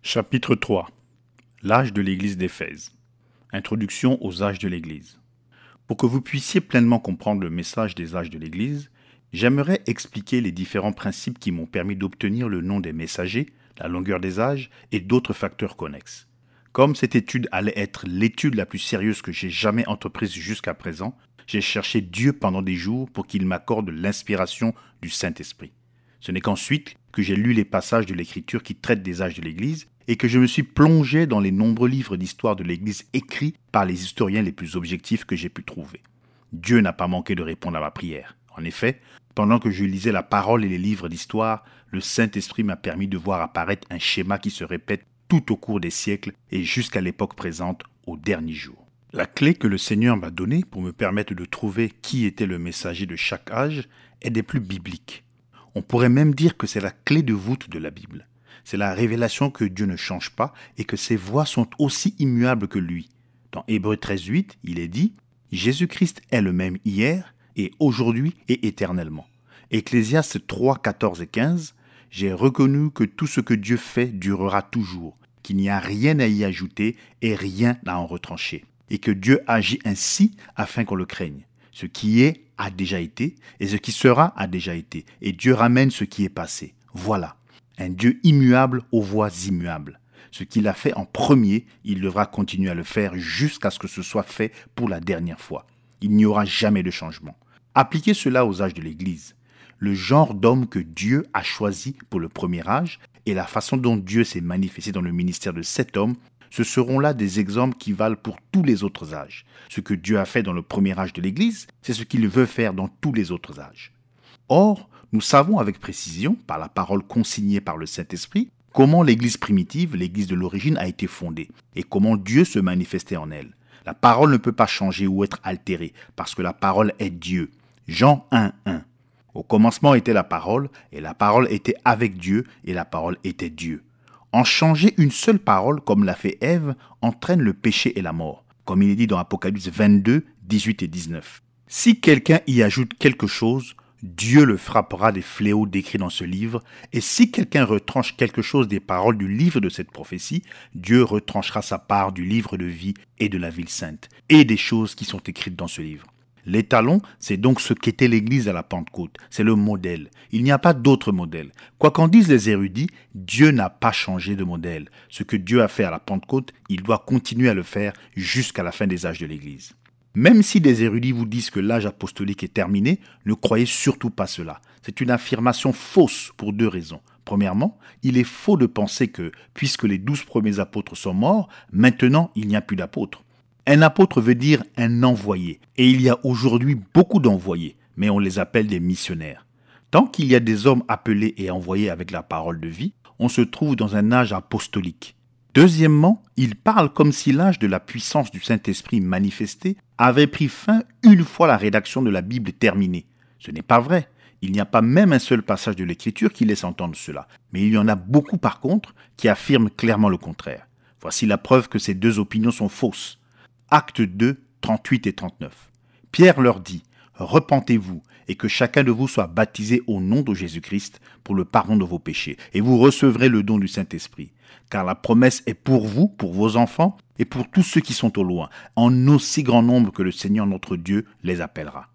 Chapitre 3. L'âge de l'Église d'Éphèse. Introduction aux âges de l'Église. Pour que vous puissiez pleinement comprendre le message des âges de l'Église, j'aimerais expliquer les différents principes qui m'ont permis d'obtenir le nom des messagers, la longueur des âges et d'autres facteurs connexes. Comme cette étude allait être l'étude la plus sérieuse que j'ai jamais entreprise jusqu'à présent, j'ai cherché Dieu pendant des jours pour qu'il m'accorde l'inspiration du Saint-Esprit. Ce n'est qu'ensuite que j'ai lu les passages de l'Écriture qui traitent des âges de l'Église et que je me suis plongé dans les nombreux livres d'histoire de l'Église écrits par les historiens les plus objectifs que j'ai pu trouver. Dieu n'a pas manqué de répondre à ma prière. En effet, pendant que je lisais la parole et les livres d'histoire, le Saint-Esprit m'a permis de voir apparaître un schéma qui se répète tout au cours des siècles et jusqu'à l'époque présente, au dernier jour. La clé que le Seigneur m'a donnée pour me permettre de trouver qui était le messager de chaque âge est des plus bibliques. On pourrait même dire que c'est la clé de voûte de la Bible. C'est la révélation que Dieu ne change pas et que ses voies sont aussi immuables que lui. Dans Hébreux 13:8, il est dit « Jésus-Christ est le même hier et aujourd'hui et éternellement ». Ecclésiaste 3:14 et 15, « J'ai reconnu que tout ce que Dieu fait durera toujours, qu'il n'y a rien à y ajouter et rien à en retrancher, et que Dieu agit ainsi afin qu'on le craigne. Ce qui est a déjà été, et ce qui sera a déjà été, et Dieu ramène ce qui est passé. Voilà, un Dieu immuable aux voies immuables. Ce qu'il a fait en premier, il devra continuer à le faire jusqu'à ce que ce soit fait pour la dernière fois. Il n'y aura jamais de changement. Appliquez cela aux âges de l'Église. Le genre d'homme que Dieu a choisi pour le premier âge et la façon dont Dieu s'est manifesté dans le ministère de cet homme, ce seront là des exemples qui valent pour tous les autres âges. Ce que Dieu a fait dans le premier âge de l'Église, c'est ce qu'il veut faire dans tous les autres âges. Or, nous savons avec précision, par la parole consignée par le Saint-Esprit, comment l'Église primitive, l'Église de l'origine, a été fondée et comment Dieu se manifestait en elle. La parole ne peut pas changer ou être altérée parce que la parole est Dieu. Jean 1:1. Au commencement était la parole, et la parole était avec Dieu, et la parole était Dieu. En changer une seule parole, comme l'a fait Ève, entraîne le péché et la mort, comme il est dit dans Apocalypse 22, 18 et 19. Si quelqu'un y ajoute quelque chose, Dieu le frappera des fléaux décrits dans ce livre, et si quelqu'un retranche quelque chose des paroles du livre de cette prophétie, Dieu retranchera sa part du livre de vie et de la ville sainte, et des choses qui sont écrites dans ce livre. L'étalon, c'est donc ce qu'était l'Église à la Pentecôte. C'est le modèle. Il n'y a pas d'autre modèle. Quoi qu'en disent les érudits, Dieu n'a pas changé de modèle. Ce que Dieu a fait à la Pentecôte, il doit continuer à le faire jusqu'à la fin des âges de l'Église. Même si des érudits vous disent que l'âge apostolique est terminé, ne croyez surtout pas cela. C'est une affirmation fausse pour deux raisons. Premièrement, il est faux de penser que, puisque les 12 premiers apôtres sont morts, maintenant il n'y a plus d'apôtres. Un apôtre veut dire un envoyé, et il y a aujourd'hui beaucoup d'envoyés, mais on les appelle des missionnaires. Tant qu'il y a des hommes appelés et envoyés avec la parole de vie, on se trouve dans un âge apostolique. Deuxièmement, il parle comme si l'âge de la puissance du Saint-Esprit manifesté avait pris fin une fois la rédaction de la Bible terminée. Ce n'est pas vrai. Il n'y a pas même un seul passage de l'Écriture qui laisse entendre cela, mais il y en a beaucoup par contre qui affirment clairement le contraire. Voici la preuve que ces deux opinions sont fausses. Actes 2, 38 et 39. Pierre leur dit « Repentez-vous et que chacun de vous soit baptisé au nom de Jésus-Christ pour le pardon de vos péchés, et vous recevrez le don du Saint-Esprit. Car la promesse est pour vous, pour vos enfants, et pour tous ceux qui sont au loin, en aussi grand nombre que le Seigneur notre Dieu les appellera. »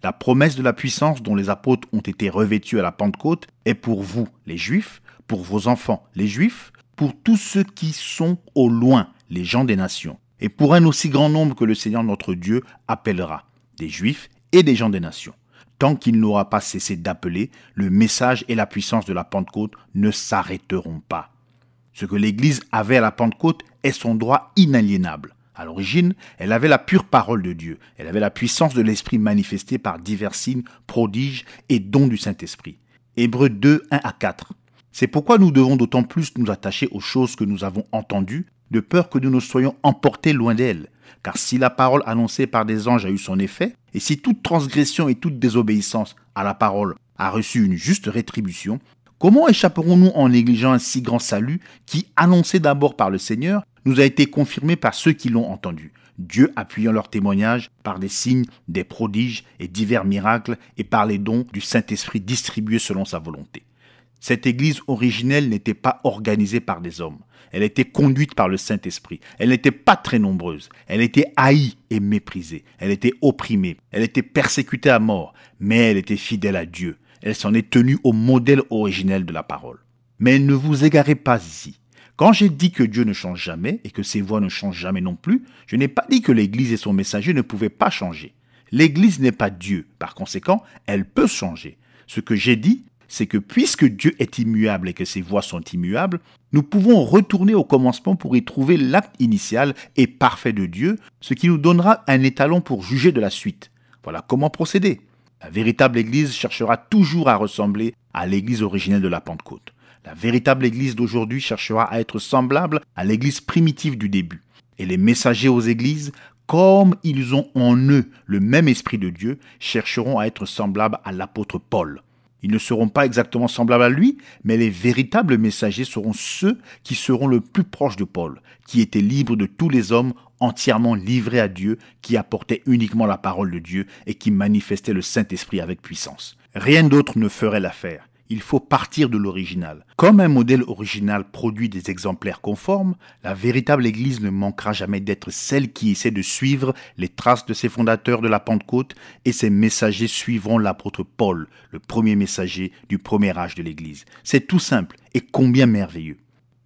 La promesse de la puissance dont les apôtres ont été revêtus à la Pentecôte est pour vous, les Juifs, pour vos enfants, les Juifs, pour tous ceux qui sont au loin, les gens des nations, et pour un aussi grand nombre que le Seigneur notre Dieu appellera, des Juifs et des gens des nations. Tant qu'il n'aura pas cessé d'appeler, le message et la puissance de la Pentecôte ne s'arrêteront pas. Ce que l'Église avait à la Pentecôte est son droit inaliénable. À l'origine, elle avait la pure parole de Dieu. Elle avait la puissance de l'Esprit manifestée par divers signes, prodiges et dons du Saint-Esprit. Hébreux 2, 1 à 4. C'est pourquoi nous devons d'autant plus nous attacher aux choses que nous avons entendues, de peur que nous ne soyons emportés loin d'elle. Car si la parole annoncée par des anges a eu son effet, et si toute transgression et toute désobéissance à la parole a reçu une juste rétribution, comment échapperons-nous en négligeant un si grand salut qui, annoncé d'abord par le Seigneur, nous a été confirmé par ceux qui l'ont entendu, Dieu appuyant leur témoignage par des signes, des prodiges et divers miracles et par les dons du Saint-Esprit distribués selon sa volonté. Cette église originelle n'était pas organisée par des hommes. Elle était conduite par le Saint-Esprit. Elle n'était pas très nombreuse. Elle était haïe et méprisée. Elle était opprimée. Elle était persécutée à mort. Mais elle était fidèle à Dieu. Elle s'en est tenue au modèle originel de la parole. Mais ne vous égarez pas ici. Quand j'ai dit que Dieu ne change jamais et que ses voies ne changent jamais non plus, je n'ai pas dit que l'Église et son messager ne pouvaient pas changer. L'Église n'est pas Dieu. Par conséquent, elle peut changer. Ce que j'ai dit, c'est que puisque Dieu est immuable et que ses voies sont immuables, nous pouvons retourner au commencement pour y trouver l'acte initial et parfait de Dieu, ce qui nous donnera un étalon pour juger de la suite. Voilà comment procéder. La véritable Église cherchera toujours à ressembler à l'Église originelle de la Pentecôte. La véritable Église d'aujourd'hui cherchera à être semblable à l'Église primitive du début. Et les messagers aux Églises, comme ils ont en eux le même esprit de Dieu, chercheront à être semblables à l'apôtre Paul. Ils ne seront pas exactement semblables à lui, mais les véritables messagers seront ceux qui seront le plus proches de Paul, qui était libre de tous les hommes, entièrement livré à Dieu, qui apportait uniquement la parole de Dieu et qui manifestait le Saint-Esprit avec puissance. Rien d'autre ne ferait l'affaire. Il faut partir de l'original. Comme un modèle original produit des exemplaires conformes, la véritable Église ne manquera jamais d'être celle qui essaie de suivre les traces de ses fondateurs de la Pentecôte, et ses messagers suivront l'apôtre Paul, le premier messager du premier âge de l'Église. C'est tout simple et combien merveilleux.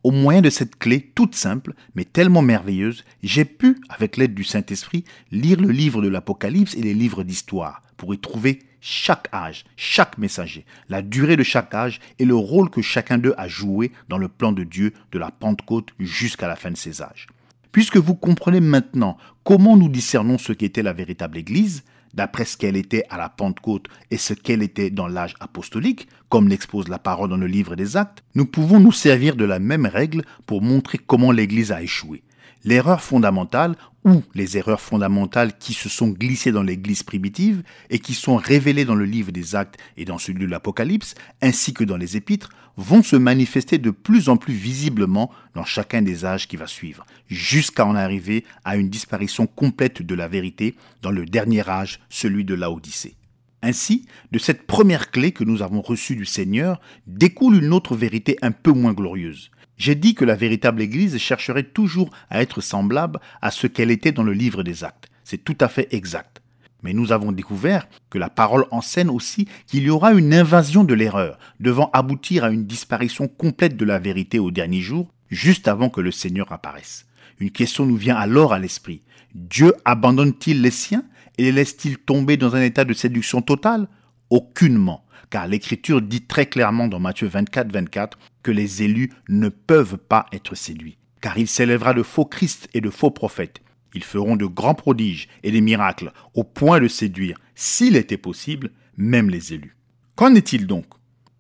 Au moyen de cette clé toute simple, mais tellement merveilleuse, j'ai pu, avec l'aide du Saint-Esprit, lire le livre de l'Apocalypse et les livres d'histoire pour y trouver chaque âge, chaque messager, la durée de chaque âge et le rôle que chacun d'eux a joué dans le plan de Dieu de la Pentecôte jusqu'à la fin de ces âges. Puisque vous comprenez maintenant comment nous discernons ce qu'était la véritable Église, d'après ce qu'elle était à la Pentecôte et ce qu'elle était dans l'âge apostolique, comme l'expose la parole dans le livre des Actes, nous pouvons nous servir de la même règle pour montrer comment l'Église a échoué. L'erreur fondamentale ou les erreurs fondamentales qui se sont glissées dans l'Église primitive et qui sont révélées dans le livre des Actes et dans celui de l'Apocalypse, ainsi que dans les Épîtres, vont se manifester de plus en plus visiblement dans chacun des âges qui va suivre, jusqu'à en arriver à une disparition complète de la vérité dans le dernier âge, celui de Laodicée. Ainsi, de cette première clé que nous avons reçue du Seigneur, découle une autre vérité un peu moins glorieuse. J'ai dit que la véritable Église chercherait toujours à être semblable à ce qu'elle était dans le livre des Actes. C'est tout à fait exact. Mais nous avons découvert que la parole enseigne aussi qu'il y aura une invasion de l'erreur, devant aboutir à une disparition complète de la vérité au dernier jour, juste avant que le Seigneur apparaisse. Une question nous vient alors à l'esprit. Dieu abandonne-t-il les siens et les laisse-t-il tomber dans un état de séduction totale? Aucunement, car l'Écriture dit très clairement dans Matthieu 24, 24 que les élus ne peuvent pas être séduits, car il s'élèvera de faux Christ et de faux prophètes. Ils feront de grands prodiges et des miracles, au point de séduire, s'il était possible, même les élus. Qu'en est-il donc?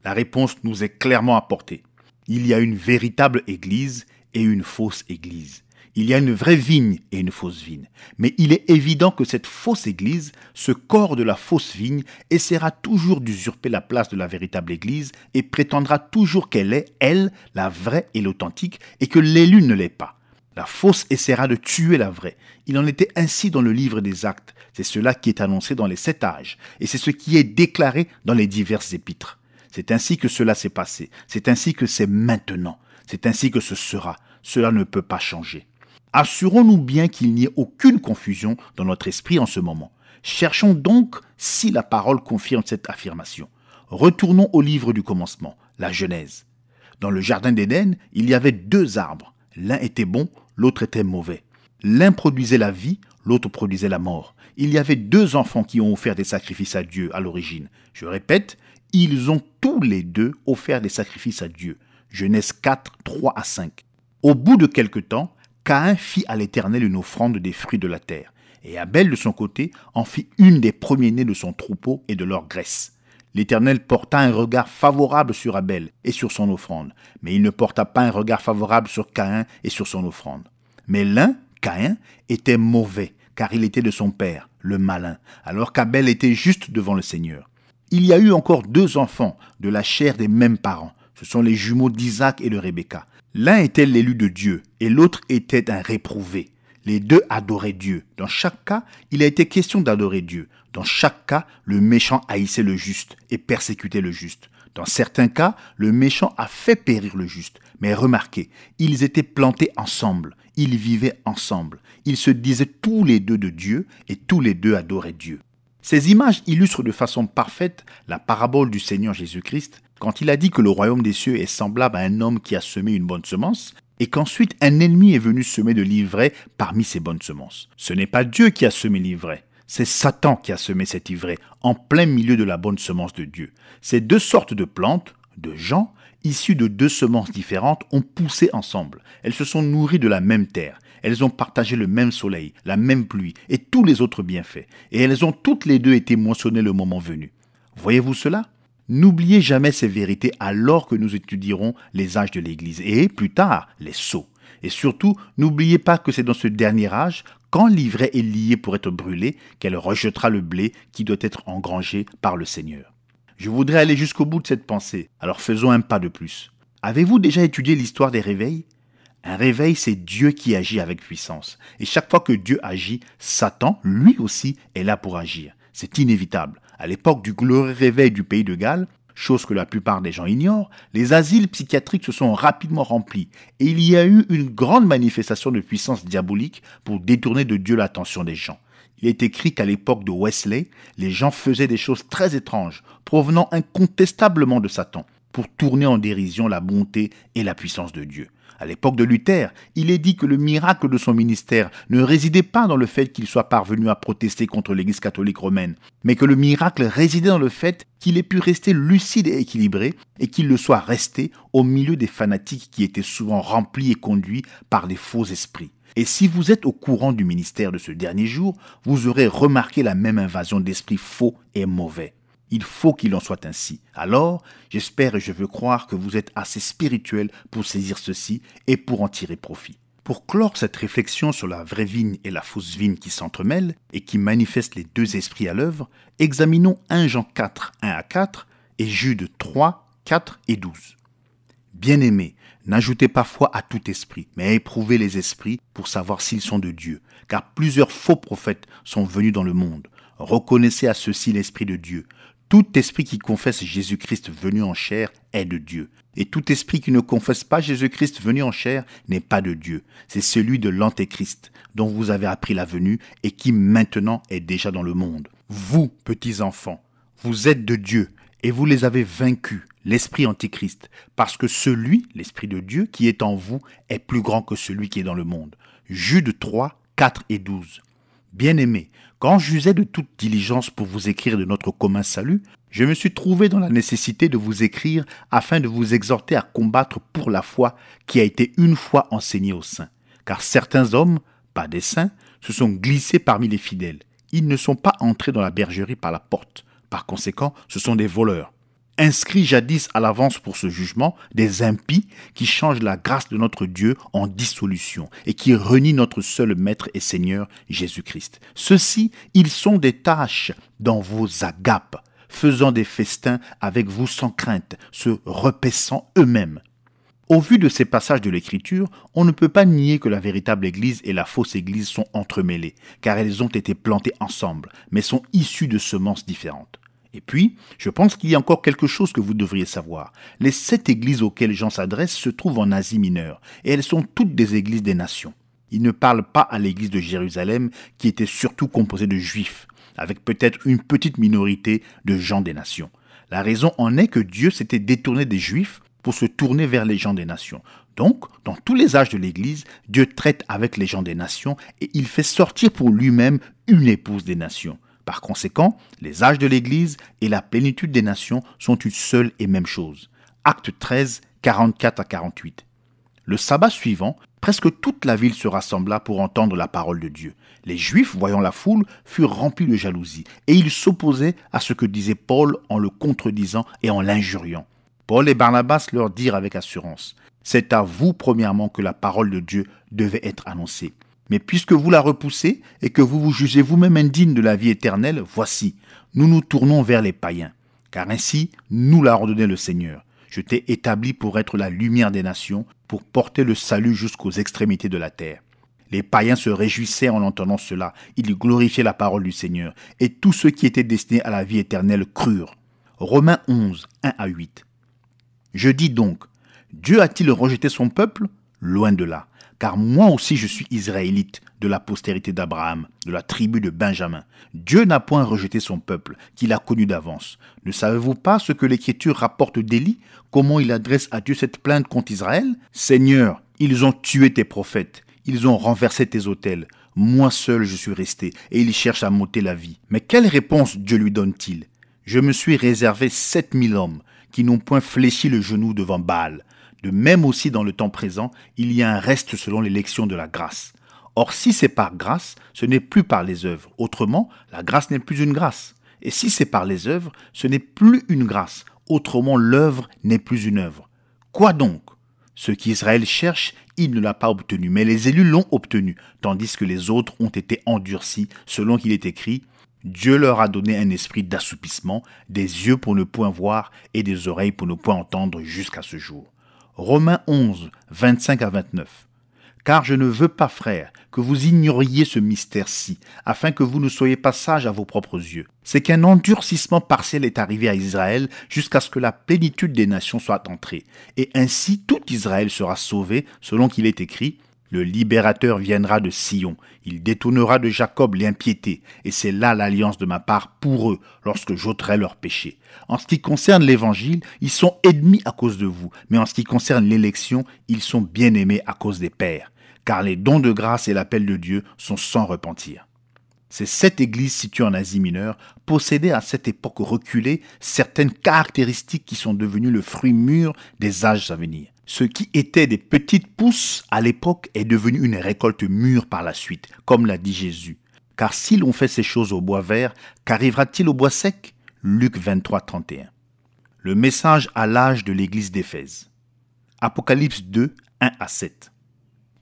La réponse nous est clairement apportée. Il y a une véritable Église et une fausse Église. Il y a une vraie vigne et une fausse vigne. Mais il est évident que cette fausse Église, ce corps de la fausse vigne, essaiera toujours d'usurper la place de la véritable Église et prétendra toujours qu'elle est, elle, la vraie et l'authentique, et que l'élu ne l'est pas. La fausse essaiera de tuer la vraie. Il en était ainsi dans le livre des Actes. C'est cela qui est annoncé dans les 7 âges, et c'est ce qui est déclaré dans les diverses épîtres. C'est ainsi que cela s'est passé. C'est ainsi que c'est maintenant. C'est ainsi que ce sera. Cela ne peut pas changer. Assurons-nous bien qu'il n'y ait aucune confusion dans notre esprit en ce moment. Cherchons donc si la parole confirme cette affirmation. Retournons au livre du commencement, la Genèse. Dans le jardin d'Éden, il y avait 2 arbres. L'un était bon, l'autre était mauvais. L'un produisait la vie, l'autre produisait la mort. Il y avait 2 enfants qui ont offert des sacrifices à Dieu à l'origine. Je répète, ils ont tous les 2 offert des sacrifices à Dieu. Genèse 4, 3 à 5. Au bout de quelque temps, Caïn fit à l'Éternel une offrande des fruits de la terre, et Abel de son côté en fit une des premiers-nés de son troupeau et de leur graisse. L'Éternel porta un regard favorable sur Abel et sur son offrande, mais il ne porta pas un regard favorable sur Caïn et sur son offrande. Mais l'un, Caïn, était mauvais, car il était de son père, le malin, alors qu'Abel était juste devant le Seigneur. Il y a eu encore 2 enfants de la chair des mêmes parents. Ce sont les jumeaux d'Isaac et de Rebecca. L'un était l'élu de Dieu et l'autre était un réprouvé. Les 2 adoraient Dieu. Dans chaque cas, il a été question d'adorer Dieu. Dans chaque cas, le méchant haïssait le juste et persécutait le juste. Dans certains cas, le méchant a fait périr le juste. Mais remarquez, ils étaient plantés ensemble, ils vivaient ensemble, ils se disaient tous les deux de Dieu et tous les deux adoraient Dieu. Ces images illustrent de façon parfaite la parabole du Seigneur Jésus-Christ quand il a dit que le royaume des cieux est semblable à un homme qui a semé une bonne semence et qu'ensuite un ennemi est venu semer de l'ivraie parmi ces bonnes semences. Ce n'est pas Dieu qui a semé l'ivraie, c'est Satan qui a semé cette ivraie en plein milieu de la bonne semence de Dieu. Ces deux sortes de plantes, de gens, issues de deux semences différentes, ont poussé ensemble. Elles se sont nourries de la même terre. Elles ont partagé le même soleil, la même pluie et tous les autres bienfaits. Et elles ont toutes les deux été moissonnées le moment venu. Voyez-vous cela ? N'oubliez jamais ces vérités alors que nous étudierons les âges de l'Église et, plus tard, les sceaux. Et surtout, n'oubliez pas que c'est dans ce dernier âge, quand l'ivraie est liée pour être brûlée, qu'elle rejettera le blé qui doit être engrangé par le Seigneur. Je voudrais aller jusqu'au bout de cette pensée, alors faisons un pas de plus. Avez-vous déjà étudié l'histoire des réveils ? Un réveil, c'est Dieu qui agit avec puissance. Et chaque fois que Dieu agit, Satan, lui aussi, est là pour agir. C'est inévitable. À l'époque du glorieux réveil du pays de Galles, chose que la plupart des gens ignorent, les asiles psychiatriques se sont rapidement remplis et il y a eu une grande manifestation de puissance diabolique pour détourner de Dieu l'attention des gens. Il est écrit qu'à l'époque de Wesley, les gens faisaient des choses très étranges, provenant incontestablement de Satan, pour tourner en dérision la bonté et la puissance de Dieu. À l'époque de Luther, il est dit que le miracle de son ministère ne résidait pas dans le fait qu'il soit parvenu à protester contre l'Église catholique romaine, mais que le miracle résidait dans le fait qu'il ait pu rester lucide et équilibré et qu'il le soit resté au milieu des fanatiques qui étaient souvent remplis et conduits par des faux esprits. Et si vous êtes au courant du ministère de ce dernier jour, vous aurez remarqué la même invasion d'esprits faux et mauvais. Il faut qu'il en soit ainsi. Alors, j'espère et je veux croire que vous êtes assez spirituel pour saisir ceci et pour en tirer profit. Pour clore cette réflexion sur la vraie vigne et la fausse vigne qui s'entremêlent et qui manifestent les deux esprits à l'œuvre, examinons 1 Jean 4, 1 à 4 et Jude 3, 4 et 12. Bien-aimés, n'ajoutez pas foi à tout esprit, mais éprouvez les esprits pour savoir s'ils sont de Dieu, car plusieurs faux prophètes sont venus dans le monde. Reconnaissez à ceux-ci l'esprit de Dieu. Tout esprit qui confesse Jésus-Christ venu en chair est de Dieu. Et tout esprit qui ne confesse pas Jésus-Christ venu en chair n'est pas de Dieu. C'est celui de l'Antéchrist, dont vous avez appris la venue et qui maintenant est déjà dans le monde. Vous, petits enfants, vous êtes de Dieu et vous les avez vaincus, l'esprit Antéchrist, parce que celui, l'esprit de Dieu, qui est en vous, est plus grand que celui qui est dans le monde. Jude 3, 4 et 12. Bien-aimés, quand j'usais de toute diligence pour vous écrire de notre commun salut, je me suis trouvé dans la nécessité de vous écrire afin de vous exhorter à combattre pour la foi qui a été une fois enseignée aux saints. Car certains hommes, pas des saints, se sont glissés parmi les fidèles. Ils ne sont pas entrés dans la bergerie par la porte. Par conséquent, ce sont des voleurs. Inscrits jadis à l'avance pour ce jugement, des impies qui changent la grâce de notre Dieu en dissolution et qui renient notre seul Maître et Seigneur Jésus-Christ. Ceux-ci, ils sont des tâches dans vos agapes, faisant des festins avec vous sans crainte, se repaissant eux-mêmes. Au vu de ces passages de l'Écriture, on ne peut pas nier que la véritable Église et la fausse Église sont entremêlées, car elles ont été plantées ensemble, mais sont issues de semences différentes. Et puis, je pense qu'il y a encore quelque chose que vous devriez savoir. Les 7 églises auxquelles Jean s'adresse se trouvent en Asie mineure, et elles sont toutes des églises des nations. Il ne parle pas à l'église de Jérusalem, qui était surtout composée de juifs, avec peut-être une petite minorité de gens des nations. La raison en est que Dieu s'était détourné des juifs pour se tourner vers les gens des nations. Donc, dans tous les âges de l'Église, Dieu traite avec les gens des nations et il fait sortir pour lui-même une épouse des nations. Par conséquent, les âges de l'Église et la plénitude des nations sont une seule et même chose. Acte 13, 44 à 48. Le sabbat suivant, presque toute la ville se rassembla pour entendre la parole de Dieu. Les Juifs, voyant la foule, furent remplis de jalousie et ils s'opposaient à ce que disait Paul en le contredisant et en l'injuriant. Paul et Barnabas leur dirent avec assurance : « C'est à vous premièrement que la parole de Dieu devait être annoncée. Mais puisque vous la repoussez et que vous vous jugez vous-même indigne de la vie éternelle, voici, nous nous tournons vers les païens. Car ainsi, nous l'a ordonné le Seigneur. Je t'ai établi pour être la lumière des nations, pour porter le salut jusqu'aux extrémités de la terre. » Les païens se réjouissaient en entendant cela. Ils glorifiaient la parole du Seigneur. Et tous ceux qui étaient destinés à la vie éternelle crurent. Romains 11, 1 à 8. Je dis donc, Dieu a-t-il rejeté son peuple? Loin de là, car moi aussi je suis israélite, de la postérité d'Abraham, de la tribu de Benjamin. Dieu n'a point rejeté son peuple, qu'il a connu d'avance. Ne savez-vous pas ce que l'Écriture rapporte d'Élie, comment il adresse à Dieu cette plainte contre Israël? Seigneur, ils ont tué tes prophètes, ils ont renversé tes autels. Moi seul je suis resté, et ils cherchent à m'ôter la vie. Mais quelle réponse Dieu lui donne-t-il? Je me suis réservé 7000 hommes, qui n'ont point fléchi le genou devant Baal. De même aussi dans le temps présent, il y a un reste selon l'élection de la grâce. Or si c'est par grâce, ce n'est plus par les œuvres. Autrement, la grâce n'est plus une grâce. Et si c'est par les œuvres, ce n'est plus une grâce. Autrement, l'œuvre n'est plus une œuvre. Quoi donc? Ce qu'Israël cherche, il ne l'a pas obtenu, mais les élus l'ont obtenu, tandis que les autres ont été endurcis, selon qu'il est écrit « Dieu leur a donné un esprit d'assoupissement, des yeux pour ne point voir et des oreilles pour ne point entendre jusqu'à ce jour. » Romains 11, 25 à 29. Car je ne veux pas, frères, que vous ignoriez ce mystère-ci, afin que vous ne soyez pas sages à vos propres yeux. C'est qu'un endurcissement partiel est arrivé à Israël jusqu'à ce que la plénitude des nations soit entrée. Et ainsi tout Israël sera sauvé, selon qu'il est écrit « Le libérateur viendra de Sion, il détournera de Jacob l'impiété, et c'est là l'alliance de ma part pour eux, lorsque j'ôterai leurs péchés. En ce qui concerne l'évangile, ils sont ennemis à cause de vous, mais en ce qui concerne l'élection, ils sont bien-aimés à cause des pères. Car les dons de grâce et l'appel de Dieu sont sans repentir. » C'est cette église située en Asie mineure possédait à cette époque reculée certaines caractéristiques qui sont devenues le fruit mûr des âges à venir. Ce qui était des petites pousses à l'époque est devenu une récolte mûre par la suite, comme l'a dit Jésus. Car si l'on fait ces choses au bois vert, qu'arrivera-t-il au bois sec? Luc 23, 31. Le message à l'âge de l'église d'Éphèse. Apocalypse 2, 1 à 7.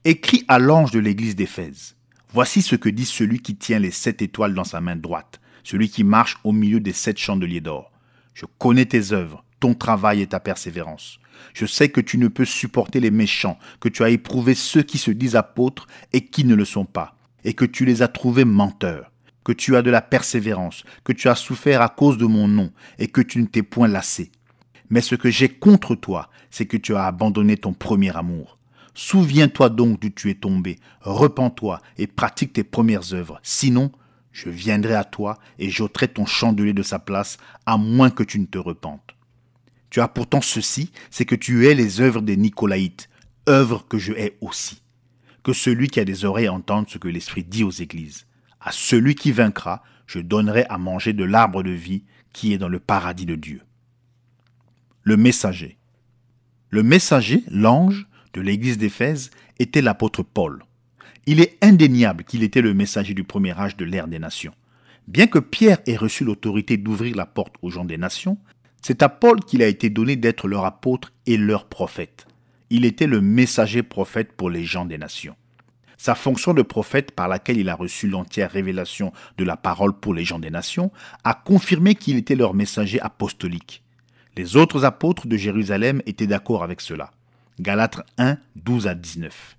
Écrit à l'ange de l'église d'Éphèse. Voici ce que dit celui qui tient les 7 étoiles dans sa main droite, celui qui marche au milieu des 7 chandeliers d'or. Je connais tes œuvres, ton travail et ta persévérance. Je sais que tu ne peux supporter les méchants, que tu as éprouvé ceux qui se disent apôtres et qui ne le sont pas, et que tu les as trouvés menteurs, que tu as de la persévérance, que tu as souffert à cause de mon nom, et que tu ne t'es point lassé. Mais ce que j'ai contre toi, c'est que tu as abandonné ton premier amour. Souviens-toi donc d'où tu es tombé, repens-toi et pratique tes premières œuvres. Sinon, je viendrai à toi et j'ôterai ton chandelier de sa place, à moins que tu ne te repentes. Tu as pourtant ceci, c'est que tu hais les œuvres des Nicolaïtes, œuvres que je hais aussi. Que celui qui a des oreilles entende ce que l'Esprit dit aux églises. À celui qui vaincra, je donnerai à manger de l'arbre de vie qui est dans le paradis de Dieu. Le messager. Le messager, l'ange, de l'église d'Éphèse était l'apôtre Paul. Il est indéniable qu'il était le messager du premier âge de l'ère des nations. Bien que Pierre ait reçu l'autorité d'ouvrir la porte aux gens des nations, c'est à Paul qu'il a été donné d'être leur apôtre et leur prophète. Il était le messager prophète pour les gens des nations. Sa fonction de prophète par laquelle il a reçu l'entière révélation de la parole pour les gens des nations a confirmé qu'il était leur messager apostolique. Les autres apôtres de Jérusalem étaient d'accord avec cela. Galates 1, 12 à 19.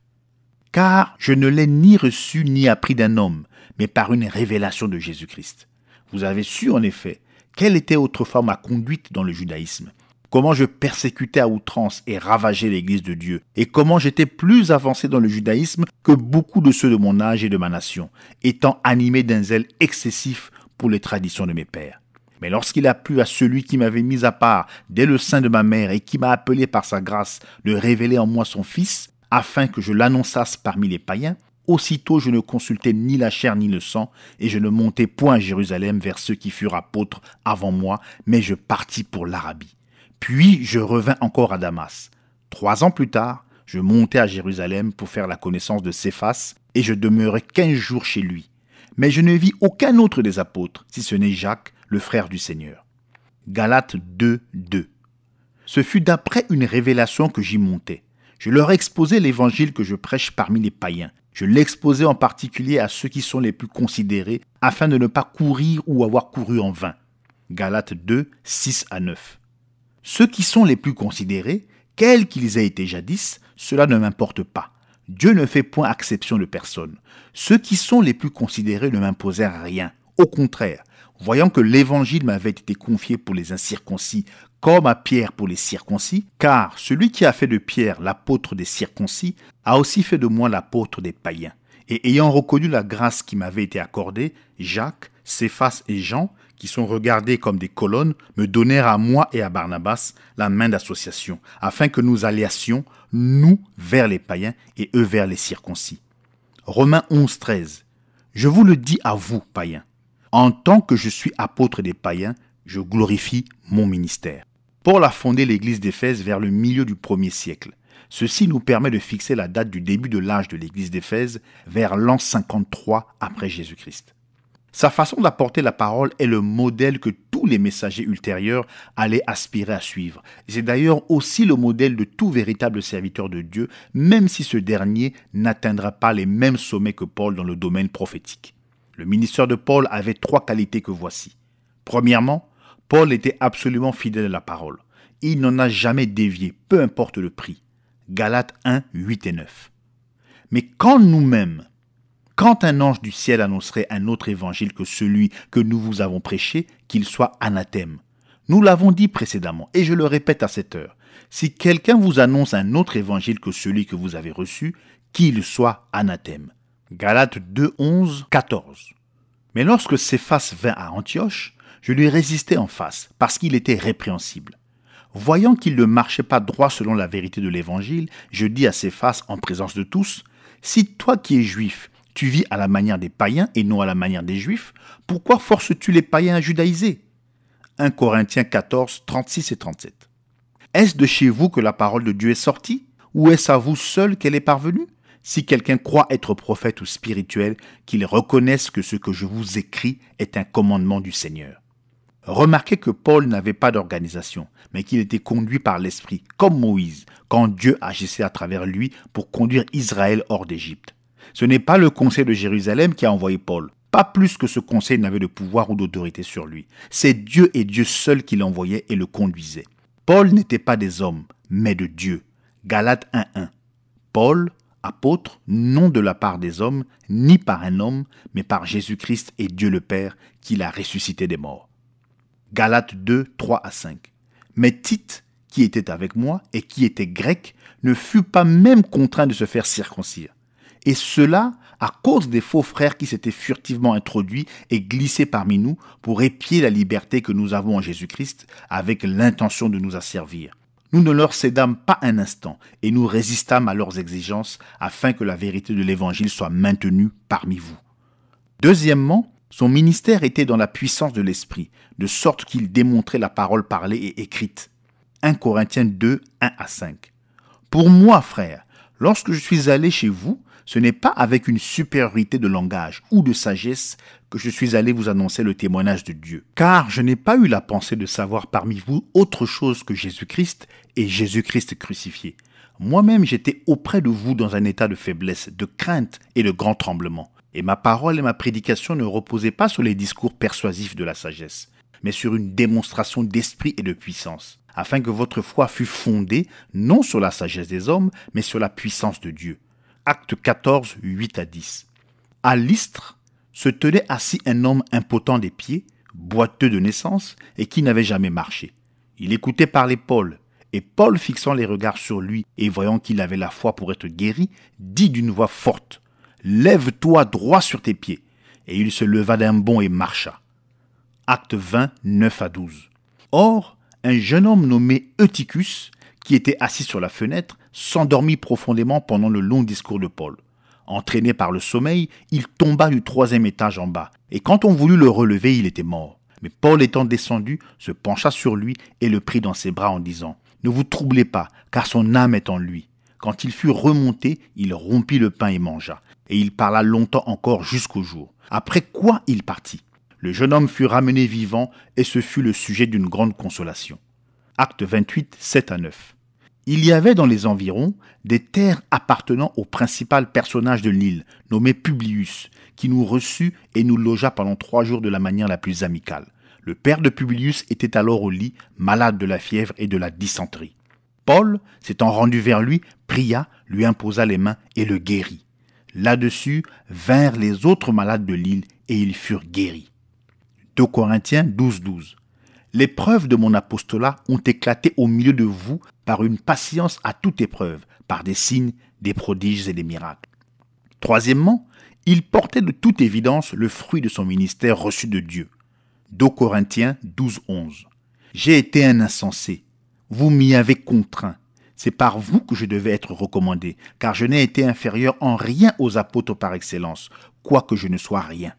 Car je ne l'ai ni reçu ni appris d'un homme, mais par une révélation de Jésus-Christ. Vous avez su en effet quelle était autrefois ma conduite dans le judaïsme, comment je persécutais à outrance et ravageais l'église de Dieu, et comment j'étais plus avancé dans le judaïsme que beaucoup de ceux de mon âge et de ma nation, étant animé d'un zèle excessif pour les traditions de mes pères. Mais lorsqu'il a plu à celui qui m'avait mis à part dès le sein de ma mère et qui m'a appelé par sa grâce de révéler en moi son Fils, afin que je l'annonçasse parmi les païens, aussitôt je ne consultais ni la chair ni le sang, et je ne montai point à Jérusalem vers ceux qui furent apôtres avant moi, mais je partis pour l'Arabie. Puis je revins encore à Damas. 3 ans plus tard, je montai à Jérusalem pour faire la connaissance de Céphas, et je demeurai 15 jours chez lui. Mais je ne vis aucun autre des apôtres, si ce n'est Jacques, le frère du Seigneur. Galates 2, 2. Ce fut d'après une révélation que j'y montais. Je leur exposais l'évangile que je prêche parmi les païens. Je l'exposais en particulier à ceux qui sont les plus considérés, afin de ne pas courir ou avoir couru en vain. Galates 2, 6 à 9. Ceux qui sont les plus considérés, quels qu'ils aient été jadis, cela ne m'importe pas. Dieu ne fait point exception de personne. Ceux qui sont les plus considérés ne m'imposèrent rien. Au contraire, Voyant que l'évangile m'avait été confié pour les incirconcis comme à Pierre pour les circoncis, car celui qui a fait de Pierre l'apôtre des circoncis a aussi fait de moi l'apôtre des païens. Et ayant reconnu la grâce qui m'avait été accordée, Jacques, Céphas et Jean, qui sont regardés comme des colonnes, me donnèrent à moi et à Barnabas la main d'association, afin que nous alliassions, nous, vers les païens et eux vers les circoncis. Romains 11, 13. Je vous le dis à vous, païens. En tant que je suis apôtre des païens, je glorifie mon ministère. Paul a fondé l'église d'Éphèse vers le milieu du 1er siècle. Ceci nous permet de fixer la date du début de l'âge de l'église d'Éphèse vers l'an 53 après Jésus-Christ. Sa façon d'apporter la parole est le modèle que tous les messagers ultérieurs allaient aspirer à suivre. C'est d'ailleurs aussi le modèle de tout véritable serviteur de Dieu, même si ce dernier n'atteindra pas les mêmes sommets que Paul dans le domaine prophétique. Le ministère de Paul avait 3 qualités que voici. Premièrement, Paul était absolument fidèle à la parole. Il n'en a jamais dévié, peu importe le prix. Galates 1, 8 et 9. Mais quand un ange du ciel annoncerait un autre évangile que celui que nous vous avons prêché, qu'il soit anathème. Nous l'avons dit précédemment, et je le répète à cette heure. Si quelqu'un vous annonce un autre évangile que celui que vous avez reçu, qu'il soit anathème. Galates 2, 11, 14. Mais lorsque Céphas vint à Antioche, je lui résistai en face, parce qu'il était répréhensible. Voyant qu'il ne marchait pas droit selon la vérité de l'évangile, je dis à Céphas en présence de tous, « Si toi qui es juif, tu vis à la manière des païens et non à la manière des juifs, pourquoi forces-tu les païens à judaïser » 1 Corinthiens 14, 36 et 37. Est-ce de chez vous que la parole de Dieu est sortie, ou est-ce à vous seul qu'elle est parvenue ? Si quelqu'un croit être prophète ou spirituel, qu'il reconnaisse que ce que je vous écris est un commandement du Seigneur. Remarquez que Paul n'avait pas d'organisation, mais qu'il était conduit par l'Esprit, comme Moïse, quand Dieu agissait à travers lui pour conduire Israël hors d'Égypte. Ce n'est pas le conseil de Jérusalem qui a envoyé Paul, pas plus que ce conseil n'avait de pouvoir ou d'autorité sur lui. C'est Dieu et Dieu seul qui l'envoyait et le conduisait. Paul n'était pas des hommes, mais de Dieu. Galates 1.1. Paul, apôtre, non de la part des hommes, ni par un homme, mais par Jésus-Christ et Dieu le Père, qui l'a ressuscité des morts. Galates 2, 3 à 5. Mais Tite, qui était avec moi et qui était grec, ne fut pas même contraint de se faire circoncire. Et cela à cause des faux frères qui s'étaient furtivement introduits et glissés parmi nous pour épier la liberté que nous avons en Jésus-Christ avec l'intention de nous asservir. Nous ne leur cédâmes pas un instant et nous résistâmes à leurs exigences afin que la vérité de l'Évangile soit maintenue parmi vous. Deuxièmement, son ministère était dans la puissance de l'Esprit, de sorte qu'il démontrait la parole parlée et écrite. 1 Corinthiens 2, 1 à 5. Pour moi, frère, lorsque je suis allé chez vous, ce n'est pas avec une supériorité de langage ou de sagesse que je suis allé vous annoncer le témoignage de Dieu. Car je n'ai pas eu la pensée de savoir parmi vous autre chose que Jésus-Christ et Jésus-Christ crucifié. Moi-même, j'étais auprès de vous dans un état de faiblesse, de crainte et de grand tremblement. Et ma parole et ma prédication ne reposaient pas sur les discours persuasifs de la sagesse, mais sur une démonstration d'esprit et de puissance, afin que votre foi fût fondée non sur la sagesse des hommes, mais sur la puissance de Dieu. Acte 14, 8 à 10. À Lystre se tenait assis un homme impotent des pieds, boiteux de naissance et qui n'avait jamais marché. Il écoutait parler Paul, et Paul, fixant les regards sur lui et voyant qu'il avait la foi pour être guéri, dit d'une voix forte, « Lève-toi droit sur tes pieds !» Et il se leva d'un bond et marcha. Acte 20, 9 à 12. Or, un jeune homme nommé Eutychus, qui était assis sur la fenêtre, s'endormit profondément pendant le long discours de Paul. Entraîné par le sommeil, il tomba du 3e étage en bas, et quand on voulut le relever, il était mort. Mais Paul étant descendu, se pencha sur lui et le prit dans ses bras en disant « Ne vous troublez pas, car son âme est en lui. » Quand il fut remonté, il rompit le pain et mangea, et il parla longtemps encore jusqu'au jour. Après quoi il partit. Le jeune homme fut ramené vivant, et ce fut le sujet d'une grande consolation. Acte 28, 7 à 9. Il y avait dans les environs des terres appartenant au principal personnage de l'île, nommé Publius, qui nous reçut et nous logea pendant 3 jours de la manière la plus amicale. Le père de Publius était alors au lit, malade de la fièvre et de la dysenterie. Paul, s'étant rendu vers lui, pria, lui imposa les mains et le guérit. Là-dessus vinrent les autres malades de l'île et ils furent guéris. 2 Corinthiens 12:12. Les preuves de mon apostolat ont éclaté au milieu de vous par une patience à toute épreuve, par des signes, des prodiges et des miracles. Troisièmement, il portait de toute évidence le fruit de son ministère reçu de Dieu. 2 Corinthiens 12:11. J'ai été un insensé. Vous m'y avez contraint. C'est par vous que je devais être recommandé, car je n'ai été inférieur en rien aux apôtres par excellence, quoique je ne sois rien.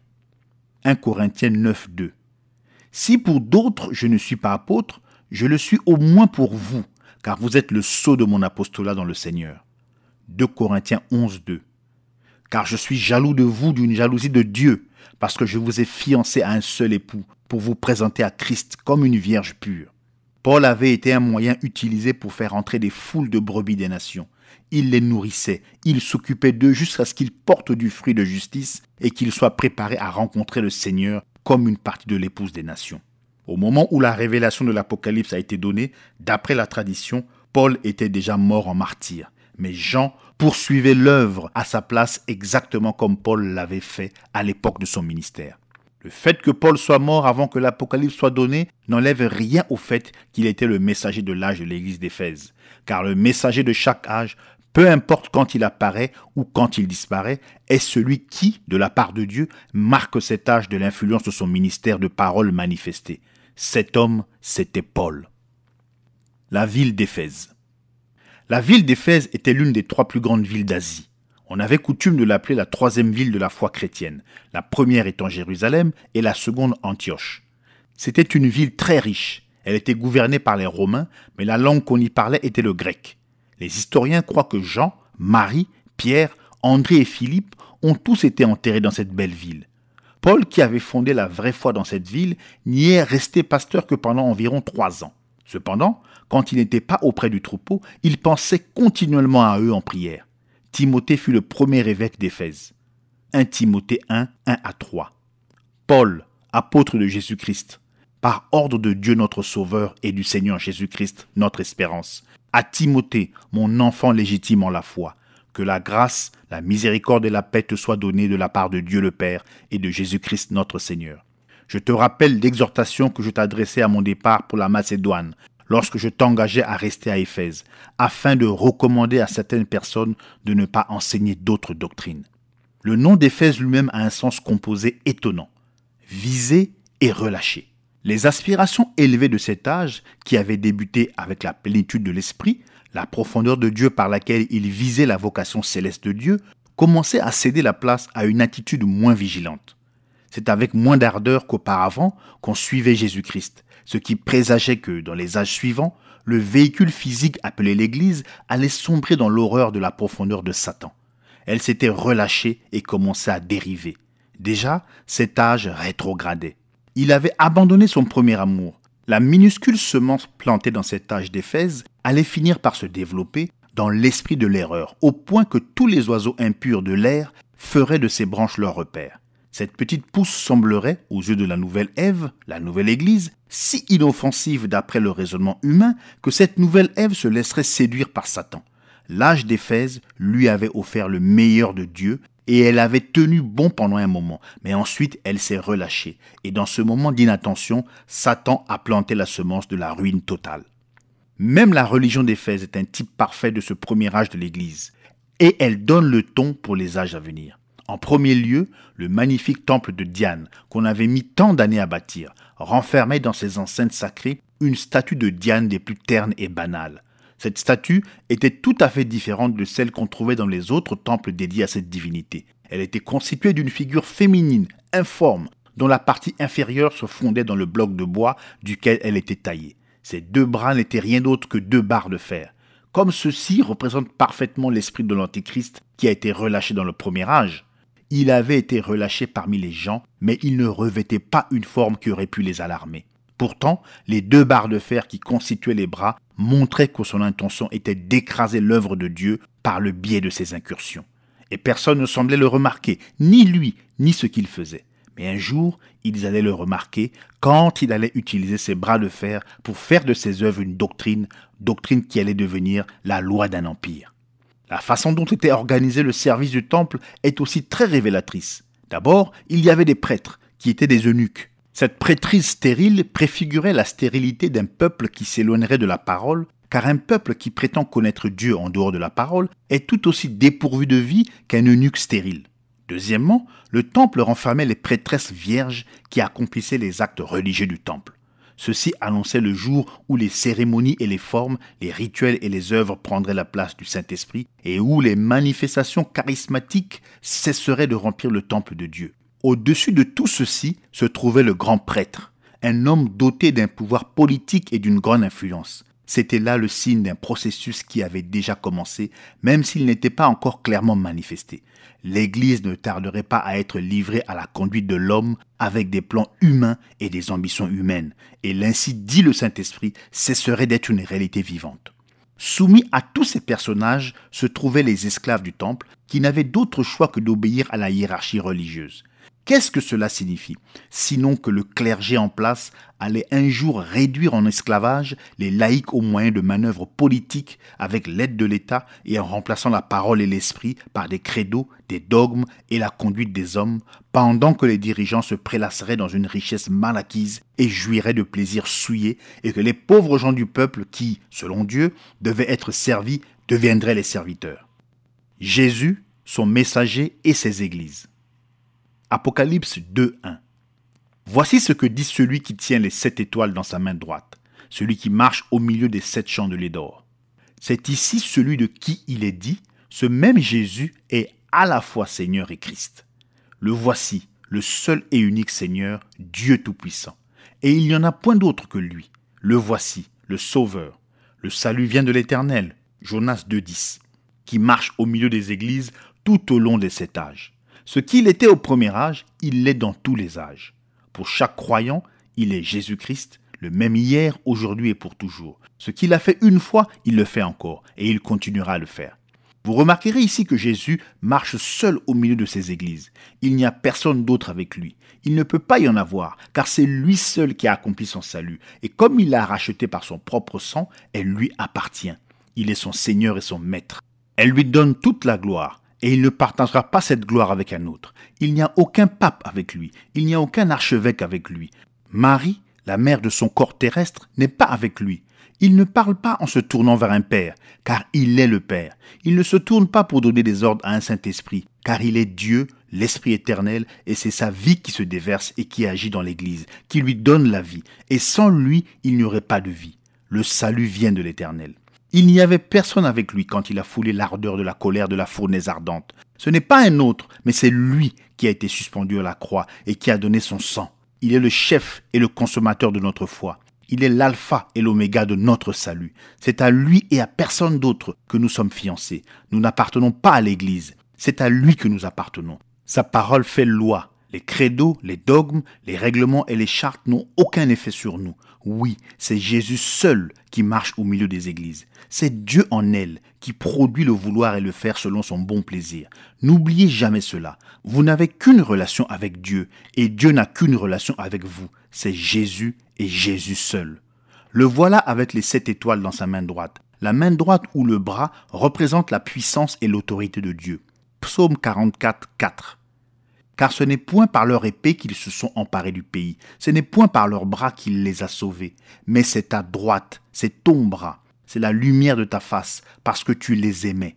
1 Corinthiens 9:2. Si pour d'autres je ne suis pas apôtre, je le suis au moins pour vous, car vous êtes le sceau de mon apostolat dans le Seigneur. 2 Corinthiens 11:2. Car je suis jaloux de vous d'une jalousie de Dieu, parce que je vous ai fiancé à un seul époux, pour vous présenter à Christ comme une vierge pure. Paul avait été un moyen utilisé pour faire entrer des foules de brebis des nations. Il les nourrissait, il s'occupait d'eux jusqu'à ce qu'ils portent du fruit de justice et qu'ils soient préparés à rencontrer le Seigneur comme une partie de l'épouse des nations. Au moment où la révélation de l'Apocalypse a été donnée, d'après la tradition, Paul était déjà mort en martyr. Mais Jean poursuivait l'œuvre à sa place exactement comme Paul l'avait fait à l'époque de son ministère. Le fait que Paul soit mort avant que l'Apocalypse soit donné n'enlève rien au fait qu'il était le messager de l'âge de l'église d'Éphèse. Car le messager de chaque âge, peu importe quand il apparaît ou quand il disparaît, est celui qui, de la part de Dieu, marque cet âge de l'influence de son ministère de parole manifestée. Cet homme, c'était Paul. La ville d'Éphèse. La ville d'Éphèse était l'une des 3 plus grandes villes d'Asie. On avait coutume de l'appeler la 3e ville de la foi chrétienne, la première étant Jérusalem et la seconde Antioche. C'était une ville très riche. Elle était gouvernée par les Romains, mais la langue qu'on y parlait était le grec. Les historiens croient que Jean, Marie, Pierre, André et Philippe ont tous été enterrés dans cette belle ville. Paul, qui avait fondé la vraie foi dans cette ville, n'y est resté pasteur que pendant environ 3 ans. Cependant, quand il n'était pas auprès du troupeau, il pensait continuellement à eux en prière. Timothée fut le premier évêque d'Éphèse. 1 Timothée 1:1-3. Paul, apôtre de Jésus-Christ, par ordre de Dieu notre Sauveur et du Seigneur Jésus-Christ, notre espérance, à Timothée, mon enfant légitime en la foi, que la grâce, la miséricorde et la paix te soient données de la part de Dieu le Père et de Jésus-Christ notre Seigneur. Je te rappelle l'exhortation que je t'adressais à mon départ pour la Macédoine, lorsque je t'engageais à rester à Éphèse, afin de recommander à certaines personnes de ne pas enseigner d'autres doctrines. Le nom d'Éphèse lui-même a un sens composé étonnant, viser et relâcher. Les aspirations élevées de cet âge, qui avait débuté avec la plénitude de l'esprit, la profondeur de Dieu par laquelle il visait la vocation céleste de Dieu, commençaient à céder la place à une attitude moins vigilante. C'est avec moins d'ardeur qu'auparavant qu'on suivait Jésus-Christ, ce qui présageait que, dans les âges suivants, le véhicule physique appelé l'Église allait sombrer dans l'horreur de la profondeur de Satan. Elle s'était relâchée et commençait à dériver. Déjà, cet âge rétrogradait. Il avait abandonné son premier amour. La minuscule semence plantée dans cet âge d'Éphèse allait finir par se développer dans l'esprit de l'erreur, au point que tous les oiseaux impurs de l'air feraient de ses branches leur repère. Cette petite pousse semblerait, aux yeux de la nouvelle Ève, la nouvelle Église, si inoffensive d'après le raisonnement humain que cette nouvelle Ève se laisserait séduire par Satan. L'âge d'Éphèse lui avait offert le meilleur de Dieu et elle avait tenu bon pendant un moment, mais ensuite elle s'est relâchée et dans ce moment d'inattention, Satan a planté la semence de la ruine totale. Même la religion d'Éphèse est un type parfait de ce premier âge de l'Église et elle donne le ton pour les âges à venir. En premier lieu, le magnifique temple de Diane, qu'on avait mis tant d'années à bâtir, renfermait dans ses enceintes sacrées une statue de Diane des plus ternes et banales. Cette statue était tout à fait différente de celle qu'on trouvait dans les autres temples dédiés à cette divinité. Elle était constituée d'une figure féminine, informe, dont la partie inférieure se fondait dans le bloc de bois duquel elle était taillée. Ses 2 bras n'étaient rien d'autre que 2 barres de fer. Comme ceci représente parfaitement l'esprit de l'Antéchrist qui a été relâché dans le premier âge. Il avait été relâché parmi les gens, mais il ne revêtait pas une forme qui aurait pu les alarmer. Pourtant, les 2 barres de fer qui constituaient les bras montraient que son intention était d'écraser l'œuvre de Dieu par le biais de ses incursions. Et personne ne semblait le remarquer, ni lui, ni ce qu'il faisait. Mais un jour, ils allaient le remarquer quand il allait utiliser ses bras de fer pour faire de ses œuvres une doctrine qui allait devenir la loi d'un empire. La façon dont était organisé le service du temple est aussi très révélatrice. D'abord, il y avait des prêtres, qui étaient des eunuques. Cette prêtrise stérile préfigurait la stérilité d'un peuple qui s'éloignerait de la parole, car un peuple qui prétend connaître Dieu en dehors de la parole est tout aussi dépourvu de vie qu'un eunuque stérile. Deuxièmement, le temple renfermait les prêtresses vierges qui accomplissaient les actes religieux du temple. Ceci annonçait le jour où les cérémonies et les formes, les rituels et les œuvres prendraient la place du Saint-Esprit et où les manifestations charismatiques cesseraient de remplir le temple de Dieu. Au-dessus de tout ceci se trouvait le grand prêtre, un homme doté d'un pouvoir politique et d'une grande influence. C'était là le signe d'un processus qui avait déjà commencé, même s'il n'était pas encore clairement manifesté. L'Église ne tarderait pas à être livrée à la conduite de l'homme avec des plans humains et des ambitions humaines, et l'ainsi dit le Saint-Esprit cesserait d'être une réalité vivante. Soumis à tous ces personnages se trouvaient les esclaves du temple qui n'avaient d'autre choix que d'obéir à la hiérarchie religieuse. Qu'est-ce que cela signifie? Sinon que le clergé en place allait un jour réduire en esclavage les laïcs au moyen de manœuvres politiques avec l'aide de l'État et en remplaçant la parole et l'esprit par des credos, des dogmes et la conduite des hommes, pendant que les dirigeants se prélasseraient dans une richesse mal acquise et jouiraient de plaisirs souillés et que les pauvres gens du peuple qui, selon Dieu, devaient être servis deviendraient les serviteurs. Jésus, son messager et ses églises. Apocalypse 2:1. Voici ce que dit celui qui tient les 7 étoiles dans sa main droite, celui qui marche au milieu des 7 chandeliers d'or. C'est ici celui de qui il est dit, ce même Jésus est à la fois Seigneur et Christ. Le voici, le seul et unique Seigneur, Dieu Tout-Puissant. Et il n'y en a point d'autre que lui. Le voici, le Sauveur. Le salut vient de l'Éternel, Jonas 2:10, qui marche au milieu des églises tout au long des 7 âges. Ce qu'il était au premier âge, il l'est dans tous les âges. Pour chaque croyant, il est Jésus-Christ, le même hier, aujourd'hui et pour toujours. Ce qu'il a fait une fois, il le fait encore, et il continuera à le faire. Vous remarquerez ici que Jésus marche seul au milieu de ses églises. Il n'y a personne d'autre avec lui. Il ne peut pas y en avoir, car c'est lui seul qui a accompli son salut. Et comme il l'a racheté par son propre sang, elle lui appartient. Il est son Seigneur et son Maître. Elle lui donne toute la gloire. Et il ne partagera pas cette gloire avec un autre. Il n'y a aucun pape avec lui. Il n'y a aucun archevêque avec lui. Marie, la mère de son corps terrestre, n'est pas avec lui. Il ne parle pas en se tournant vers un Père, car il est le Père. Il ne se tourne pas pour donner des ordres à un Saint-Esprit, car il est Dieu, l'Esprit éternel, et c'est sa vie qui se déverse et qui agit dans l'Église, qui lui donne la vie. Et sans lui, il n'y aurait pas de vie. Le salut vient de l'Éternel. Il n'y avait personne avec lui quand il a foulé l'ardeur de la colère de la fournaise ardente. Ce n'est pas un autre, mais c'est lui qui a été suspendu à la croix et qui a donné son sang. Il est le chef et le consommateur de notre foi. Il est l'alpha et l'oméga de notre salut. C'est à lui et à personne d'autre que nous sommes fiancés. Nous n'appartenons pas à l'Église. C'est à lui que nous appartenons. Sa parole fait loi. Les credos, les dogmes, les règlements et les chartes n'ont aucun effet sur nous. Oui, c'est Jésus seul qui marche au milieu des églises. C'est Dieu en elle qui produit le vouloir et le faire selon son bon plaisir. N'oubliez jamais cela. Vous n'avez qu'une relation avec Dieu et Dieu n'a qu'une relation avec vous. C'est Jésus et Jésus seul. Le voilà avec les 7 étoiles dans sa main droite. La main droite ou le bras représente la puissance et l'autorité de Dieu. Psaume 44, 4. Car ce n'est point par leur épée qu'ils se sont emparés du pays, ce n'est point par leurs bras qu'il les a sauvés, mais c'est ta droite, c'est ton bras, c'est la lumière de ta face, parce que tu les aimais.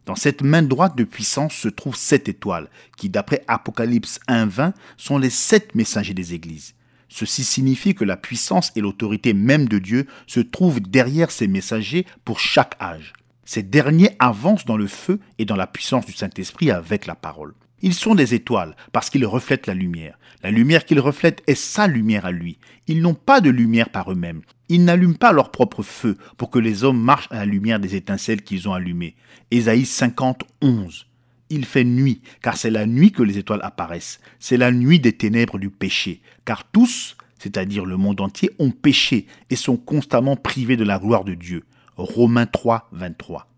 Dans cette main droite de puissance se trouvent 7 étoiles, qui d'après Apocalypse 1:20 sont les 7 messagers des églises. Ceci signifie que la puissance et l'autorité même de Dieu se trouvent derrière ces messagers pour chaque âge. Ces derniers avancent dans le feu et dans la puissance du Saint-Esprit avec la parole. Ils sont des étoiles parce qu'ils reflètent la lumière. La lumière qu'ils reflètent est sa lumière à lui. Ils n'ont pas de lumière par eux-mêmes. Ils n'allument pas leur propre feu pour que les hommes marchent à la lumière des étincelles qu'ils ont allumées. Ésaïe 50, 11. Il fait nuit, car c'est la nuit que les étoiles apparaissent. C'est la nuit des ténèbres du péché, car tous, c'est-à-dire le monde entier, ont péché et sont constamment privés de la gloire de Dieu. Romains 3, 23.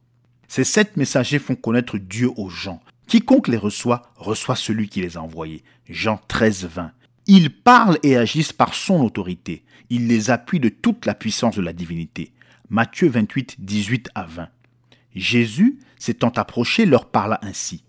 Ces 7 messagers font connaître Dieu aux gens. Quiconque les reçoit, reçoit celui qui les a envoyés. Jean 13, 20. Ils parlent et agissent par son autorité. Il les appuie de toute la puissance de la divinité. Matthieu 28, 18 à 20. Jésus, s'étant approché, leur parla ainsi.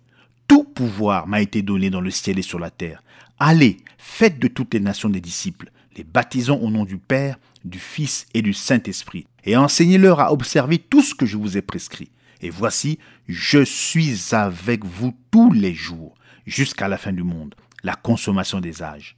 Tout pouvoir m'a été donné dans le ciel et sur la terre. Allez, faites de toutes les nations des disciples, les baptisons au nom du Père, du Fils et du Saint-Esprit, et enseignez-leur à observer tout ce que je vous ai prescrit. Et voici, je suis avec vous tous les jours, jusqu'à la fin du monde, la consommation des âges.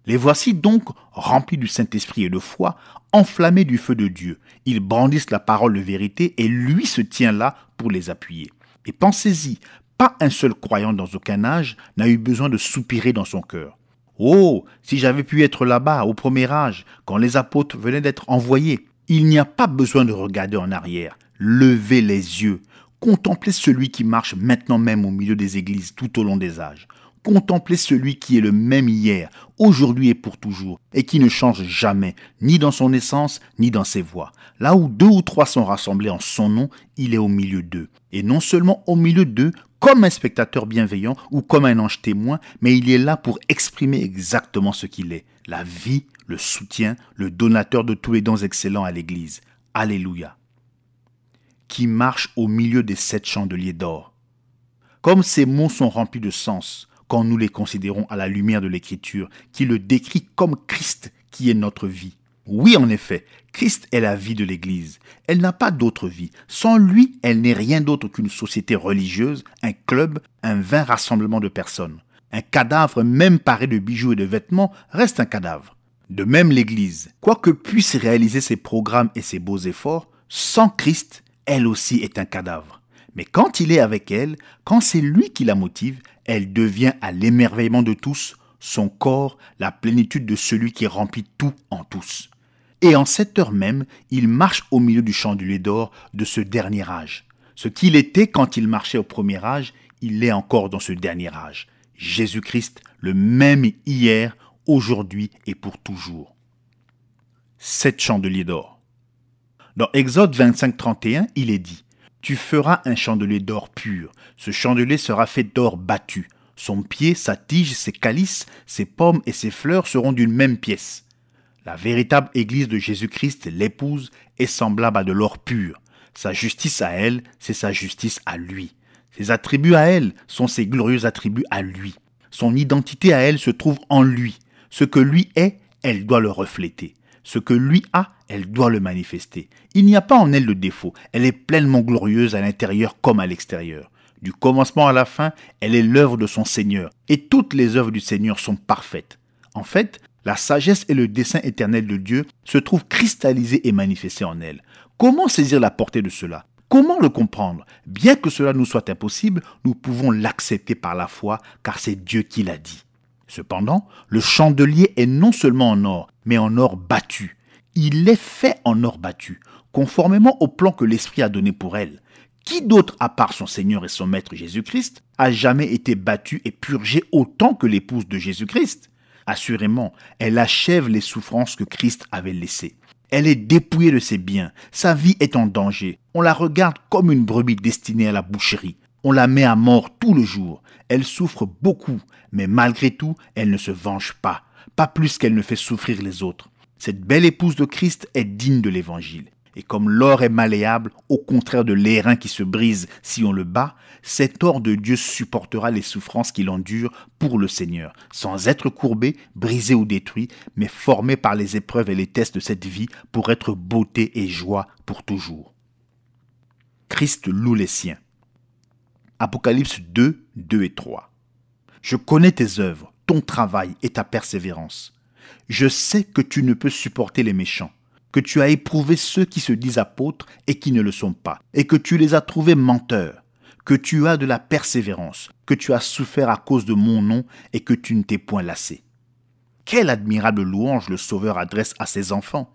Les voici donc remplis du Saint-Esprit et de foi, enflammés du feu de Dieu. Ils brandissent la parole de vérité et lui se tient là pour les appuyer. Et pensez-y, pas un seul croyant dans aucun âge n'a eu besoin de soupirer dans son cœur. Oh, si j'avais pu être là-bas, au premier âge, quand les apôtres venaient d'être envoyés. Il n'y a pas besoin de regarder en arrière. Levez les yeux. Contemplez celui qui marche maintenant même au milieu des églises tout au long des âges. Contemplez celui qui est le même hier, aujourd'hui et pour toujours, et qui ne change jamais, ni dans son essence, ni dans ses voies. Là où 2 ou 3 sont rassemblés en son nom, il est au milieu d'eux. Et non seulement au milieu d'eux, comme un spectateur bienveillant ou comme un ange témoin, mais il est là pour exprimer exactement ce qu'il est. La vie, le soutien, le donateur de tous les dons excellents à l'Église. Alléluia. Qui marche au milieu des 7 chandeliers d'or. Comme ces mots sont remplis de sens, quand nous les considérons à la lumière de l'Écriture, qui le décrit comme Christ qui est notre vie. Oui, en effet, Christ est la vie de l'Église. Elle n'a pas d'autre vie. Sans lui, elle n'est rien d'autre qu'une société religieuse, un club, un vain rassemblement de personnes. Un cadavre, même paré de bijoux et de vêtements, reste un cadavre. De même l'Église, quoi que puisse réaliser ses programmes et ses beaux efforts, sans Christ, elle aussi est un cadavre. Mais quand il est avec elle, quand c'est lui qui la motive, elle devient à l'émerveillement de tous, son corps, la plénitude de celui qui remplit tout en tous. Et en cette heure même, il marche au milieu du chandelier d'or de ce dernier âge. Ce qu'il était quand il marchait au premier âge, il l'est encore dans ce dernier âge. Jésus-Christ, le même hier, aujourd'hui et pour toujours. 7 chandeliers d'or. Dans Exode 25, 31, il est dit: tu feras un chandelier d'or pur. Ce chandelier sera fait d'or battu. Son pied, sa tige, ses calices, ses pommes et ses fleurs seront d'une même pièce. La véritable Église de Jésus-Christ, l'épouse, est semblable à de l'or pur. Sa justice à elle, c'est sa justice à lui. Ses attributs à elle sont ses glorieux attributs à lui. Son identité à elle se trouve en lui. Ce que lui est, elle doit le refléter. Ce que lui a, elle doit le manifester. Il n'y a pas en elle de défaut. Elle est pleinement glorieuse à l'intérieur comme à l'extérieur. Du commencement à la fin, elle est l'œuvre de son Seigneur. Et toutes les œuvres du Seigneur sont parfaites. En fait, la sagesse et le dessein éternel de Dieu se trouvent cristallisés et manifestés en elle. Comment saisir la portée de cela ? Comment le comprendre ? Bien que cela nous soit impossible, nous pouvons l'accepter par la foi, car c'est Dieu qui l'a dit. Cependant, le chandelier est non seulement en or, mais en or battu. Il est fait en or battu, conformément au plan que l'Esprit a donné pour elle. Qui d'autre, à part son Seigneur et son Maître Jésus-Christ, a jamais été battu et purgé autant que l'épouse de Jésus-Christ ? Assurément, elle achève les souffrances que Christ avait laissées. Elle est dépouillée de ses biens, sa vie est en danger. On la regarde comme une brebis destinée à la boucherie. On la met à mort tout le jour. Elle souffre beaucoup, mais malgré tout, elle ne se venge pas plus qu'elle ne fait souffrir les autres. Cette belle épouse de Christ est digne de l'Évangile. Et comme l'or est malléable, au contraire de l'airain qui se brise si on le bat, cet or de Dieu supportera les souffrances qu'il endure pour le Seigneur, sans être courbé, brisé ou détruit, mais formé par les épreuves et les tests de cette vie pour être beauté et joie pour toujours. Christ loue les siens. Apocalypse 2, 2 et 3. Je connais tes œuvres, ton travail et ta persévérance. Je sais que tu ne peux supporter les méchants, que tu as éprouvé ceux qui se disent apôtres et qui ne le sont pas, et que tu les as trouvés menteurs, que tu as de la persévérance, que tu as souffert à cause de mon nom et que tu ne t'es point lassé. Quelle admirable louange le Sauveur adresse à ses enfants.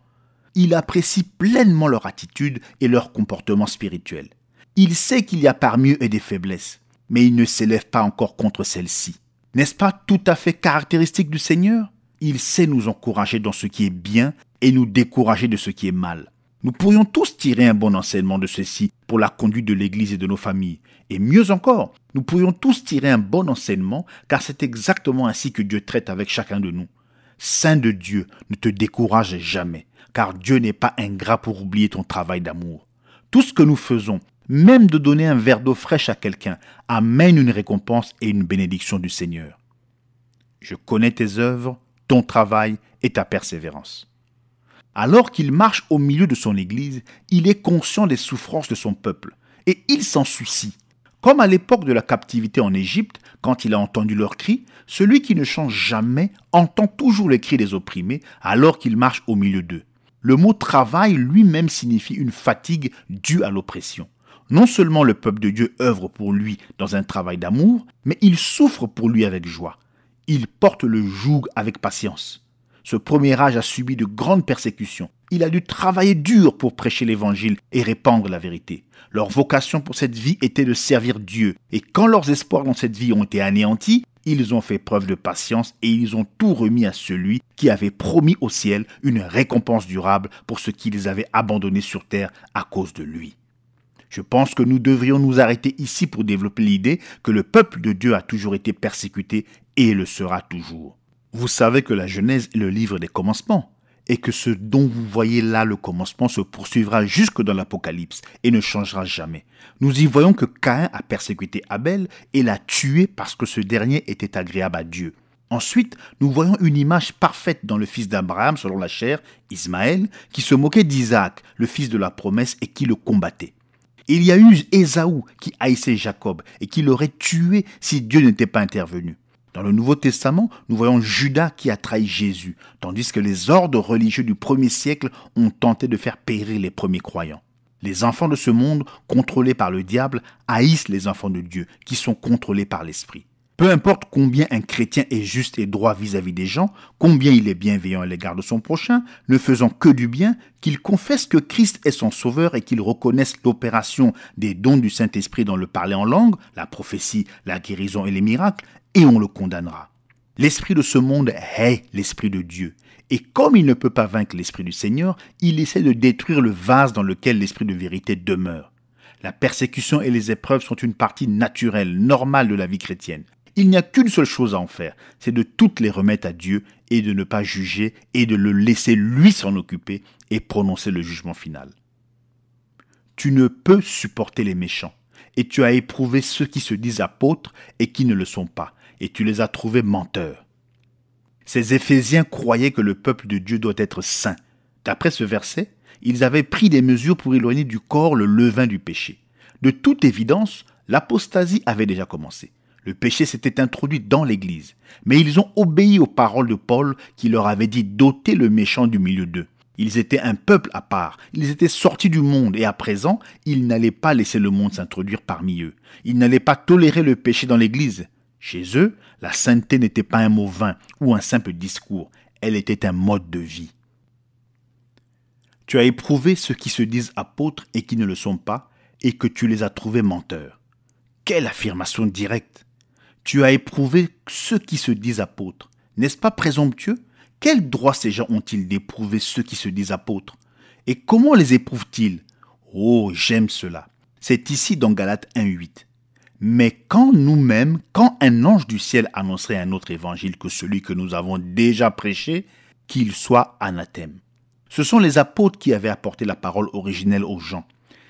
Il apprécie pleinement leur attitude et leur comportement spirituel. Il sait qu'il y a parmi eux des faiblesses, mais il ne s'élève pas encore contre celles-ci. N'est-ce pas tout à fait caractéristique du Seigneur ? Il sait nous encourager dans ce qui est bien et nous décourager de ce qui est mal. Nous pourrions tous tirer un bon enseignement de ceci pour la conduite de l'Église et de nos familles. Et mieux encore, nous pourrions tous tirer un bon enseignement car c'est exactement ainsi que Dieu traite avec chacun de nous. Saint de Dieu, ne te décourage jamais, car Dieu n'est pas ingrat pour oublier ton travail d'amour. Tout ce que nous faisons, même de donner un verre d'eau fraîche à quelqu'un, amène une récompense et une bénédiction du Seigneur. Je connais tes œuvres, ton travail et ta persévérance. Alors qu'il marche au milieu de son Église, il est conscient des souffrances de son peuple et il s'en soucie. Comme à l'époque de la captivité en Égypte, quand il a entendu leurs cris, celui qui ne change jamais entend toujours les cris des opprimés alors qu'il marche au milieu d'eux. Le mot travail lui-même signifie une fatigue due à l'oppression. Non seulement le peuple de Dieu œuvre pour lui dans un travail d'amour, mais il souffre pour lui avec joie. Il porte le joug avec patience. Ce premier âge a subi de grandes persécutions. Il a dû travailler dur pour prêcher l'évangile et répandre la vérité. Leur vocation pour cette vie était de servir Dieu. Et quand leurs espoirs dans cette vie ont été anéantis, ils ont fait preuve de patience et ils ont tout remis à celui qui avait promis au ciel une récompense durable pour ce qu'ils avaient abandonné sur terre à cause de lui. Je pense que nous devrions nous arrêter ici pour développer l'idée que le peuple de Dieu a toujours été persécuté et le sera toujours. Vous savez que la Genèse est le livre des commencements et que ce dont vous voyez là le commencement se poursuivra jusque dans l'Apocalypse et ne changera jamais. Nous y voyons que Caïn a persécuté Abel et l'a tué parce que ce dernier était agréable à Dieu. Ensuite, nous voyons une image parfaite dans le fils d'Abraham selon la chair, Ismaël, qui se moquait d'Isaac, le fils de la promesse, et qui le combattait. Il y a eu Ésaü qui haïssait Jacob et qui l'aurait tué si Dieu n'était pas intervenu. Dans le Nouveau Testament, nous voyons Judas qui a trahi Jésus, tandis que les ordres religieux du 1er siècle ont tenté de faire périr les premiers croyants. Les enfants de ce monde, contrôlés par le diable, haïssent les enfants de Dieu, qui sont contrôlés par l'Esprit. Peu importe combien un chrétien est juste et droit vis-à-vis des gens, combien il est bienveillant à l'égard de son prochain, ne faisant que du bien, qu'il confesse que Christ est son sauveur et qu'il reconnaisse l'opération des dons du Saint-Esprit dans le parler en langue, la prophétie, la guérison et les miracles, et on le condamnera. L'esprit de ce monde hait l'esprit de Dieu. Et comme il ne peut pas vaincre l'esprit du Seigneur, il essaie de détruire le vase dans lequel l'esprit de vérité demeure. La persécution et les épreuves sont une partie naturelle, normale de la vie chrétienne. Il n'y a qu'une seule chose à en faire, c'est de toutes les remettre à Dieu et de ne pas juger et de le laisser lui s'en occuper et prononcer le jugement final. Tu ne peux supporter les méchants et tu as éprouvé ceux qui se disent apôtres et qui ne le sont pas et tu les as trouvés menteurs. Ces Éphésiens croyaient que le peuple de Dieu doit être saint. D'après ce verset, ils avaient pris des mesures pour éloigner du corps le levain du péché. De toute évidence, l'apostasie avait déjà commencé. Le péché s'était introduit dans l'Église, mais ils ont obéi aux paroles de Paul qui leur avait dit d'ôter le méchant du milieu d'eux. Ils étaient un peuple à part, ils étaient sortis du monde et à présent, ils n'allaient pas laisser le monde s'introduire parmi eux. Ils n'allaient pas tolérer le péché dans l'Église. Chez eux, la sainteté n'était pas un mot vain ou un simple discours, elle était un mode de vie. Tu as éprouvé ceux qui se disent apôtres et qui ne le sont pas, et que tu les as trouvés menteurs. Quelle affirmation directe! Tu as éprouvé ceux qui se disent apôtres. N'est-ce pas présomptueux? Quel droit ces gens ont-ils d'éprouver ceux qui se disent apôtres? Et comment les éprouvent-ils? Oh, j'aime cela. C'est ici dans Galates 1,8. Mais quand nous-mêmes, quand un ange du ciel annoncerait un autre évangile que celui que nous avons déjà prêché, qu'il soit anathème. Ce sont les apôtres qui avaient apporté la parole originelle aux gens.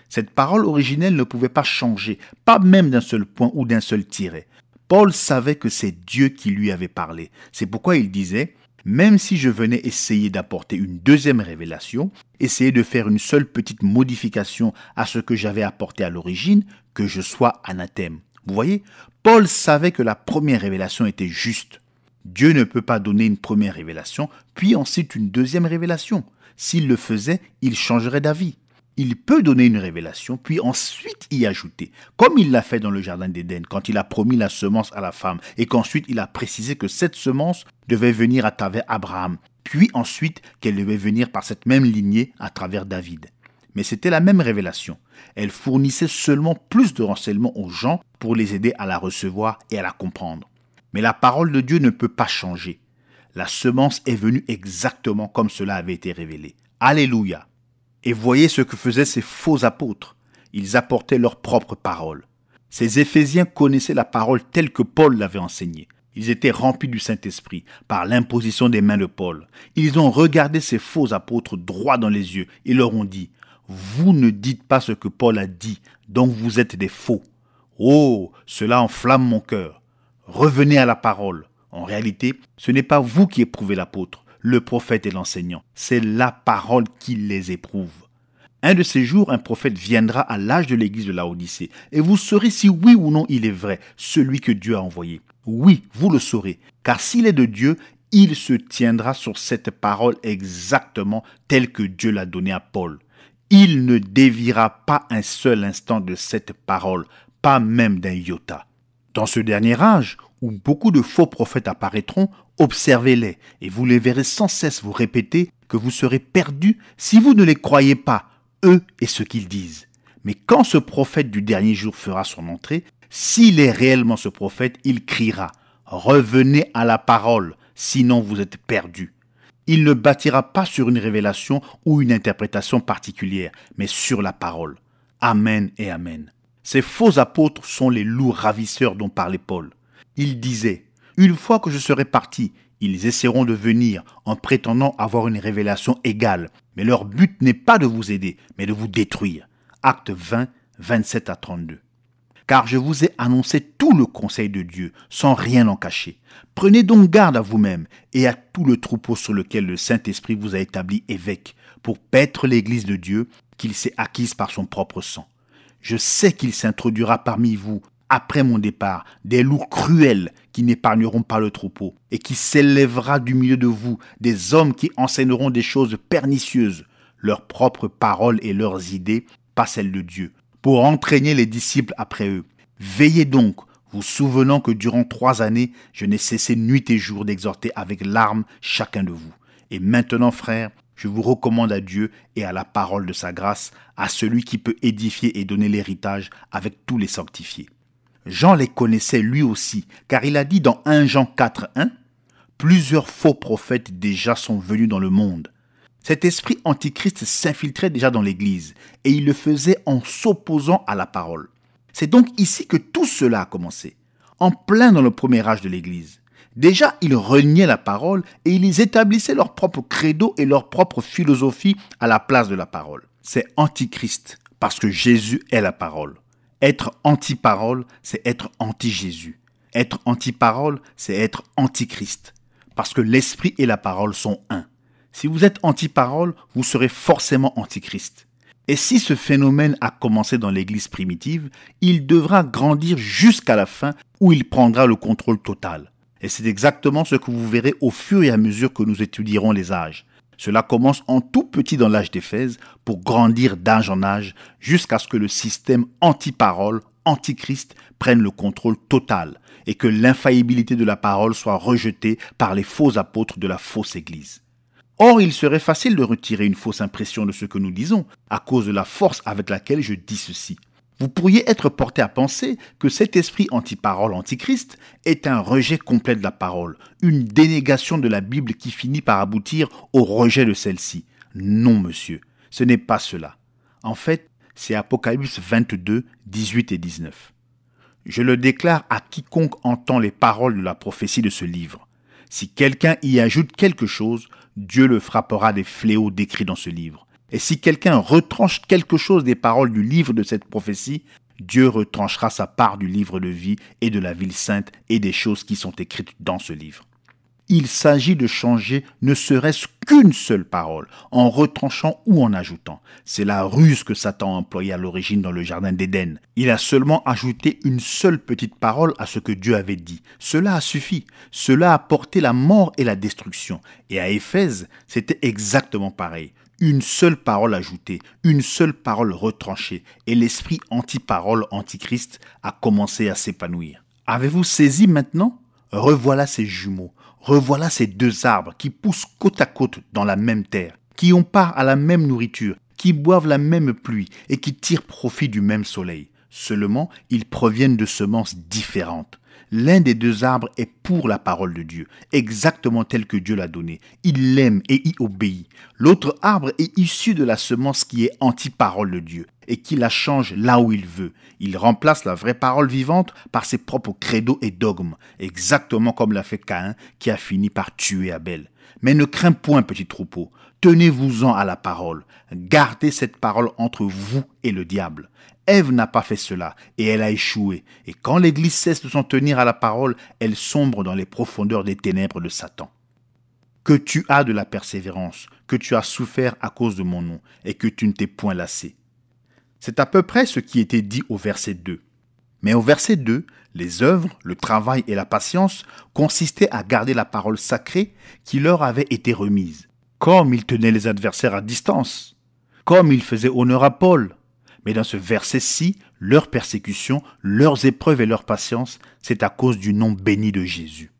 Cette parole originelle ne pouvait pas changer, pas même d'un seul point ou d'un seul tiret. Paul savait que c'est Dieu qui lui avait parlé. C'est pourquoi il disait « Même si je venais essayer d'apporter une deuxième révélation, essayer de faire une seule petite modification à ce que j'avais apporté à l'origine, que je sois anathème. » Vous voyez, Paul savait que la première révélation était juste. Dieu ne peut pas donner une première révélation, puis ensuite une deuxième révélation. S'il le faisait, il changerait d'avis. Il peut donner une révélation, puis ensuite y ajouter, comme il l'a fait dans le jardin d'Éden, quand il a promis la semence à la femme, et qu'ensuite il a précisé que cette semence devait venir à travers Abraham, puis ensuite qu'elle devait venir par cette même lignée à travers David. Mais c'était la même révélation. Elle fournissait seulement plus de renseignements aux gens pour les aider à la recevoir et à la comprendre. Mais la parole de Dieu ne peut pas changer. La semence est venue exactement comme cela avait été révélé. Alléluia! Et voyez ce que faisaient ces faux apôtres. Ils apportaient leur propre parole. Ces Éphésiens connaissaient la parole telle que Paul l'avait enseignée. Ils étaient remplis du Saint-Esprit par l'imposition des mains de Paul. Ils ont regardé ces faux apôtres droit dans les yeux et leur ont dit « Vous ne dites pas ce que Paul a dit, donc vous êtes des faux. » Oh, cela enflamme mon cœur. Revenez à la parole. En réalité, ce n'est pas vous qui éprouvez l'apôtre, le prophète et l'enseignant, c'est la parole qui les éprouve. Un de ces jours, un prophète viendra à l'âge de l'église de Laodicée, et vous saurez si oui ou non il est vrai, celui que Dieu a envoyé. Oui, vous le saurez, car s'il est de Dieu, il se tiendra sur cette parole exactement telle que Dieu l'a donnée à Paul. Il ne déviera pas un seul instant de cette parole, pas même d'un iota. Dans ce dernier âge, où beaucoup de faux prophètes apparaîtront, observez-les, et vous les verrez sans cesse vous répéter que vous serez perdus si vous ne les croyez pas, eux et ce qu'ils disent. Mais quand ce prophète du dernier jour fera son entrée, s'il est réellement ce prophète, il criera « Revenez à la parole, sinon vous êtes perdus ». Il ne bâtira pas sur une révélation ou une interprétation particulière, mais sur la parole. Amen et amen. Ces faux apôtres sont les loups ravisseurs dont parlait Paul. Il disait « Une fois que je serai parti, ils essaieront de venir en prétendant avoir une révélation égale, mais leur but n'est pas de vous aider, mais de vous détruire. » Actes 20, 27 à 32. Car je vous ai annoncé tout le conseil de Dieu, sans rien en cacher. Prenez donc garde à vous-même et à tout le troupeau sur lequel le Saint-Esprit vous a établi évêque, pour paître l'Église de Dieu qu'il s'est acquise par son propre sang. Je sais qu'il s'introduira parmi vous, après mon départ, des loups cruels qui n'épargneront pas le troupeau, et qui s'élèvera du milieu de vous des hommes qui enseigneront des choses pernicieuses, leurs propres paroles et leurs idées, pas celles de Dieu, pour entraîner les disciples après eux. Veillez donc, vous souvenant que durant 3 années, je n'ai cessé nuit et jour d'exhorter avec larmes chacun de vous. Et maintenant, frères, je vous recommande à Dieu et à la parole de sa grâce, à celui qui peut édifier et donner l'héritage avec tous les sanctifiés. Jean les connaissait lui aussi, car il a dit dans 1 Jean 4, 1 « Plusieurs faux prophètes déjà sont venus dans le monde. » Cet esprit antichrist s'infiltrait déjà dans l'Église, et il le faisait en s'opposant à la parole. C'est donc ici que tout cela a commencé, en plein dans le premier âge de l'Église. Déjà, ils reniaient la parole et ils établissaient leur propre credo et leur propre philosophie à la place de la parole. C'est antichrist, parce que Jésus est la parole. Être anti-parole, c'est être anti-Jésus. Être anti-parole, c'est être antichrist, parce que l'esprit et la parole sont un. Si vous êtes anti-parole, vous serez forcément antichrist. Et si ce phénomène a commencé dans l'Église primitive, il devra grandir jusqu'à la fin où il prendra le contrôle total. Et c'est exactement ce que vous verrez au fur et à mesure que nous étudierons les âges. Cela commence en tout petit dans l'âge d'Éphèse pour grandir d'âge en âge jusqu'à ce que le système anti-parole, antichrist, prenne le contrôle total et que l'infaillibilité de la parole soit rejetée par les faux apôtres de la fausse Église. Or, il serait facile de retirer une fausse impression de ce que nous disons, à cause de la force avec laquelle je dis ceci. Vous pourriez être porté à penser que cet esprit anti-parole antichrist est un rejet complet de la parole, une dénégation de la Bible qui finit par aboutir au rejet de celle-ci. Non, monsieur, ce n'est pas cela. En fait, c'est Apocalypse 22, 18 et 19. Je le déclare à quiconque entend les paroles de la prophétie de ce livre. Si quelqu'un y ajoute quelque chose, Dieu le frappera des fléaux décrits dans ce livre. Et si quelqu'un retranche quelque chose des paroles du livre de cette prophétie, Dieu retranchera sa part du livre de vie et de la ville sainte et des choses qui sont écrites dans ce livre. Il s'agit de changer ne serait-ce qu'une seule parole, en retranchant ou en ajoutant. C'est la ruse que Satan a employée à l'origine dans le jardin d'Éden. Il a seulement ajouté une seule petite parole à ce que Dieu avait dit. Cela a suffi. Cela a porté la mort et la destruction. Et à Éphèse, c'était exactement pareil. Une seule parole ajoutée, une seule parole retranchée, et l'esprit anti-parole, antichrist, a commencé à s'épanouir. Avez-vous saisi maintenant ? Revoilà ces jumeaux. Revoilà ces deux arbres qui poussent côte à côte dans la même terre, qui ont part à la même nourriture, qui boivent la même pluie et qui tirent profit du même soleil. Seulement, ils proviennent de semences différentes. L'un des deux arbres est pour la parole de Dieu, exactement telle que Dieu l'a donnée. Il l'aime et y obéit. L'autre arbre est issu de la semence qui est anti-parole de Dieu et qui la change là où il veut. Il remplace la vraie parole vivante par ses propres credos et dogmes, exactement comme l'a fait Caïn qui a fini par tuer Abel. Mais ne crains point, petit troupeau, tenez-vous-en à la parole. Gardez cette parole entre vous et le diable. Ève n'a pas fait cela et elle a échoué. Et quand l'Église cesse de s'en tenir revenir à la parole, elles sombrent dans les profondeurs des ténèbres de Satan. Que tu as de la persévérance, que tu as souffert à cause de mon nom, et que tu ne t'es point lassé. C'est à peu près ce qui était dit au verset 2. Mais au verset 2, les œuvres, le travail et la patience consistaient à garder la parole sacrée qui leur avait été remise, comme ils tenaient les adversaires à distance, comme ils faisaient honneur à Paul. Mais dans ce verset-ci, leur persécution, leurs épreuves et leur patience, c'est à cause du nom béni de Jésus.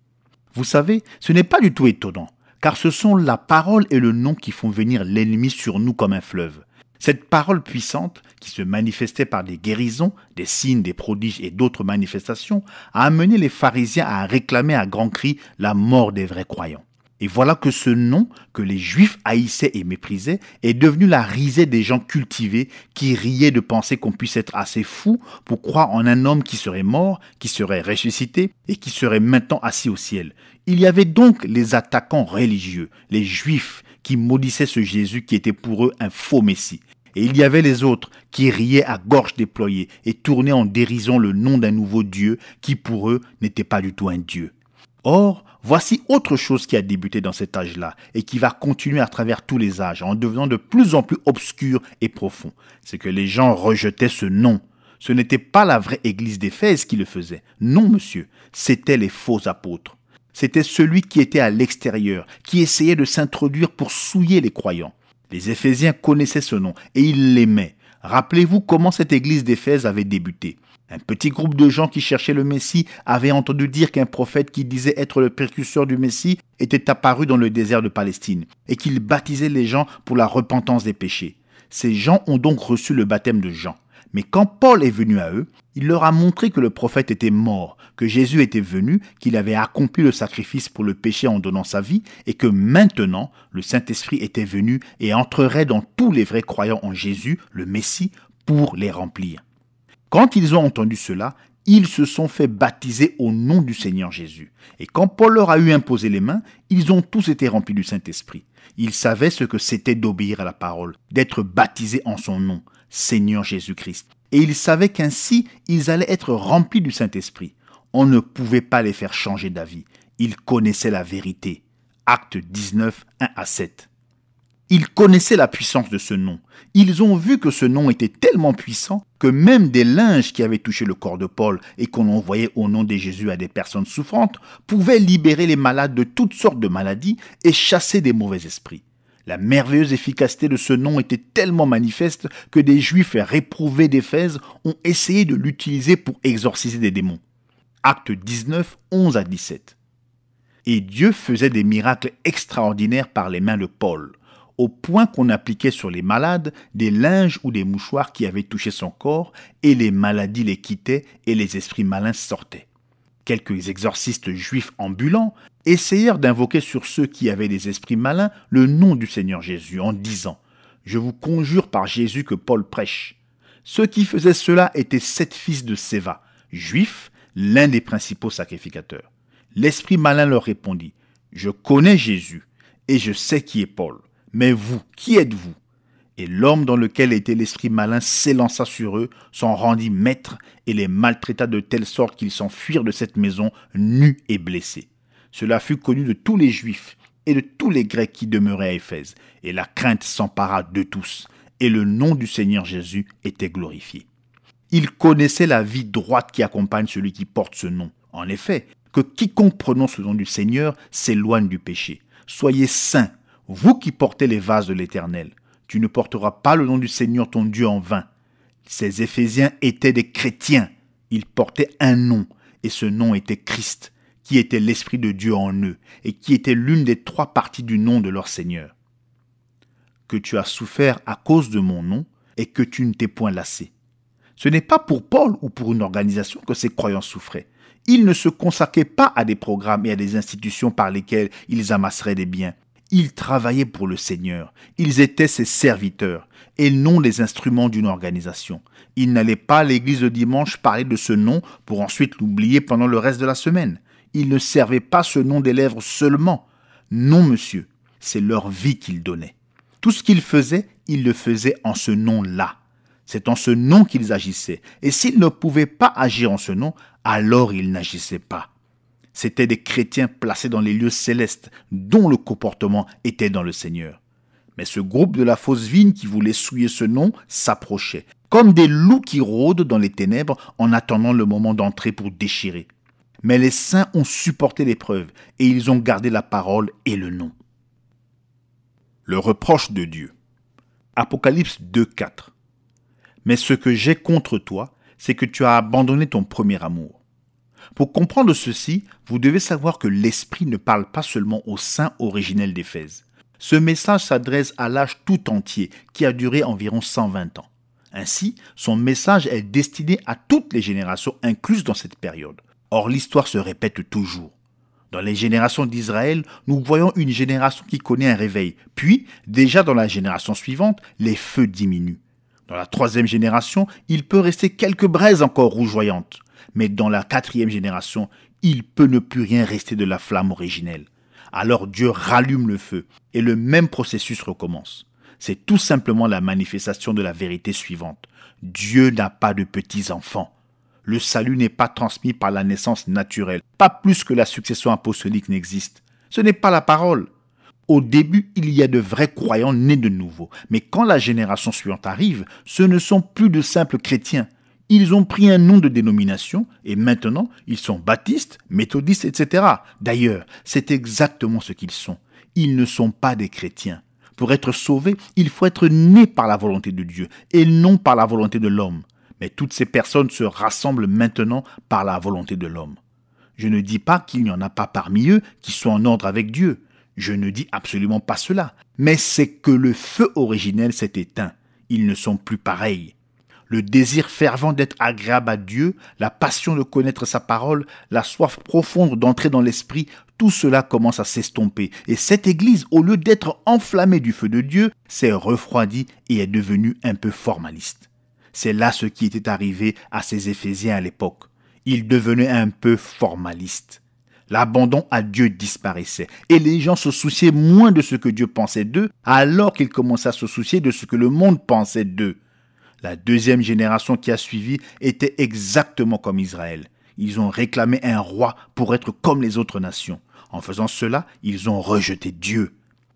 Vous savez, ce n'est pas du tout étonnant, car ce sont la parole et le nom qui font venir l'ennemi sur nous comme un fleuve. Cette parole puissante, qui se manifestait par des guérisons, des signes, des prodiges et d'autres manifestations, a amené les pharisiens à réclamer à grands cris la mort des vrais croyants. Et voilà que ce nom, que les Juifs haïssaient et méprisaient, est devenu la risée des gens cultivés qui riaient de penser qu'on puisse être assez fou pour croire en un homme qui serait mort, qui serait ressuscité et qui serait maintenant assis au ciel. Il y avait donc les attaquants religieux, les Juifs, qui maudissaient ce Jésus qui était pour eux un faux Messie. Et il y avait les autres qui riaient à gorge déployée et tournaient en dérision le nom d'un nouveau Dieu qui pour eux n'était pas du tout un Dieu. Or, voici autre chose qui a débuté dans cet âge-là et qui va continuer à travers tous les âges en devenant de plus en plus obscur et profond. C'est que les gens rejetaient ce nom. Ce n'était pas la vraie église d'Éphèse qui le faisait. Non, monsieur, c'étaient les faux apôtres. C'était celui qui était à l'extérieur, qui essayait de s'introduire pour souiller les croyants. Les Éphésiens connaissaient ce nom et ils l'aimaient. Rappelez-vous comment cette église d'Éphèse avait débuté. Un petit groupe de gens qui cherchaient le Messie avait entendu dire qu'un prophète qui disait être le précurseur du Messie était apparu dans le désert de Palestine et qu'il baptisait les gens pour la repentance des péchés. Ces gens ont donc reçu le baptême de Jean. Mais quand Paul est venu à eux, il leur a montré que le prophète était mort, que Jésus était venu, qu'il avait accompli le sacrifice pour le péché en donnant sa vie et que maintenant le Saint-Esprit était venu et entrerait dans tous les vrais croyants en Jésus, le Messie, pour les remplir. Quand ils ont entendu cela, ils se sont fait baptiser au nom du Seigneur Jésus. Et quand Paul leur a eu imposé les mains, ils ont tous été remplis du Saint-Esprit. Ils savaient ce que c'était d'obéir à la parole, d'être baptisés en son nom, Seigneur Jésus-Christ. Et ils savaient qu'ainsi, ils allaient être remplis du Saint-Esprit. On ne pouvait pas les faire changer d'avis. Ils connaissaient la vérité. Actes 19, 1 à 7. Ils connaissaient la puissance de ce nom. Ils ont vu que ce nom était tellement puissant que même des linges qui avaient touché le corps de Paul et qu'on envoyait au nom de Jésus à des personnes souffrantes pouvaient libérer les malades de toutes sortes de maladies et chasser des mauvais esprits. La merveilleuse efficacité de ce nom était tellement manifeste que des Juifs réprouvés d'Éphèse ont essayé de l'utiliser pour exorciser des démons. Actes 19, 11 à 17. Et Dieu faisait des miracles extraordinaires par les mains de Paul, au point qu'on appliquait sur les malades des linges ou des mouchoirs qui avaient touché son corps, et les maladies les quittaient et les esprits malins sortaient. Quelques exorcistes juifs ambulants essayèrent d'invoquer sur ceux qui avaient des esprits malins le nom du Seigneur Jésus en disant « Je vous conjure par Jésus que Paul prêche ». Ceux qui faisaient cela étaient 7 fils de Séva, juifs, l'un des principaux sacrificateurs. L'esprit malin leur répondit « Je connais Jésus et je sais qui est Paul. Mais vous, qui êtes-vous » Et l'homme dans lequel était l'esprit malin s'élança sur eux, s'en rendit maître et les maltraita de telle sorte qu'ils s'enfuirent de cette maison nus et blessés. Cela fut connu de tous les Juifs et de tous les Grecs qui demeuraient à Éphèse, et la crainte s'empara de tous, et le nom du Seigneur Jésus était glorifié. Ils connaissaient la vie droite qui accompagne celui qui porte ce nom. En effet, que quiconque prononce le nom du Seigneur s'éloigne du péché. Soyez saints, vous qui portez les vases de l'Éternel. Tu ne porteras pas le nom du Seigneur ton Dieu en vain. Ces Éphésiens étaient des chrétiens. Ils portaient un nom, et ce nom était Christ, qui était l'Esprit de Dieu en eux, et qui était l'une des 3 parties du nom de leur Seigneur. Que tu as souffert à cause de mon nom, et que tu ne t'es point lassé. Ce n'est pas pour Paul ou pour une organisation que ces croyants souffraient. Ils ne se consacraient pas à des programmes et à des institutions par lesquelles ils amasseraient des biens. Ils travaillaient pour le Seigneur. Ils étaient ses serviteurs et non les instruments d'une organisation. Ils n'allaient pas à l'église le dimanche parler de ce nom pour ensuite l'oublier pendant le reste de la semaine. Ils ne servaient pas ce nom des lèvres seulement. Non, monsieur, c'est leur vie qu'ils donnaient. Tout ce qu'ils faisaient, ils le faisaient en ce nom-là. C'est en ce nom qu'ils agissaient. Et s'ils ne pouvaient pas agir en ce nom, alors ils n'agissaient pas. C'étaient des chrétiens placés dans les lieux célestes, dont le comportement était dans le Seigneur. Mais ce groupe de la fausse vigne qui voulait souiller ce nom s'approchait, comme des loups qui rôdent dans les ténèbres en attendant le moment d'entrer pour déchirer. Mais les saints ont supporté l'épreuve et ils ont gardé la parole et le nom. Le reproche de Dieu. Apocalypse 2,4. Mais ce que j'ai contre toi, c'est que tu as abandonné ton premier amour. Pour comprendre ceci, vous devez savoir que l'Esprit ne parle pas seulement aux saints originels d'Éphèse. Ce message s'adresse à l'âge tout entier, qui a duré environ 120 ans. Ainsi, son message est destiné à toutes les générations incluses dans cette période. Or, l'histoire se répète toujours. Dans les générations d'Israël, nous voyons une génération qui connaît un réveil. Puis, déjà dans la génération suivante, les feux diminuent. Dans la troisième génération, il peut rester quelques braises encore rougeoyantes. Mais dans la quatrième génération, il peut ne plus rien rester de la flamme originelle. Alors Dieu rallume le feu et le même processus recommence. C'est tout simplement la manifestation de la vérité suivante. Dieu n'a pas de petits-enfants. Le salut n'est pas transmis par la naissance naturelle, pas plus que la succession apostolique n'existe. Ce n'est pas la parole. Au début, il y a de vrais croyants nés de nouveau, mais quand la génération suivante arrive, ce ne sont plus de simples chrétiens. Ils ont pris un nom de dénomination et maintenant, ils sont baptistes, méthodistes, etc. D'ailleurs, c'est exactement ce qu'ils sont. Ils ne sont pas des chrétiens. Pour être sauvé, il faut être né par la volonté de Dieu et non par la volonté de l'homme. Mais toutes ces personnes se rassemblent maintenant par la volonté de l'homme. Je ne dis pas qu'il n'y en a pas parmi eux qui sont en ordre avec Dieu. Je ne dis absolument pas cela. Mais c'est que le feu originel s'est éteint. Ils ne sont plus pareils. Le désir fervent d'être agréable à Dieu, la passion de connaître sa parole, la soif profonde d'entrer dans l'esprit, tout cela commence à s'estomper. Et cette église, au lieu d'être enflammée du feu de Dieu, s'est refroidie et est devenue un peu formaliste. C'est là ce qui était arrivé à ces Éphésiens à l'époque. Ils devenaient un peu formalistes. L'abandon à Dieu disparaissait et les gens se souciaient moins de ce que Dieu pensait d'eux alors qu'ils commençaient à se soucier de ce que le monde pensait d'eux. La deuxième génération qui a suivi était exactement comme Israël. Ils ont réclamé un roi pour être comme les autres nations. En faisant cela, ils ont rejeté Dieu.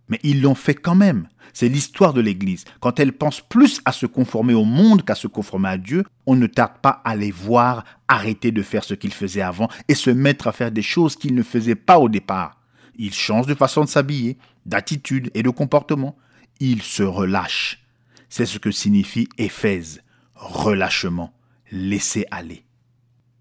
Mais ils l'ont fait quand même. C'est l'histoire de l'Église. Quand elle pense plus à se conformer au monde qu'à se conformer à Dieu, on ne tarde pas à les voir arrêter de faire ce qu'ils faisaient avant et se mettre à faire des choses qu'ils ne faisaient pas au départ. Ils changent de façon de s'habiller, d'attitude et de comportement. Ils se relâchent. C'est ce que signifie Éphèse, relâchement, laisser aller.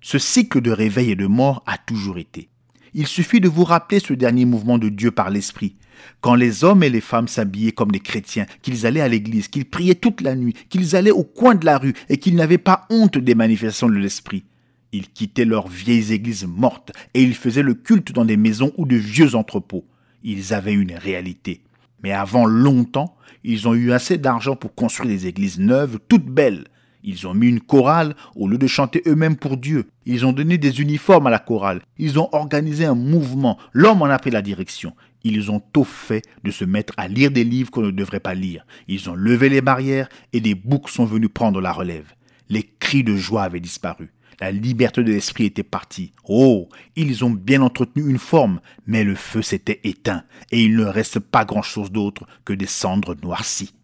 Ce cycle de réveil et de mort a toujours été. Il suffit de vous rappeler ce dernier mouvement de Dieu par l'Esprit. Quand les hommes et les femmes s'habillaient comme des chrétiens, qu'ils allaient à l'église, qu'ils priaient toute la nuit, qu'ils allaient au coin de la rue et qu'ils n'avaient pas honte des manifestations de l'Esprit. Ils quittaient leurs vieilles églises mortes et ils faisaient le culte dans des maisons ou de vieux entrepôts. Ils avaient une réalité. Mais avant longtemps, ils ont eu assez d'argent pour construire des églises neuves, toutes belles. Ils ont mis une chorale au lieu de chanter eux-mêmes pour Dieu. Ils ont donné des uniformes à la chorale. Ils ont organisé un mouvement. L'homme en a pris la direction. Ils ont tout fait de se mettre à lire des livres qu'on ne devrait pas lire. Ils ont levé les barrières et des boucs sont venus prendre la relève. Les cris de joie avaient disparu. La liberté de l'esprit était partie. Oh, ils ont bien entretenu une forme, mais le feu s'était éteint et il ne reste pas grand-chose d'autre que des cendres noircies.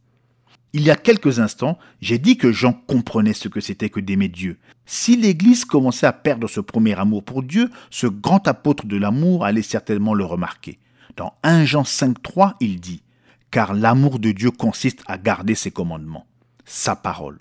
Il y a quelques instants, j'ai dit que Jean comprenait ce que c'était que d'aimer Dieu. Si l'Église commençait à perdre ce premier amour pour Dieu, ce grand apôtre de l'amour allait certainement le remarquer. Dans 1 Jean 5,3, il dit « Car l'amour de Dieu consiste à garder ses commandements, sa parole. »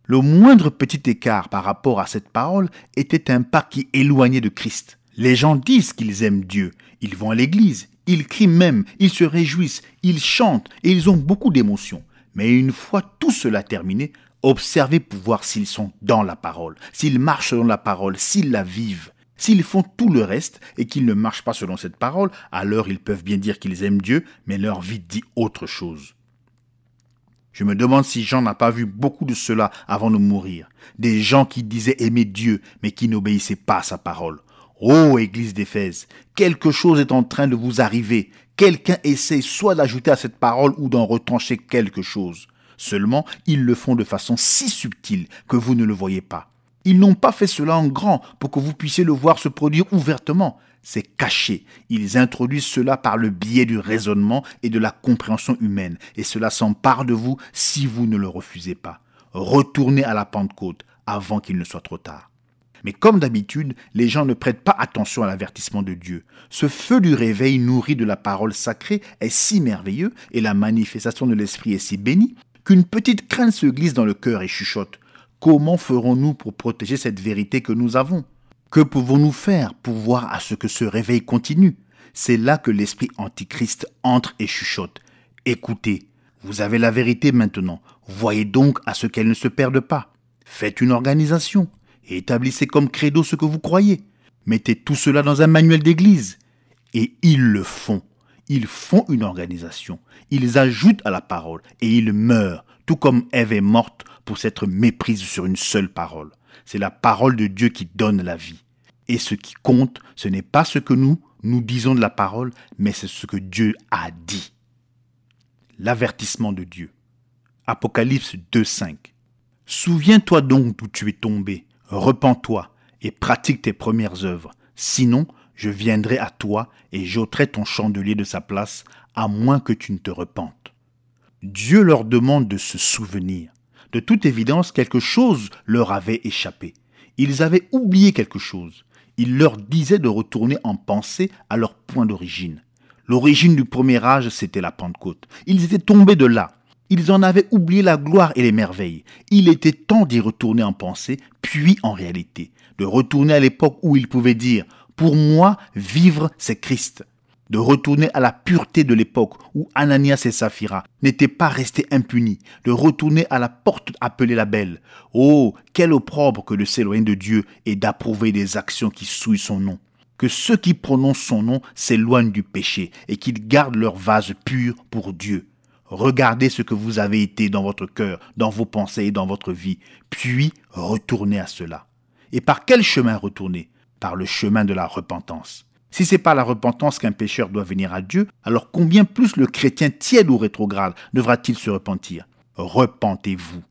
Le moindre petit écart par rapport à cette parole était un pas qui éloignait de Christ. Les gens disent qu'ils aiment Dieu, ils vont à l'église, ils crient même, ils se réjouissent, ils chantent et ils ont beaucoup d'émotions. Mais une fois tout cela terminé, observez pour voir s'ils sont dans la parole, s'ils marchent selon la parole, s'ils la vivent. S'ils font tout le reste et qu'ils ne marchent pas selon cette parole, alors ils peuvent bien dire qu'ils aiment Dieu, mais leur vie dit autre chose. Je me demande si Jean n'a pas vu beaucoup de cela avant de mourir. Des gens qui disaient aimer Dieu, mais qui n'obéissaient pas à sa parole. Ô Église d'Éphèse, quelque chose est en train de vous arriver. Quelqu'un essaie soit d'ajouter à cette parole ou d'en retrancher quelque chose. Seulement, ils le font de façon si subtile que vous ne le voyez pas. Ils n'ont pas fait cela en grand pour que vous puissiez le voir se produire ouvertement. C'est caché. Ils introduisent cela par le biais du raisonnement et de la compréhension humaine. Et cela s'empare de vous si vous ne le refusez pas. Retournez à la Pentecôte avant qu'il ne soit trop tard. Mais comme d'habitude, les gens ne prêtent pas attention à l'avertissement de Dieu. Ce feu du réveil nourri de la parole sacrée est si merveilleux et la manifestation de l'Esprit est si bénie qu'une petite crainte se glisse dans le cœur et chuchote. Comment ferons-nous pour protéger cette vérité que nous avons ? Que pouvons-nous faire pour voir à ce que ce réveil continue ? C'est là que l'esprit antichrist entre et chuchote. Écoutez, vous avez la vérité maintenant. Voyez donc à ce qu'elle ne se perde pas. Faites une organisation et établissez comme credo ce que vous croyez. Mettez tout cela dans un manuel d'église. Et ils le font. Ils font une organisation. Ils ajoutent à la parole et ils meurent, tout comme Ève est morte pour s'être méprise sur une seule parole. C'est la parole de Dieu qui donne la vie. Et ce qui compte, ce n'est pas ce que nous disons de la parole, mais c'est ce que Dieu a dit. L'avertissement de Dieu. Apocalypse 2,5. Souviens-toi donc d'où tu es tombé, repens-toi et pratique tes premières œuvres. Sinon, je viendrai à toi et j'ôterai ton chandelier de sa place, à moins que tu ne te repentes. Dieu leur demande de se souvenir. De toute évidence, quelque chose leur avait échappé. Ils avaient oublié quelque chose. Il leur disait de retourner en pensée à leur point d'origine. L'origine du premier âge, c'était la Pentecôte. Ils étaient tombés de là. Ils en avaient oublié la gloire et les merveilles. Il était temps d'y retourner en pensée, puis en réalité. De retourner à l'époque où ils pouvaient dire « Pour moi, vivre, c'est Christ ». De retourner à la pureté de l'époque où Ananias et Saphira n'étaient pas restés impunis, de retourner à la porte appelée la belle. Oh, quel opprobre que de s'éloigner de Dieu et d'approuver des actions qui souillent son nom. Que ceux qui prononcent son nom s'éloignent du péché et qu'ils gardent leur vase pur pour Dieu. Regardez ce que vous avez été dans votre cœur, dans vos pensées et dans votre vie, puis retournez à cela. Et par quel chemin retourner ? Par le chemin de la repentance. Si ce n'est pas la repentance qu'un pécheur doit venir à Dieu, alors combien plus le chrétien tiède ou rétrograde devra-t-il se repentir ? Repentez-vous.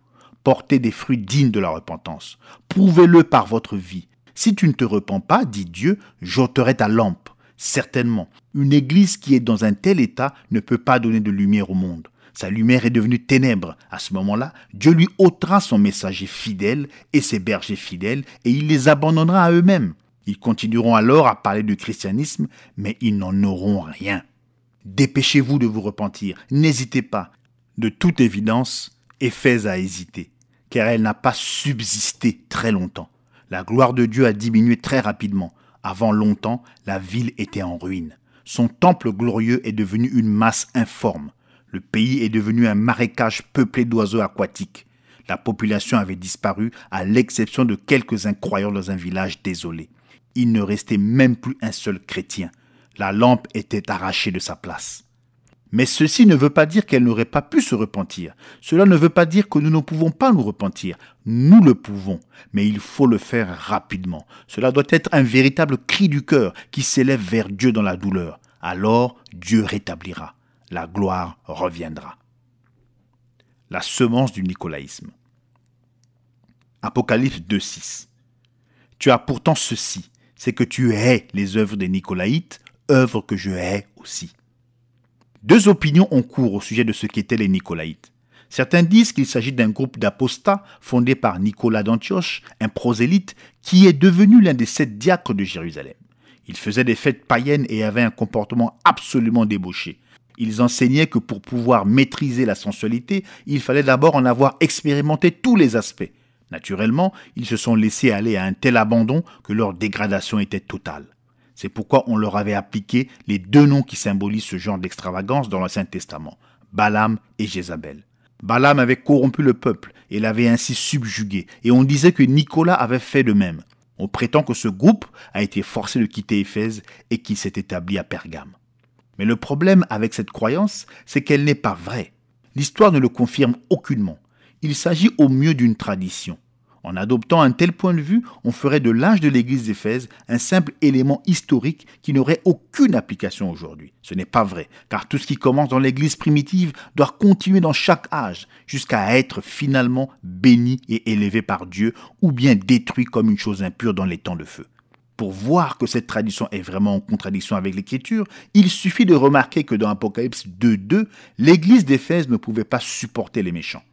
Portez des fruits dignes de la repentance. Prouvez-le par votre vie. Si tu ne te repens pas, dit Dieu, j'ôterai ta lampe. Certainement, une église qui est dans un tel état ne peut pas donner de lumière au monde. Sa lumière est devenue ténèbre. À ce moment-là, Dieu lui ôtera son messager fidèle et ses bergers fidèles et il les abandonnera à eux-mêmes. Ils continueront alors à parler du christianisme, mais ils n'en auront rien. Dépêchez-vous de vous repentir, n'hésitez pas. De toute évidence, Éphèse a hésité, car elle n'a pas subsisté très longtemps. La gloire de Dieu a diminué très rapidement. Avant longtemps, la ville était en ruine. Son temple glorieux est devenu une masse informe. Le pays est devenu un marécage peuplé d'oiseaux aquatiques. La population avait disparu, à l'exception de quelques-uns croyants dans un village désolé. Il ne restait même plus un seul chrétien. La lampe était arrachée de sa place. Mais ceci ne veut pas dire qu'elle n'aurait pas pu se repentir. Cela ne veut pas dire que nous ne pouvons pas nous repentir. Nous le pouvons, mais il faut le faire rapidement. Cela doit être un véritable cri du cœur qui s'élève vers Dieu dans la douleur. Alors Dieu rétablira. La gloire reviendra. La semence du nicolaïsme. Apocalypse 2,6. Tu as pourtant ceci, c'est que tu hais les œuvres des Nicolaïtes, œuvres que je hais aussi. Deux opinions ont cours au sujet de ce qu'étaient les Nicolaïtes. Certains disent qu'il s'agit d'un groupe d'apostats fondé par Nicolas d'Antioche, un prosélyte qui est devenu l'un des 7 diacres de Jérusalem. Ils faisaient des fêtes païennes et avaient un comportement absolument débauché. Ils enseignaient que pour pouvoir maîtriser la sensualité, il fallait d'abord en avoir expérimenté tous les aspects. Naturellement, ils se sont laissés aller à un tel abandon que leur dégradation était totale. C'est pourquoi on leur avait appliqué les 2 noms qui symbolisent ce genre d'extravagance dans l'Ancien Testament, Balaam et Jézabel. Balaam avait corrompu le peuple et l'avait ainsi subjugué, et on disait que Nicolas avait fait de même. On prétend que ce groupe a été forcé de quitter Éphèse et qu'il s'est établi à Pergame. Mais le problème avec cette croyance, c'est qu'elle n'est pas vraie. L'histoire ne le confirme aucunement. Il s'agit au mieux d'une tradition. En adoptant un tel point de vue, on ferait de l'âge de l'église d'Éphèse un simple élément historique qui n'aurait aucune application aujourd'hui. Ce n'est pas vrai, car tout ce qui commence dans l'église primitive doit continuer dans chaque âge, jusqu'à être finalement béni et élevé par Dieu, ou bien détruit comme une chose impure dans les temps de feu. Pour voir que cette tradition est vraiment en contradiction avec l'Écriture, il suffit de remarquer que dans Apocalypse 2.2, l'église d'Éphèse ne pouvait pas supporter les méchants.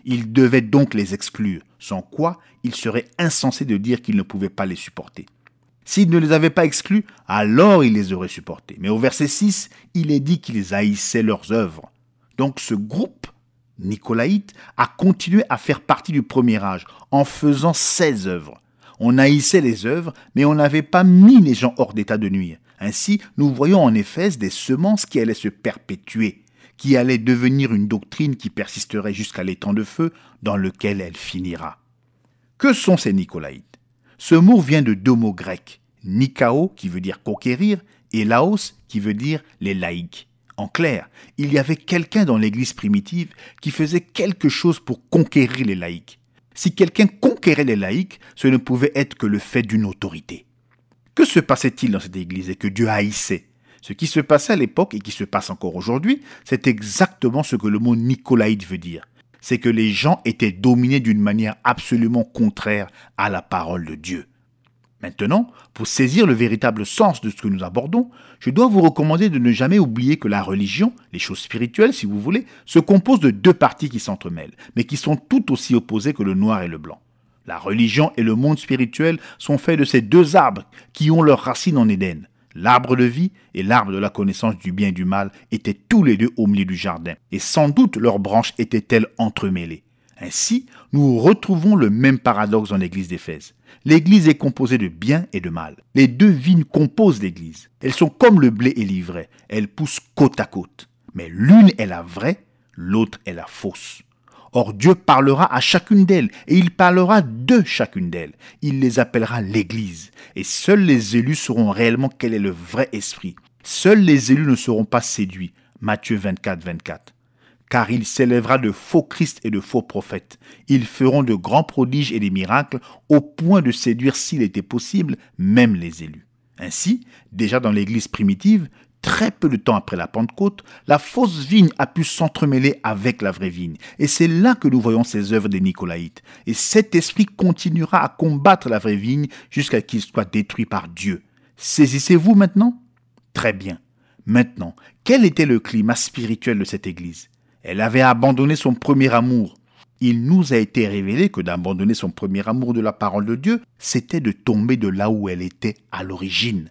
Il devait donc les exclure, sans quoi il serait insensé de dire qu'il ne pouvait pas les supporter. S'il ne les avait pas exclus, alors il les aurait supportés. Mais au verset 6, il est dit qu'ils haïssaient leurs œuvres. Donc ce groupe nicolaïte a continué à faire partie du premier âge en faisant ses œuvres. On haïssait les œuvres, mais on n'avait pas mis les gens hors d'état de nuire. Ainsi, nous voyons en Éphèse des semences qui allaient se perpétuer, qui allait devenir une doctrine qui persisterait jusqu'à l'étang de feu dans lequel elle finira. Que sont ces Nicolaïtes? Ce mot vient de deux mots grecs, Nikao qui veut dire conquérir et Laos qui veut dire les laïcs. En clair, il y avait quelqu'un dans l'église primitive qui faisait quelque chose pour conquérir les laïcs. Si quelqu'un conquérait les laïcs, ce ne pouvait être que le fait d'une autorité. Que se passait-il dans cette église et que Dieu haïssait? Ce qui se passait à l'époque et qui se passe encore aujourd'hui, c'est exactement ce que le mot Nicolaïte veut dire. C'est que les gens étaient dominés d'une manière absolument contraire à la parole de Dieu. Maintenant, pour saisir le véritable sens de ce que nous abordons, je dois vous recommander de ne jamais oublier que la religion, les choses spirituelles si vous voulez, se compose de deux parties qui s'entremêlent, mais qui sont tout aussi opposées que le noir et le blanc. La religion et le monde spirituel sont faits de ces deux arbres qui ont leurs racines en Éden. L'arbre de vie et l'arbre de la connaissance du bien et du mal étaient tous les deux au milieu du jardin, et sans doute leurs branches étaient-elles entremêlées. Ainsi, nous retrouvons le même paradoxe dans l'église d'Éphèse. L'église est composée de bien et de mal. Les deux vignes composent l'église. Elles sont comme le blé et l'ivraie. Elles poussent côte à côte. Mais l'une est la vraie, l'autre est la fausse. Or Dieu parlera à chacune d'elles, et il parlera de chacune d'elles. Il les appellera l'Église, et seuls les élus sauront réellement quel est le vrai esprit. Seuls les élus ne seront pas séduits. Matthieu 24, 24. Car il s'élèvera de faux Christ et de faux prophètes. Ils feront de grands prodiges et des miracles, au point de séduire, s'il était possible, même les élus. Ainsi, déjà dans l'Église primitive, très peu de temps après la Pentecôte, la fausse vigne a pu s'entremêler avec la vraie vigne. Et c'est là que nous voyons ces œuvres des Nicolaïtes. Et cet esprit continuera à combattre la vraie vigne jusqu'à qu'il soit détruit par Dieu. Saisissez-vous maintenant? Très bien. Maintenant, quel était le climat spirituel de cette Église? Elle avait abandonné son premier amour. Il nous a été révélé que d'abandonner son premier amour de la parole de Dieu, c'était de tomber de là où elle était à l'origine,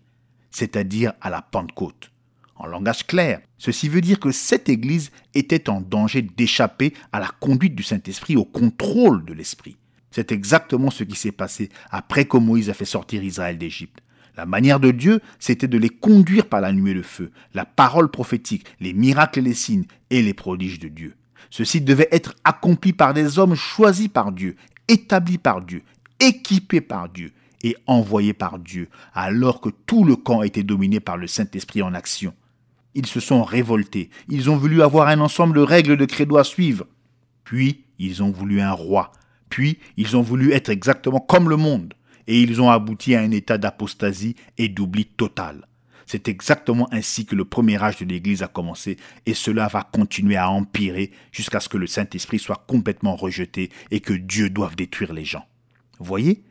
c'est-à-dire à la Pentecôte. En langage clair, ceci veut dire que cette Église était en danger d'échapper à la conduite du Saint-Esprit, au contrôle de l'Esprit. C'est exactement ce qui s'est passé après que Moïse a fait sortir Israël d'Égypte. La manière de Dieu, c'était de les conduire par la nuée de feu, la parole prophétique, les miracles et les signes et les prodiges de Dieu. Ceci devait être accompli par des hommes choisis par Dieu, établis par Dieu, équipés par Dieu et envoyés par Dieu, alors que tout le camp était dominé par le Saint-Esprit en action. Ils se sont révoltés, ils ont voulu avoir un ensemble de règles de credo à suivre. Puis, ils ont voulu un roi. Puis, ils ont voulu être exactement comme le monde. Et ils ont abouti à un état d'apostasie et d'oubli total. C'est exactement ainsi que le premier âge de l'Église a commencé et cela va continuer à empirer jusqu'à ce que le Saint-Esprit soit complètement rejeté et que Dieu doive détruire les gens. Voyez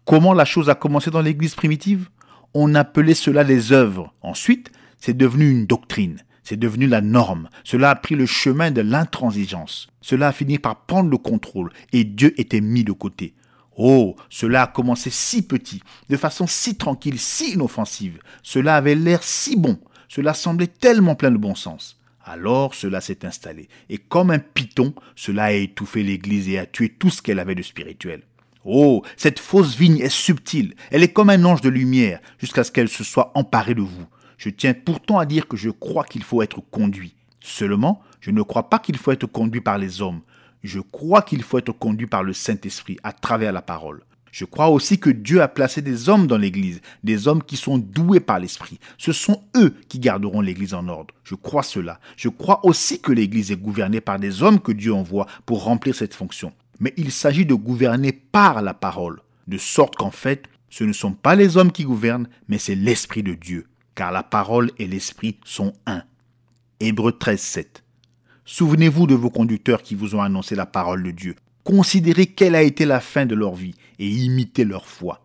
comment la chose a commencé dans l'Église primitive? On appelait cela les œuvres. Ensuite, c'est devenu une doctrine. C'est devenu la norme. Cela a pris le chemin de l'intransigeance. Cela a fini par prendre le contrôle et Dieu était mis de côté. Oh, cela a commencé si petit, de façon si tranquille, si inoffensive. Cela avait l'air si bon. Cela semblait tellement plein de bon sens. Alors cela s'est installé. Et comme un python, cela a étouffé l'Église et a tué tout ce qu'elle avait de spirituel. Oh, cette fausse vigne est subtile. Elle est comme un ange de lumière jusqu'à ce qu'elle se soit emparée de vous. Je tiens pourtant à dire que je crois qu'il faut être conduit. Seulement, je ne crois pas qu'il faut être conduit par les hommes. Je crois qu'il faut être conduit par le Saint-Esprit à travers la parole. Je crois aussi que Dieu a placé des hommes dans l'Église, des hommes qui sont doués par l'Esprit. Ce sont eux qui garderont l'Église en ordre. Je crois cela. Je crois aussi que l'Église est gouvernée par des hommes que Dieu envoie pour remplir cette fonction. mais il s'agit de gouverner par la parole, de sorte qu'en fait, ce ne sont pas les hommes qui gouvernent, mais c'est l'Esprit de Dieu, car la parole et l'Esprit sont un. Hébreux 13, 7. Souvenez-vous de vos conducteurs qui vous ont annoncé la parole de Dieu. Considérez quelle a été la fin de leur vie et imitez leur foi.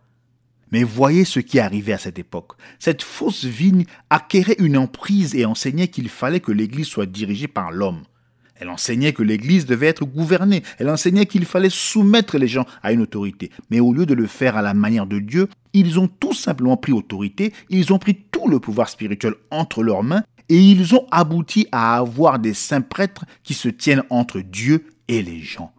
Mais voyez ce qui est arrivé à cette époque. Cette fausse vigne acquérait une emprise et enseignait qu'il fallait que l'Église soit dirigée par l'homme. Elle enseignait que l'Église devait être gouvernée. Elle enseignait qu'il fallait soumettre les gens à une autorité. Mais au lieu de le faire à la manière de Dieu, ils ont tout simplement pris autorité, ils ont pris tout le pouvoir spirituel entre leurs mains et ils ont abouti à avoir des saints prêtres qui se tiennent entre Dieu et les gens.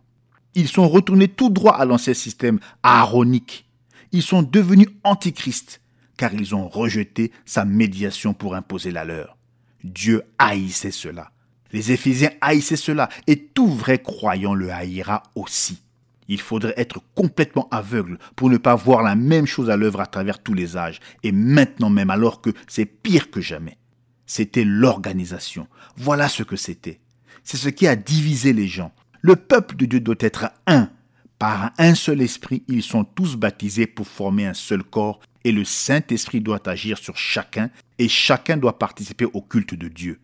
Ils sont retournés tout droit à l'ancien système aaronique. Ils sont devenus antichrists car ils ont rejeté sa médiation pour imposer la leur. Dieu haïssait cela. Les Éphésiens haïssaient cela et tout vrai croyant le haïra aussi. Il faudrait être complètement aveugle pour ne pas voir la même chose à l'œuvre à travers tous les âges et maintenant même alors que c'est pire que jamais. C'était l'organisation. Voilà ce que c'était. C'est ce qui a divisé les gens. Le peuple de Dieu doit être un. Par un seul esprit, ils sont tous baptisés pour former un seul corps et le Saint-Esprit doit agir sur chacun et chacun doit participer au culte de Dieu.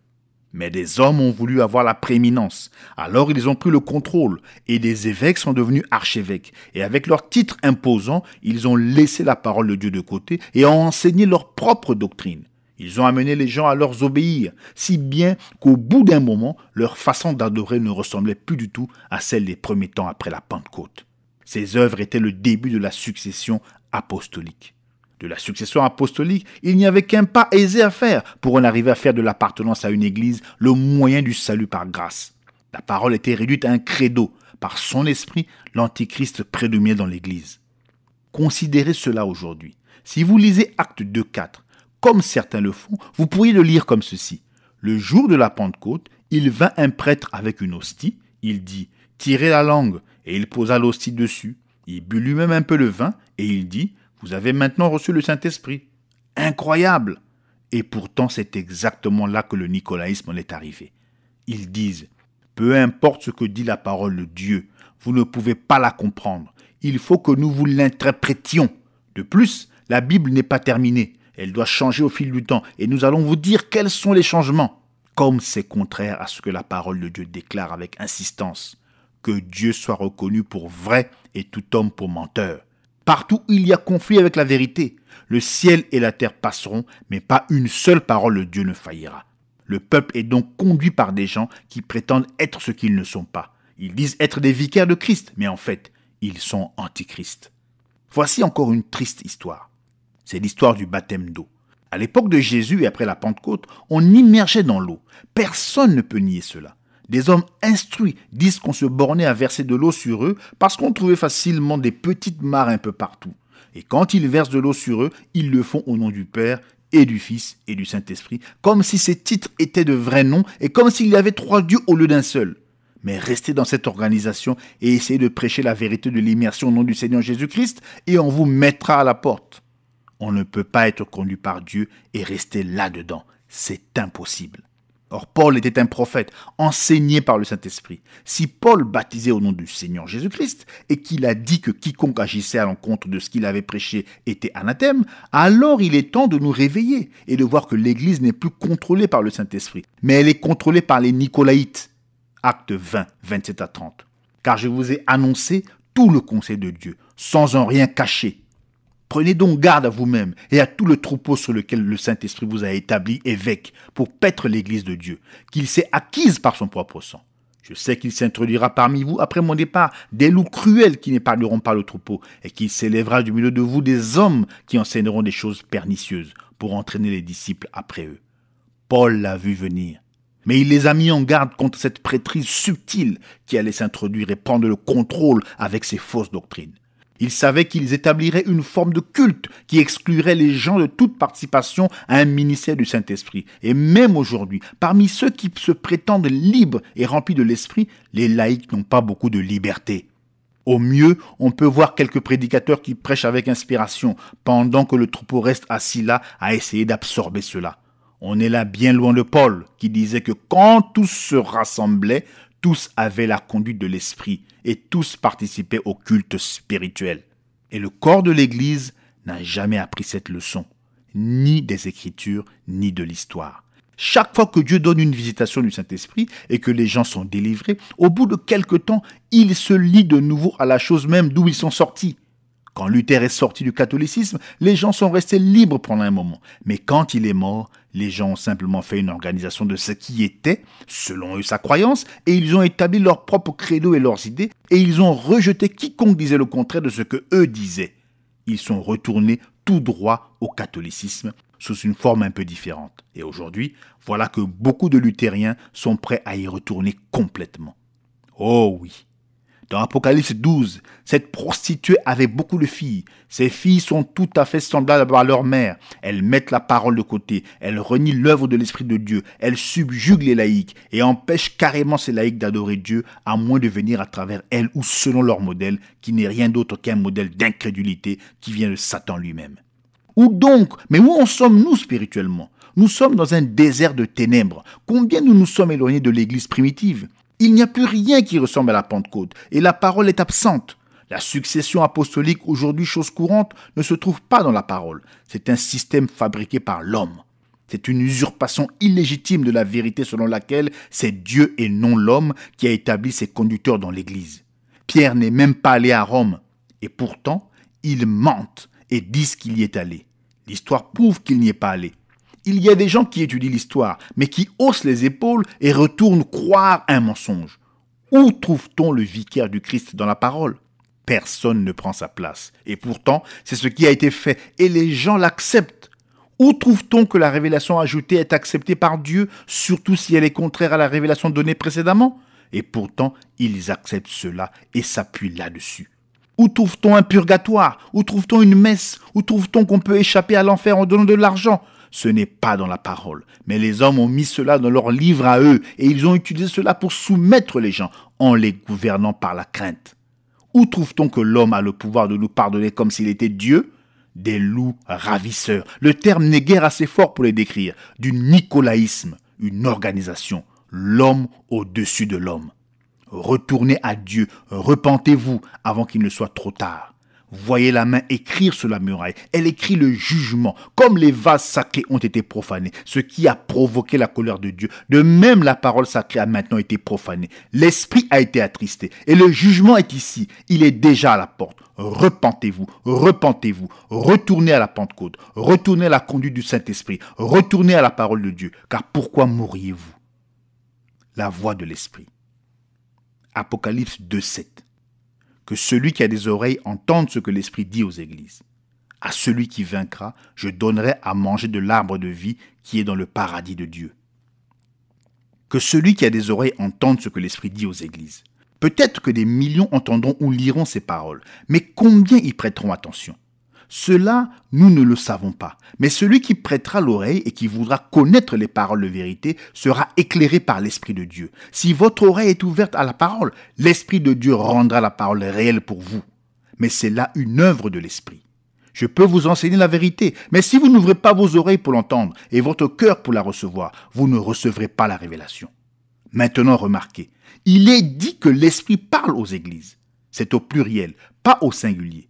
Mais des hommes ont voulu avoir la prééminence. Alors ils ont pris le contrôle et des évêques sont devenus archevêques. Et avec leurs titres imposants, ils ont laissé la parole de Dieu de côté et ont enseigné leur propre doctrine. Ils ont amené les gens à leur obéir, si bien qu'au bout d'un moment, leur façon d'adorer ne ressemblait plus du tout à celle des premiers temps après la Pentecôte. Ces œuvres étaient le début de la succession apostolique. De la succession apostolique, il n'y avait qu'un pas aisé à faire pour en arriver à faire de l'appartenance à une église le moyen du salut par grâce. La parole était réduite à un credo. Par son esprit, l'antichrist prédominait dans l'église. Considérez cela aujourd'hui. Si vous lisez Actes 2.4, comme certains le font, vous pourriez le lire comme ceci. Le jour de la Pentecôte, il vint un prêtre avec une hostie. Il dit, tirez la langue, et il posa l'hostie dessus. Il but lui-même un peu le vin, et il dit, vous avez maintenant reçu le Saint-Esprit. Incroyable! Et pourtant, c'est exactement là que le nicolaïsme en est arrivé. Ils disent, peu importe ce que dit la parole de Dieu, vous ne pouvez pas la comprendre. Il faut que nous vous l'interprétions. De plus, la Bible n'est pas terminée. Elle doit changer au fil du temps et nous allons vous dire quels sont les changements. Comme c'est contraire à ce que la parole de Dieu déclare avec insistance. Que Dieu soit reconnu pour vrai et tout homme pour menteur. Partout où il y a conflit avec la vérité, le ciel et la terre passeront, mais pas une seule parole de Dieu ne faillira. Le peuple est donc conduit par des gens qui prétendent être ce qu'ils ne sont pas. Ils disent être des vicaires de Christ, mais en fait, ils sont antichrists. Voici encore une triste histoire. C'est l'histoire du baptême d'eau. À l'époque de Jésus et après la Pentecôte, on immergeait dans l'eau. Personne ne peut nier cela. Des hommes instruits disent qu'on se bornait à verser de l'eau sur eux parce qu'on trouvait facilement des petites mares un peu partout. Et quand ils versent de l'eau sur eux, ils le font au nom du Père et du Fils et du Saint-Esprit, comme si ces titres étaient de vrais noms et comme s'il y avait 3 dieux au lieu d'un seul. Mais restez dans cette organisation et essayez de prêcher la vérité de l'immersion au nom du Seigneur Jésus-Christ et on vous mettra à la porte. On ne peut pas être conduit par Dieu et rester là-dedans. C'est impossible. Or, Paul était un prophète, enseigné par le Saint-Esprit. Si Paul baptisait au nom du Seigneur Jésus-Christ et qu'il a dit que quiconque agissait à l'encontre de ce qu'il avait prêché était anathème, alors il est temps de nous réveiller et de voir que l'Église n'est plus contrôlée par le Saint-Esprit, mais elle est contrôlée par les Nicolaïtes. Actes 20, 27 à 30. Car je vous ai annoncé tout le conseil de Dieu, sans en rien cacher. Prenez donc garde à vous-même et à tout le troupeau sur lequel le Saint-Esprit vous a établi évêque pour paître l'Église de Dieu, qu'il s'est acquise par son propre sang. Je sais qu'il s'introduira parmi vous après mon départ des loups cruels qui n'épargneront pas le troupeau et qu'il s'élèvera du milieu de vous des hommes qui enseigneront des choses pernicieuses pour entraîner les disciples après eux. Paul l'a vu venir. Mais il les a mis en garde contre cette prêtrise subtile qui allait s'introduire et prendre le contrôle avec ses fausses doctrines. Il savait qu'ils établiraient une forme de culte qui exclurait les gens de toute participation à un ministère du Saint-Esprit. Et même aujourd'hui, parmi ceux qui se prétendent libres et remplis de l'Esprit, les laïcs n'ont pas beaucoup de liberté. Au mieux, on peut voir quelques prédicateurs qui prêchent avec inspiration, pendant que le troupeau reste assis là à essayer d'absorber cela. On est là bien loin de Paul, qui disait que quand tous se rassemblaient, Tous avaient la conduite de l'esprit et tous participaient au culte spirituel. Et le corps de l'Église n'a jamais appris cette leçon, ni des Écritures, ni de l'histoire. Chaque fois que Dieu donne une visitation du Saint-Esprit et que les gens sont délivrés, au bout de quelque temps, ils se lient de nouveau à la chose même d'où ils sont sortis. Quand Luther est sorti du catholicisme, les gens sont restés libres pendant un moment. Mais quand il est mort, les gens ont simplement fait une organisation de ce qui était, selon eux, sa croyance, et ils ont établi leur propre credo et leurs idées, et ils ont rejeté quiconque disait le contraire de ce que eux disaient. Ils sont retournés tout droit au catholicisme, sous une forme un peu différente. Et aujourd'hui, voilà que beaucoup de luthériens sont prêts à y retourner complètement. Oh oui! Dans Apocalypse 12, cette prostituée avait beaucoup de filles. Ces filles sont tout à fait semblables à leur mère. Elles mettent la parole de côté. Elles renient l'œuvre de l'Esprit de Dieu. Elles subjuguent les laïcs et empêchent carrément ces laïcs d'adorer Dieu, à moins de venir à travers elles ou selon leur modèle, qui n'est rien d'autre qu'un modèle d'incrédulité qui vient de Satan lui-même. Où donc? Mais où en sommes-nous spirituellement? Nous sommes dans un désert de ténèbres. Combien nous nous sommes éloignés de l'Église primitive? Il n'y a plus rien qui ressemble à la Pentecôte et la parole est absente. La succession apostolique, aujourd'hui chose courante, ne se trouve pas dans la parole. C'est un système fabriqué par l'homme. C'est une usurpation illégitime de la vérité selon laquelle c'est Dieu et non l'homme qui a établi ses conducteurs dans l'Église. Pierre n'est même pas allé à Rome et pourtant, ils mentent et disent qu'il y est allé. L'histoire prouve qu'il n'y est pas allé. Il y a des gens qui étudient l'histoire, mais qui haussent les épaules et retournent croire un mensonge. Où trouve-t-on le vicaire du Christ dans la parole? Personne ne prend sa place. Et pourtant, c'est ce qui a été fait, et les gens l'acceptent. Où trouve-t-on que la révélation ajoutée est acceptée par Dieu, surtout si elle est contraire à la révélation donnée précédemment? Et pourtant, ils acceptent cela et s'appuient là-dessus. Où trouve-t-on un purgatoire? Où trouve-t-on une messe? Où trouve-t-on qu'on peut échapper à l'enfer en donnant de l'argent? Ce n'est pas dans la parole, mais les hommes ont mis cela dans leur livre à eux et ils ont utilisé cela pour soumettre les gens en les gouvernant par la crainte. Où trouve-t-on que l'homme a le pouvoir de nous pardonner comme s'il était Dieu? Des loups ravisseurs. Le terme n'est guère assez fort pour les décrire. Du nicolaïsme, une organisation. L'homme au-dessus de l'homme. Retournez à Dieu, repentez-vous avant qu'il ne soit trop tard. Voyez la main écrire sur la muraille. Elle écrit le jugement. Comme les vases sacrés ont été profanés, ce qui a provoqué la colère de Dieu, de même la parole sacrée a maintenant été profanée. L'esprit a été attristé et le jugement est ici. Il est déjà à la porte. Repentez-vous, repentez-vous, retournez à la Pentecôte, retournez à la conduite du Saint-Esprit, retournez à la parole de Dieu. Car pourquoi mourriez-vous? La voix de l'Esprit. Apocalypse 2,7. Que celui qui a des oreilles entende ce que l'Esprit dit aux églises. À celui qui vaincra, je donnerai à manger de l'arbre de vie qui est dans le paradis de Dieu. Que celui qui a des oreilles entende ce que l'Esprit dit aux églises. Peut-être que des millions entendront ou liront ces paroles, mais combien y prêteront attention? Cela, nous ne le savons pas. Mais celui qui prêtera l'oreille et qui voudra connaître les paroles de vérité sera éclairé par l'Esprit de Dieu. Si votre oreille est ouverte à la parole, l'Esprit de Dieu rendra la parole réelle pour vous. Mais c'est là une œuvre de l'Esprit. Je peux vous enseigner la vérité, mais si vous n'ouvrez pas vos oreilles pour l'entendre et votre cœur pour la recevoir, vous ne recevrez pas la révélation. Maintenant, remarquez, il est dit que l'Esprit parle aux églises. C'est au pluriel, pas au singulier.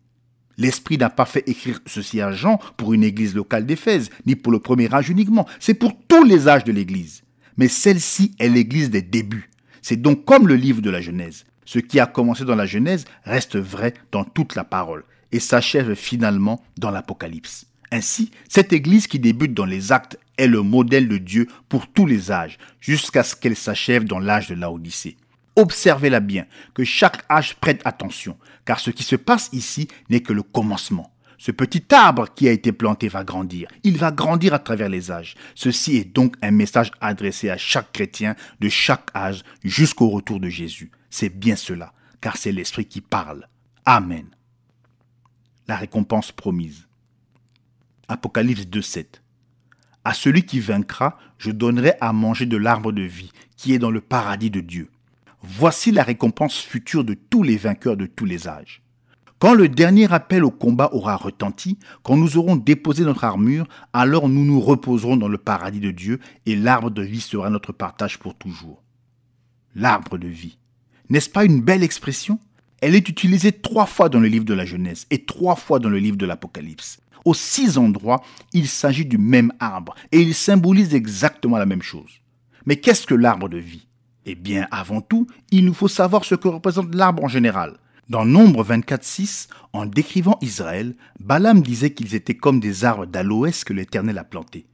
L'Esprit n'a pas fait écrire ceci à Jean pour une église locale d'Éphèse, ni pour le premier âge uniquement. C'est pour tous les âges de l'église. Mais celle-ci est l'église des débuts. C'est donc comme le livre de la Genèse. Ce qui a commencé dans la Genèse reste vrai dans toute la parole et s'achève finalement dans l'Apocalypse. Ainsi, cette église qui débute dans les actes est le modèle de Dieu pour tous les âges, jusqu'à ce qu'elle s'achève dans l'âge de Laodicée. Observez-la bien, que chaque âge prête attention, car ce qui se passe ici n'est que le commencement. Ce petit arbre qui a été planté va grandir. Il va grandir à travers les âges. Ceci est donc un message adressé à chaque chrétien de chaque âge jusqu'au retour de Jésus. C'est bien cela, car c'est l'Esprit qui parle. Amen. La récompense promise. Apocalypse 2,7. À celui qui vaincra, je donnerai à manger de l'arbre de vie qui est dans le paradis de Dieu. Voici la récompense future de tous les vainqueurs de tous les âges. Quand le dernier appel au combat aura retenti, quand nous aurons déposé notre armure, alors nous nous reposerons dans le paradis de Dieu et l'arbre de vie sera notre partage pour toujours. l'arbre de vie. N'est-ce pas une belle expression? Elle est utilisée 3 fois dans le livre de la Genèse et 3 fois dans le livre de l'Apocalypse. Aux 6 endroits, il s'agit du même arbre et il symbolise exactement la même chose. Mais qu'est-ce que l'arbre de vie? Eh bien, avant tout, il nous faut savoir ce que représente l'arbre en général. Dans Nombre 24:6, en décrivant Israël, Balaam disait qu'ils étaient comme des arbres d'aloès que l'Éternel a plantés.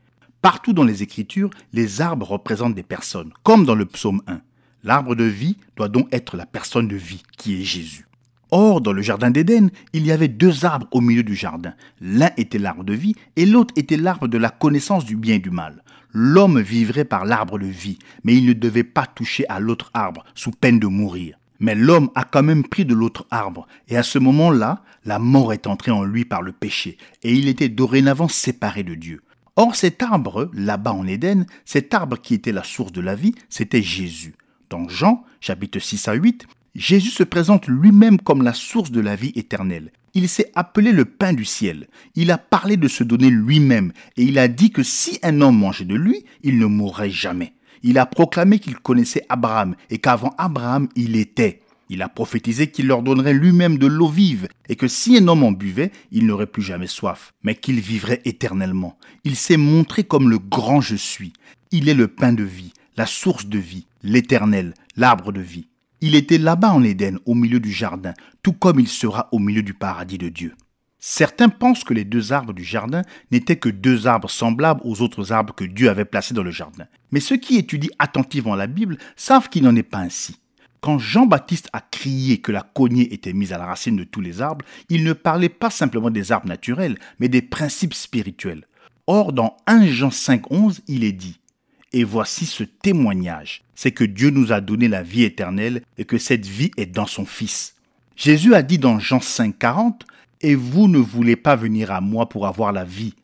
Partout dans les Écritures, les arbres représentent des personnes, comme dans le psaume 1. L'arbre de vie doit donc être la personne de vie, qui est Jésus. Or, dans le jardin d'Éden, il y avait 2 arbres au milieu du jardin. L'un était l'arbre de vie et l'autre était l'arbre de la connaissance du bien et du mal. L'homme vivrait par l'arbre de vie, mais il ne devait pas toucher à l'autre arbre, sous peine de mourir. Mais l'homme a quand même pris de l'autre arbre, et à ce moment-là, la mort est entrée en lui par le péché, et il était dorénavant séparé de Dieu. Or cet arbre, là-bas en Éden, cet arbre qui était la source de la vie, c'était Jésus. Dans Jean, chapitres 6 à 8, Jésus se présente lui-même comme la source de la vie éternelle. Il s'est appelé le pain du ciel. Il a parlé de se donner lui-même et il a dit que si un homme mangeait de lui, il ne mourrait jamais. Il a proclamé qu'il connaissait Abraham et qu'avant Abraham, il était. Il a prophétisé qu'il leur donnerait lui-même de l'eau vive et que si un homme en buvait, il n'aurait plus jamais soif, mais qu'il vivrait éternellement. Il s'est montré comme le grand je suis. Il est le pain de vie, la source de vie, l'éternel, l'arbre de vie. Il était là-bas en Éden, au milieu du jardin, tout comme il sera au milieu du paradis de Dieu. Certains pensent que les 2 arbres du jardin n'étaient que 2 arbres semblables aux autres arbres que Dieu avait placés dans le jardin. Mais ceux qui étudient attentivement la Bible savent qu'il n'en est pas ainsi. Quand Jean-Baptiste a crié que la cognée était mise à la racine de tous les arbres, il ne parlait pas simplement des arbres naturels, mais des principes spirituels. Or, dans 1 Jean 5,11, il est dit « Et voici ce témoignage, c'est que Dieu nous a donné la vie éternelle et que cette vie est dans son Fils. » Jésus a dit dans Jean 5,40 « Et vous ne voulez pas venir à moi pour avoir la vie. »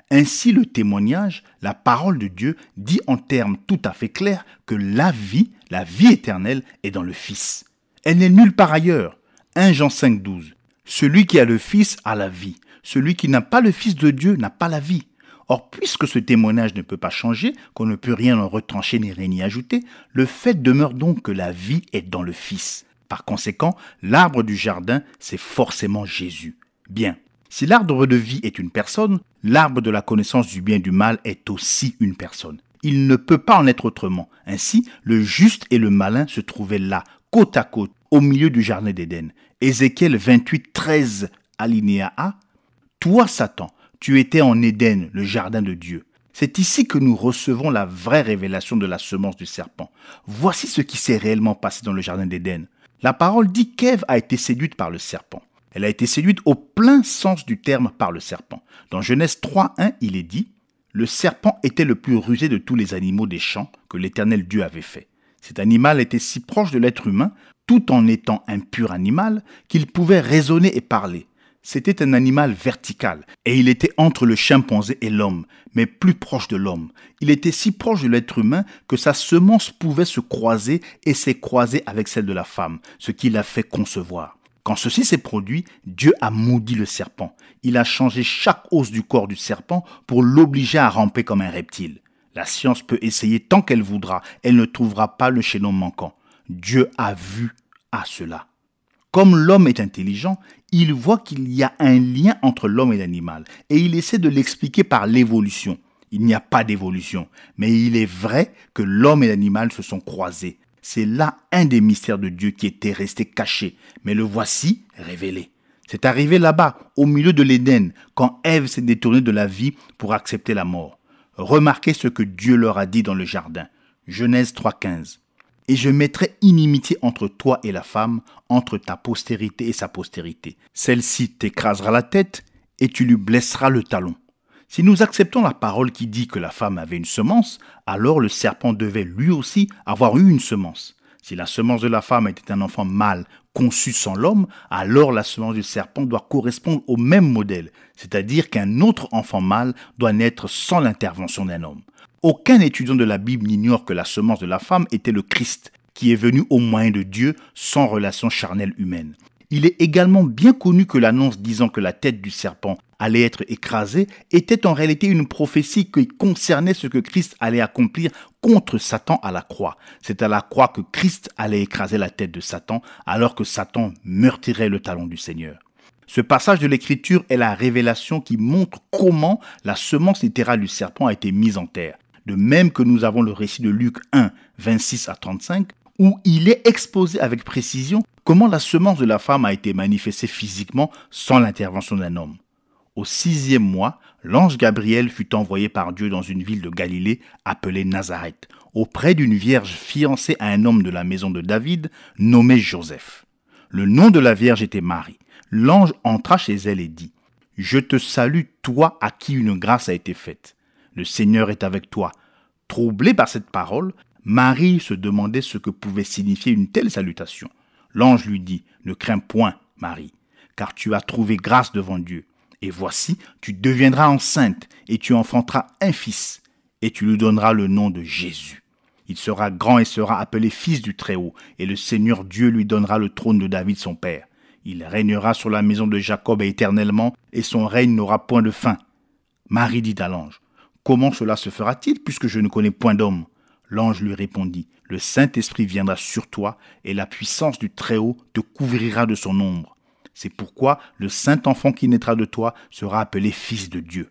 Ainsi, le témoignage, la parole de Dieu, dit en termes tout à fait clairs que la vie éternelle, est dans le Fils. Elle n'est nulle part ailleurs. 1 Jean 5,12. Celui qui a le Fils a la vie. Celui qui n'a pas le Fils de Dieu n'a pas la vie. Or, puisque ce témoignage ne peut pas changer, qu'on ne peut rien en retrancher ni rien y ajouter, le fait demeure donc que la vie est dans le Fils. Par conséquent, l'arbre du jardin, c'est forcément Jésus. Bien. Si l'arbre de vie est une personne, l'arbre de la connaissance du bien et du mal est aussi une personne. Il ne peut pas en être autrement. Ainsi, le juste et le malin se trouvaient là, côte à côte, au milieu du jardin d'Éden. Ézéchiel 28:13, alinéa A. Toi, Satan, tu étais en Éden, le jardin de Dieu. C'est ici que nous recevons la vraie révélation de la semence du serpent. Voici ce qui s'est réellement passé dans le jardin d'Éden. La parole dit qu'Ève a été séduite par le serpent. Elle a été séduite au plein sens du terme par le serpent. Dans Genèse 3:1, il est dit « Le serpent était le plus rusé de tous les animaux des champs que l'Éternel Dieu avait fait. Cet animal était si proche de l'être humain, tout en étant un pur animal, qu'il pouvait raisonner et parler. C'était un animal vertical, et il était entre le chimpanzé et l'homme, mais plus proche de l'homme. Il était si proche de l'être humain que sa semence pouvait se croiser et s'est croisée avec celle de la femme, ce qui l'a fait concevoir. Quand ceci s'est produit, Dieu a maudit le serpent. Il a changé chaque os du corps du serpent pour l'obliger à ramper comme un reptile. La science peut essayer tant qu'elle voudra, elle ne trouvera pas le chaînon manquant. Dieu a vu à cela. Comme l'homme est intelligent, il voit qu'il y a un lien entre l'homme et l'animal et il essaie de l'expliquer par l'évolution. Il n'y a pas d'évolution, mais il est vrai que l'homme et l'animal se sont croisés. C'est là un des mystères de Dieu qui était resté caché, mais le voici révélé. C'est arrivé là-bas, au milieu de l'Éden, quand Ève s'est détournée de la vie pour accepter la mort. Remarquez ce que Dieu leur a dit dans le jardin. Genèse 3,15. « Et je mettrai inimitié entre toi et la femme, entre ta postérité et sa postérité. Celle-ci t'écrasera la tête et tu lui blesseras le talon. » Si nous acceptons la parole qui dit que la femme avait une semence, alors le serpent devait lui aussi avoir eu une semence. Si la semence de la femme était un enfant mâle conçu sans l'homme, alors la semence du serpent doit correspondre au même modèle, c'est-à-dire qu'un autre enfant mâle doit naître sans l'intervention d'un homme. Aucun étudiant de la Bible n'ignore que la semence de la femme était le Christ, qui est venu au moyen de Dieu sans relation charnelle humaine. Il est également bien connu que l'annonce disant que la tête du serpent allait être écrasé était en réalité une prophétie qui concernait ce que Christ allait accomplir contre Satan à la croix. C'est à la croix que Christ allait écraser la tête de Satan, alors que Satan meurtrirait le talon du Seigneur. Ce passage de l'Écriture est la révélation qui montre comment la semence littérale du serpent a été mise en terre. De même que nous avons le récit de Luc 1, 26 à 35, où il est exposé avec précision comment la semence de la femme a été manifestée physiquement sans l'intervention d'un homme. Au 6e mois, l'ange Gabriel fut envoyé par Dieu dans une ville de Galilée appelée Nazareth, auprès d'une vierge fiancée à un homme de la maison de David nommé Joseph. Le nom de la vierge était Marie. L'ange entra chez elle et dit : « Je te salue, toi à qui une grâce a été faite. Le Seigneur est avec toi. » Troublée par cette parole, Marie se demandait ce que pouvait signifier une telle salutation. L'ange lui dit : « Ne crains point, Marie, car tu as trouvé grâce devant Dieu. Et voici, tu deviendras enceinte et tu enfanteras un fils, et tu lui donneras le nom de Jésus. Il sera grand et sera appelé fils du Très-Haut, et le Seigneur Dieu lui donnera le trône de David son père. Il régnera sur la maison de Jacob éternellement, et son règne n'aura point de fin. » Marie dit à l'ange : « Comment cela se fera-t-il, puisque je ne connais point d'homme ? » L'ange lui répondit : « Le Saint-Esprit viendra sur toi, et la puissance du Très-Haut te couvrira de son ombre. C'est pourquoi le Saint-Enfant qui naîtra de toi sera appelé Fils de Dieu. »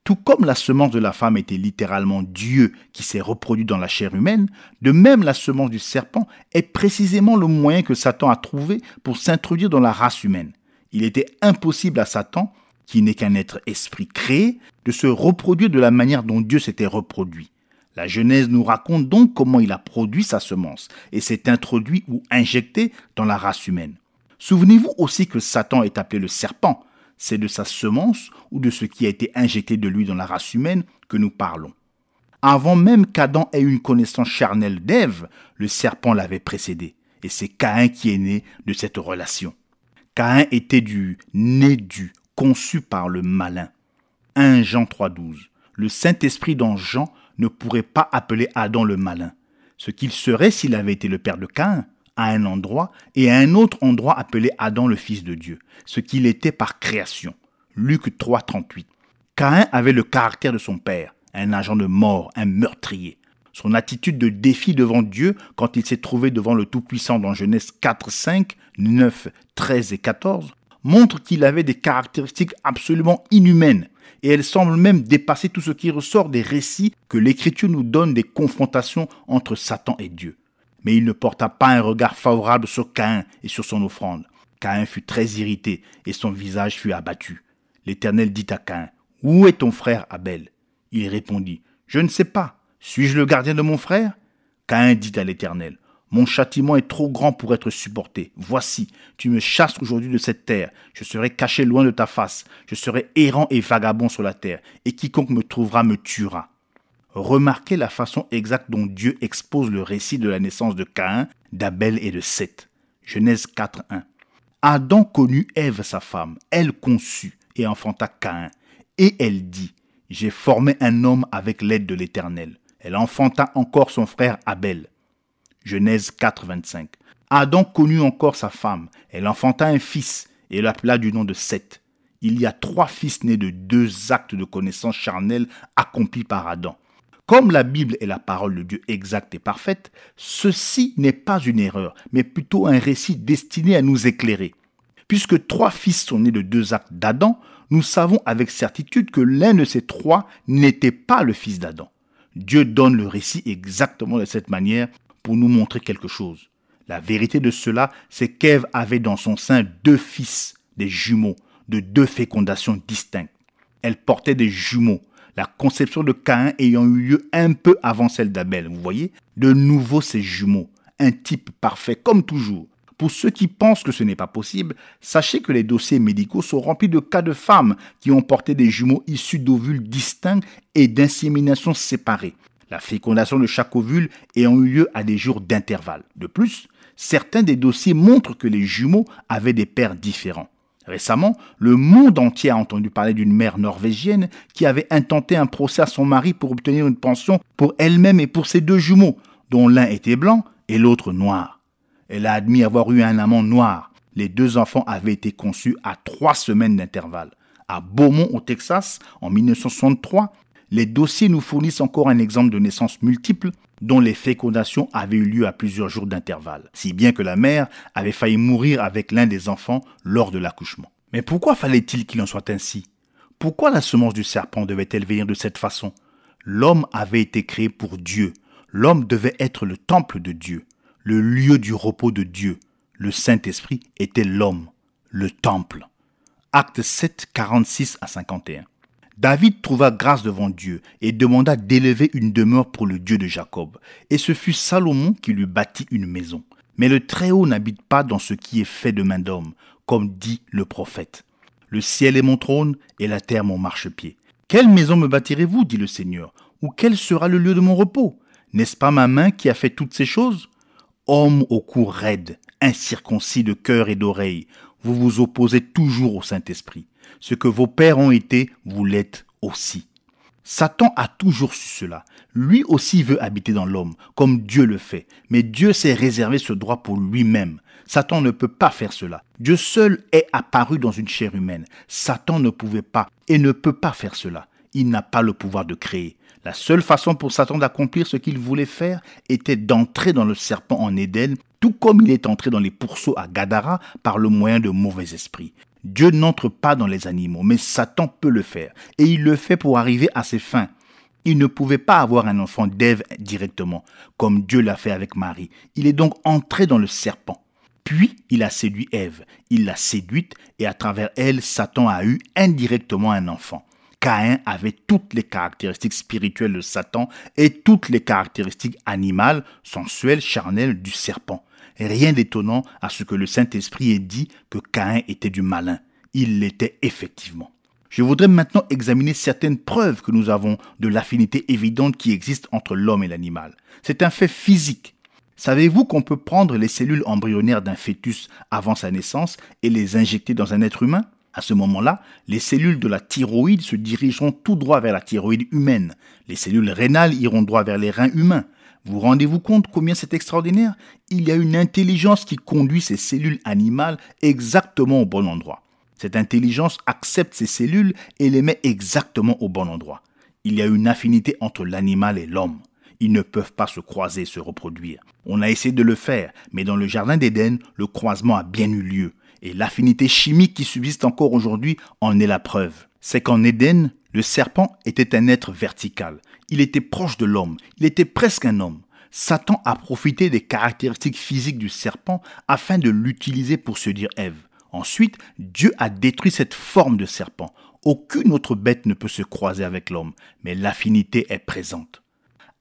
Tout comme la semence de la femme était littéralement Dieu qui s'est reproduit dans la chair humaine, de même la semence du serpent est précisément le moyen que Satan a trouvé pour s'introduire dans la race humaine. Il était impossible à Satan, qui n'est qu'un être esprit créé, de se reproduire de la manière dont Dieu s'était reproduit. La Genèse nous raconte donc comment il a produit sa semence et s'est introduit ou injecté dans la race humaine. Souvenez-vous aussi que Satan est appelé le serpent. C'est de sa semence ou de ce qui a été injecté de lui dans la race humaine que nous parlons. Avant même qu'Adam ait une connaissance charnelle d'Ève, le serpent l'avait précédé. Et c'est Caïn qui est né de cette relation. Caïn était né du, conçu par le malin. 1 Jean 3,12. Le Saint-Esprit dans Jean ne pourrait pas appeler Adam le malin. Ce qu'il serait s'il avait été le père de Caïn, à un endroit, et à un autre endroit appelé Adam le fils de Dieu, ce qu'il était par création. Luc 3, 38. Caïn avait le caractère de son père, un agent de mort, un meurtrier. Son attitude de défi devant Dieu, quand il s'est trouvé devant le Tout-Puissant dans Genèse 4, 5, 9, 13 et 14, montre qu'il avait des caractéristiques absolument inhumaines, et elles semblent même dépasser tout ce qui ressort des récits que l'Écriture nous donne des confrontations entre Satan et Dieu. Mais il ne porta pas un regard favorable sur Caïn et sur son offrande. Caïn fut très irrité et son visage fut abattu. L'Éternel dit à Caïn : « Où est ton frère Abel ?» Il répondit : « Je ne sais pas. Suis-je le gardien de mon frère ?» Caïn dit à l'Éternel : « Mon châtiment est trop grand pour être supporté. Voici, tu me chasses aujourd'hui de cette terre. Je serai caché loin de ta face. Je serai errant et vagabond sur la terre, et quiconque me trouvera me tuera. » Remarquez la façon exacte dont Dieu expose le récit de la naissance de Caïn, d'Abel et de Seth. Genèse 4, 1. Adam connut Ève sa femme, elle conçut et enfanta Caïn. Et elle dit : « J'ai formé un homme avec l'aide de l'Éternel. » Elle enfanta encore son frère Abel. Genèse 4, 25. Adam connut encore sa femme, elle enfanta un fils et l'appela du nom de Seth. Il y a 3 fils nés de 2 actes de connaissance charnelle accomplis par Adam. Comme la Bible est la parole de Dieu exacte et parfaite, ceci n'est pas une erreur, mais plutôt un récit destiné à nous éclairer. Puisque 3 fils sont nés de 2 actes d'Adam, nous savons avec certitude que l'un de ces 3 n'était pas le fils d'Adam. Dieu donne le récit exactement de cette manière pour nous montrer quelque chose. La vérité de cela, c'est qu'Ève avait dans son sein 2 fils, des jumeaux, de 2 fécondations distinctes. Elle portait des jumeaux. La conception de Caïn ayant eu lieu un peu avant celle d'Abel. Vous voyez, de nouveau ces jumeaux, un type parfait comme toujours. Pour ceux qui pensent que ce n'est pas possible, sachez que les dossiers médicaux sont remplis de cas de femmes qui ont porté des jumeaux issus d'ovules distincts et d'insémination séparées. La fécondation de chaque ovule ayant eu lieu à des jours d'intervalle. De plus, certains des dossiers montrent que les jumeaux avaient des pères différents. Récemment, le monde entier a entendu parler d'une mère norvégienne qui avait intenté un procès à son mari pour obtenir une pension pour elle-même et pour ses 2 jumeaux, dont l'un était blanc et l'autre noir. Elle a admis avoir eu un amant noir. Les 2 enfants avaient été conçus à 3 semaines d'intervalle. À Beaumont, au Texas, en 1963, les dossiers nous fournissent encore un exemple de naissance multiple dont les fécondations avaient eu lieu à plusieurs jours d'intervalle, si bien que la mère avait failli mourir avec l'un des enfants lors de l'accouchement. Mais pourquoi fallait-il qu'il en soit ainsi? Pourquoi la semence du serpent devait-elle venir de cette façon? L'homme avait été créé pour Dieu. L'homme devait être le temple de Dieu, le lieu du repos de Dieu. Le Saint-Esprit était l'homme, le temple. Actes 7, 46 à 51. David trouva grâce devant Dieu et demanda d'élever une demeure pour le Dieu de Jacob. Et ce fut Salomon qui lui bâtit une maison. Mais le Très-Haut n'habite pas dans ce qui est fait de main d'homme, comme dit le prophète. Le ciel est mon trône et la terre mon marchepied. Quelle maison me bâtirez-vous, dit le Seigneur, ou quel sera le lieu de mon repos? N'est-ce pas ma main qui a fait toutes ces choses? Homme au cou raide, incirconcis de cœur et d'oreille, vous vous opposez toujours au Saint-Esprit. Ce que vos pères ont été, vous l'êtes aussi. Satan a toujours su cela. Lui aussi veut habiter dans l'homme, comme Dieu le fait. Mais Dieu s'est réservé ce droit pour lui-même. Satan ne peut pas faire cela. Dieu seul est apparu dans une chair humaine. Satan ne pouvait pas et ne peut pas faire cela. Il n'a pas le pouvoir de créer. La seule façon pour Satan d'accomplir ce qu'il voulait faire était d'entrer dans le serpent en Éden, tout comme il est entré dans les pourceaux à Gadara par le moyen de mauvais esprits. Dieu n'entre pas dans les animaux, mais Satan peut le faire. Et il le fait pour arriver à ses fins. Il ne pouvait pas avoir un enfant d'Ève directement, comme Dieu l'a fait avec Marie. Il est donc entré dans le serpent. Puis, il a séduit Ève. Il l'a séduite et à travers elle, Satan a eu indirectement un enfant. Caïn avait toutes les caractéristiques spirituelles de Satan et toutes les caractéristiques animales, sensuelles, charnelles du serpent. Rien d'étonnant à ce que le Saint-Esprit ait dit que Caïn était du malin. Il l'était effectivement. Je voudrais maintenant examiner certaines preuves que nous avons de l'affinité évidente qui existe entre l'homme et l'animal. C'est un fait physique. Savez-vous qu'on peut prendre les cellules embryonnaires d'un fœtus avant sa naissance et les injecter dans un être humain? À ce moment-là, les cellules de la thyroïde se dirigeront tout droit vers la thyroïde humaine. Les cellules rénales iront droit vers les reins humains. Vous rendez-vous compte combien c'est extraordinaire? Il y a une intelligence qui conduit ces cellules animales exactement au bon endroit. Cette intelligence accepte ces cellules et les met exactement au bon endroit. Il y a une affinité entre l'animal et l'homme. Ils ne peuvent pas se croiser et se reproduire. On a essayé de le faire, mais dans le jardin d'Éden, le croisement a bien eu lieu. Et l'affinité chimique qui subsiste encore aujourd'hui en est la preuve. C'est qu'en Éden, le serpent était un être vertical. Il était proche de l'homme. Il était presque un homme. Satan a profité des caractéristiques physiques du serpent afin de l'utiliser pour séduire Ève. Ensuite, Dieu a détruit cette forme de serpent. Aucune autre bête ne peut se croiser avec l'homme, mais l'affinité est présente.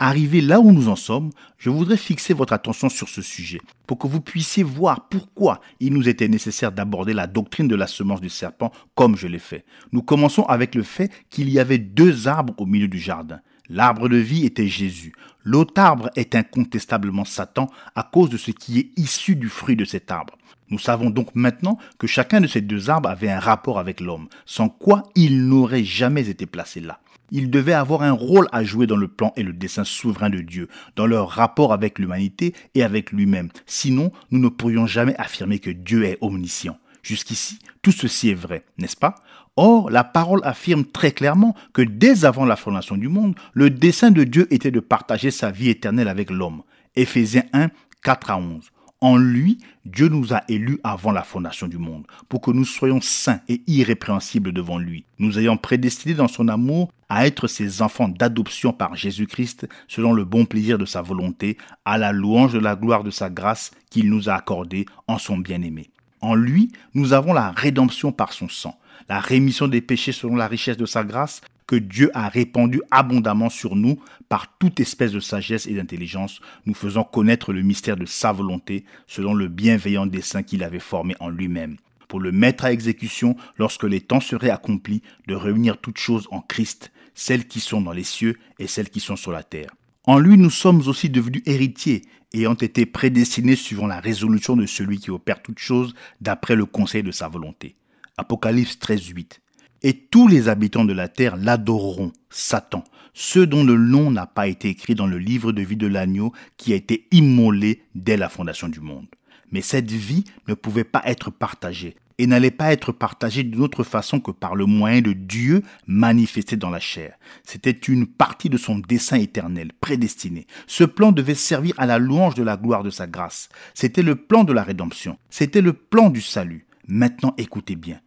Arrivé là où nous en sommes, je voudrais fixer votre attention sur ce sujet pour que vous puissiez voir pourquoi il nous était nécessaire d'aborder la doctrine de la semence du serpent comme je l'ai fait. Nous commençons avec le fait qu'il y avait deux arbres au milieu du jardin. L'arbre de vie était Jésus. L'autre arbre est incontestablement Satan à cause de ce qui est issu du fruit de cet arbre. Nous savons donc maintenant que chacun de ces deux arbres avait un rapport avec l'homme, sans quoi il n'aurait jamais été placé là. Ils devaient avoir un rôle à jouer dans le plan et le dessein souverain de Dieu, dans leur rapport avec l'humanité et avec lui-même. Sinon, nous ne pourrions jamais affirmer que Dieu est omniscient. Jusqu'ici, tout ceci est vrai, n'est-ce pas? Or, la parole affirme très clairement que dès avant la fondation du monde, le dessein de Dieu était de partager sa vie éternelle avec l'homme. Éphésiens 1, 4 à 11. En lui, Dieu nous a élus avant la fondation du monde, pour que nous soyons saints et irrépréhensibles devant lui, nous ayant prédestinés dans son amour à être ses enfants d'adoption par Jésus-Christ, selon le bon plaisir de sa volonté, à la louange de la gloire de sa grâce qu'il nous a accordée en son bien-aimé. En lui, nous avons la rédemption par son sang, la rémission des péchés selon la richesse de sa grâce, que Dieu a répandu abondamment sur nous par toute espèce de sagesse et d'intelligence, nous faisant connaître le mystère de sa volonté selon le bienveillant dessein qu'il avait formé en lui-même, pour le mettre à exécution lorsque les temps seraient accomplis de réunir toutes choses en Christ, celles qui sont dans les cieux et celles qui sont sur la terre. En lui, nous sommes aussi devenus héritiers, ayant été prédestinés suivant la résolution de celui qui opère toutes choses d'après le conseil de sa volonté. Apocalypse 13, 8. Et tous les habitants de la terre l'adoreront, Satan, ceux dont le nom n'a pas été écrit dans le livre de vie de l'agneau qui a été immolé dès la fondation du monde. Mais cette vie ne pouvait pas être partagée, et n'allait pas être partagé d'une autre façon que par le moyen de Dieu manifesté dans la chair. C'était une partie de son dessein éternel, prédestiné. Ce plan devait servir à la louange de la gloire de sa grâce. C'était le plan de la rédemption. C'était le plan du salut. Maintenant, écoutez bien.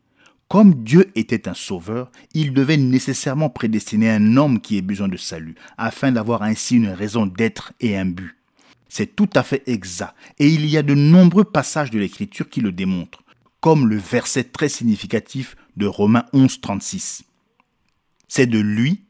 Comme Dieu était un sauveur, il devait nécessairement prédestiner un homme qui ait besoin de salut, afin d'avoir ainsi une raison d'être et un but. C'est tout à fait exact, et il y a de nombreux passages de l'Écriture qui le démontrent, comme le verset très significatif de Romains 11, 36. C'est de lui,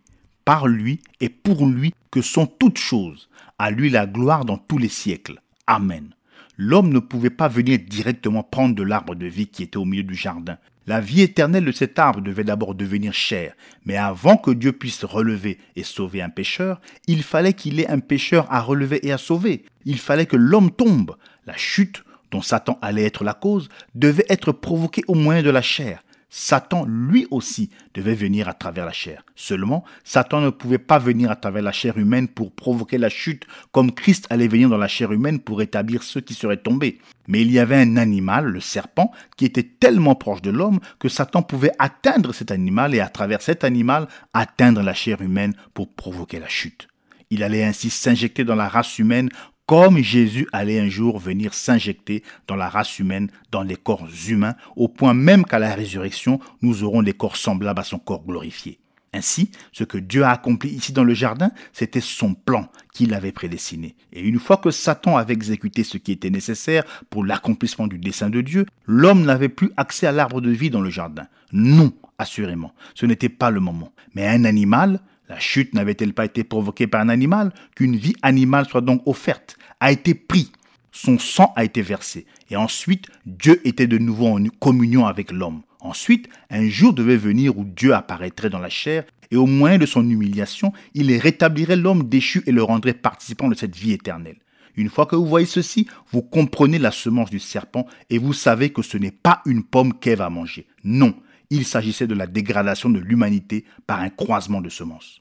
par lui et pour lui que sont toutes choses. À lui la gloire dans tous les siècles. Amen. L'homme ne pouvait pas venir directement prendre de l'arbre de vie qui était au milieu du jardin. La vie éternelle de cet arbre devait d'abord devenir chair. Mais avant que Dieu puisse relever et sauver un pécheur, il fallait qu'il ait un pécheur à relever et à sauver. Il fallait que l'homme tombe. La chute, dont Satan allait être la cause, devait être provoquée au moyen de la chair. Satan, lui aussi, devait venir à travers la chair. Seulement, Satan ne pouvait pas venir à travers la chair humaine pour provoquer la chute, comme Christ allait venir dans la chair humaine pour établir ceux qui seraient tombés. Mais il y avait un animal, le serpent, qui était tellement proche de l'homme que Satan pouvait atteindre cet animal et à travers cet animal atteindre la chair humaine pour provoquer la chute. Il allait ainsi s'injecter dans la race humaine comme Jésus allait un jour venir s'injecter dans la race humaine, dans les corps humains, au point même qu'à la résurrection, nous aurons des corps semblables à son corps glorifié. Ainsi, ce que Dieu a accompli ici dans le jardin, c'était son plan qu'il avait prédestiné. Et une fois que Satan avait exécuté ce qui était nécessaire pour l'accomplissement du dessein de Dieu, l'homme n'avait plus accès à l'arbre de vie dans le jardin. Non, assurément, ce n'était pas le moment. Mais un animal, la chute n'avait-elle pas été provoquée par un animal? Qu'une vie animale soit donc offerte, a été pris. Son sang a été versé. Et ensuite, Dieu était de nouveau en communion avec l'homme. Ensuite, un jour devait venir où Dieu apparaîtrait dans la chair et au moyen de son humiliation, il rétablirait l'homme déchu et le rendrait participant de cette vie éternelle. Une fois que vous voyez ceci, vous comprenez la semence du serpent et vous savez que ce n'est pas une pomme qu'Ève a mangée. Non. Il s'agissait de la dégradation de l'humanité par un croisement de semences.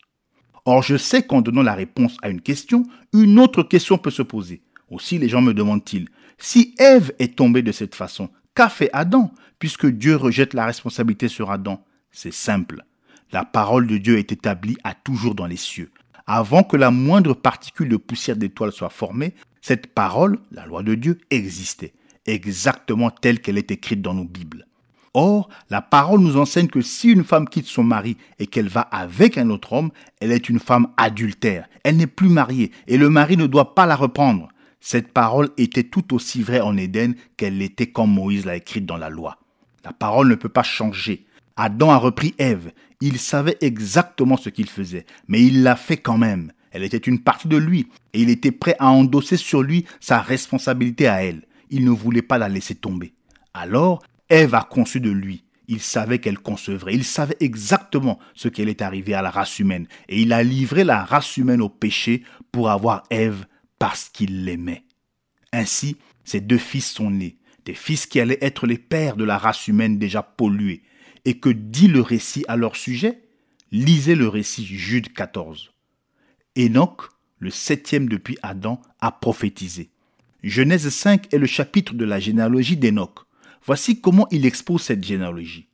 Or, je sais qu'en donnant la réponse à une question, une autre question peut se poser. Aussi, les gens me demandent-ils, si Ève est tombée de cette façon, qu'a fait Adam, puisque Dieu rejette la responsabilité sur Adam? C'est simple. La parole de Dieu est établie à toujours dans les cieux. Avant que la moindre particule de poussière d'étoile soit formée, cette parole, la loi de Dieu, existait, exactement telle qu'elle est écrite dans nos Bibles. Or, la parole nous enseigne que si une femme quitte son mari et qu'elle va avec un autre homme, elle est une femme adultère. Elle n'est plus mariée et le mari ne doit pas la reprendre. Cette parole était tout aussi vraie en Éden qu'elle l'était quand Moïse l'a écrite dans la loi. La parole ne peut pas changer. Adam a repris Ève. Il savait exactement ce qu'il faisait, mais il l'a fait quand même. Elle était une partie de lui et il était prêt à endosser sur lui sa responsabilité à elle. Il ne voulait pas la laisser tomber. Alors, Ève a conçu de lui. Il savait qu'elle concevrait. Il savait exactement ce qui allait arriver à la race humaine. Et il a livré la race humaine au péché pour avoir Ève parce qu'il l'aimait. Ainsi, ses deux fils sont nés. Des fils qui allaient être les pères de la race humaine déjà polluée. Et que dit le récit à leur sujet? Lisez le récit Jude 14. Enoch, le 7e depuis Adam, a prophétisé. Genèse 5 est le chapitre de la généalogie d'Enoch. Voici comment il expose cette généalogie.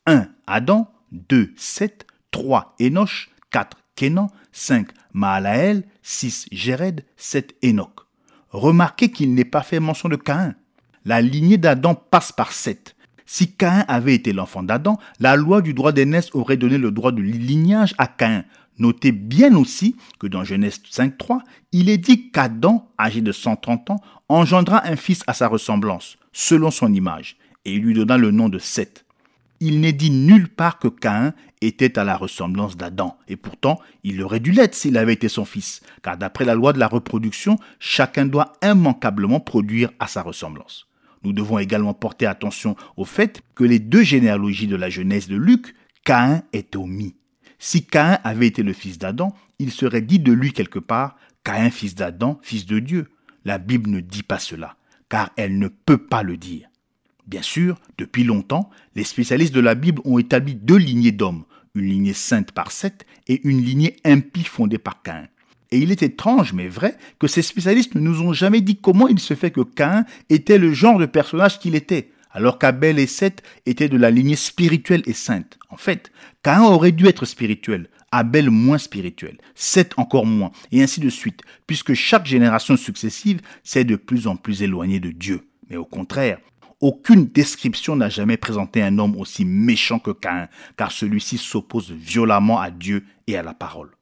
1. Adam, 2. Seth, 3. Enoch, 4. Kénan, 5. Mahalaël, 6. Jéred, 7. Enoch. Remarquez qu'il n'est pas fait mention de Caïn. La lignée d'Adam passe par Seth. Si Caïn avait été l'enfant d'Adam, la loi du droit d'aînesse aurait donné le droit de lignage à Caïn. Notez bien aussi que dans Genèse 5.3, il est dit qu'Adam, âgé de 130 ans, engendra un fils à sa ressemblance, selon son image, et il lui donna le nom de Seth. Il n'est dit nulle part que Caïn était à la ressemblance d'Adam, et pourtant il aurait dû l'être s'il avait été son fils, car d'après la loi de la reproduction, chacun doit immanquablement produire à sa ressemblance. Nous devons également porter attention au fait que les deux généalogies de la Genèse de Luc, Caïn est omis. Si Caïn avait été le fils d'Adam, il serait dit de lui quelque part « Caïn, fils d'Adam, fils de Dieu ». La Bible ne dit pas cela, car elle ne peut pas le dire. Bien sûr, depuis longtemps, les spécialistes de la Bible ont établi deux lignées d'hommes, une lignée sainte par Seth et une lignée impie fondée par Caïn. Et il est étrange, mais vrai, que ces spécialistes ne nous ont jamais dit comment il se fait que Caïn était le genre de personnage qu'il était. alors qu'Abel et Seth étaient de la lignée spirituelle et sainte. En fait, Caïn aurait dû être spirituel, Abel moins spirituel, Seth encore moins, et ainsi de suite, puisque chaque génération successive s'est de plus en plus éloignée de Dieu. Mais au contraire, aucune description n'a jamais présenté un homme aussi méchant que Caïn, car celui-ci s'oppose violemment à Dieu et à la parole.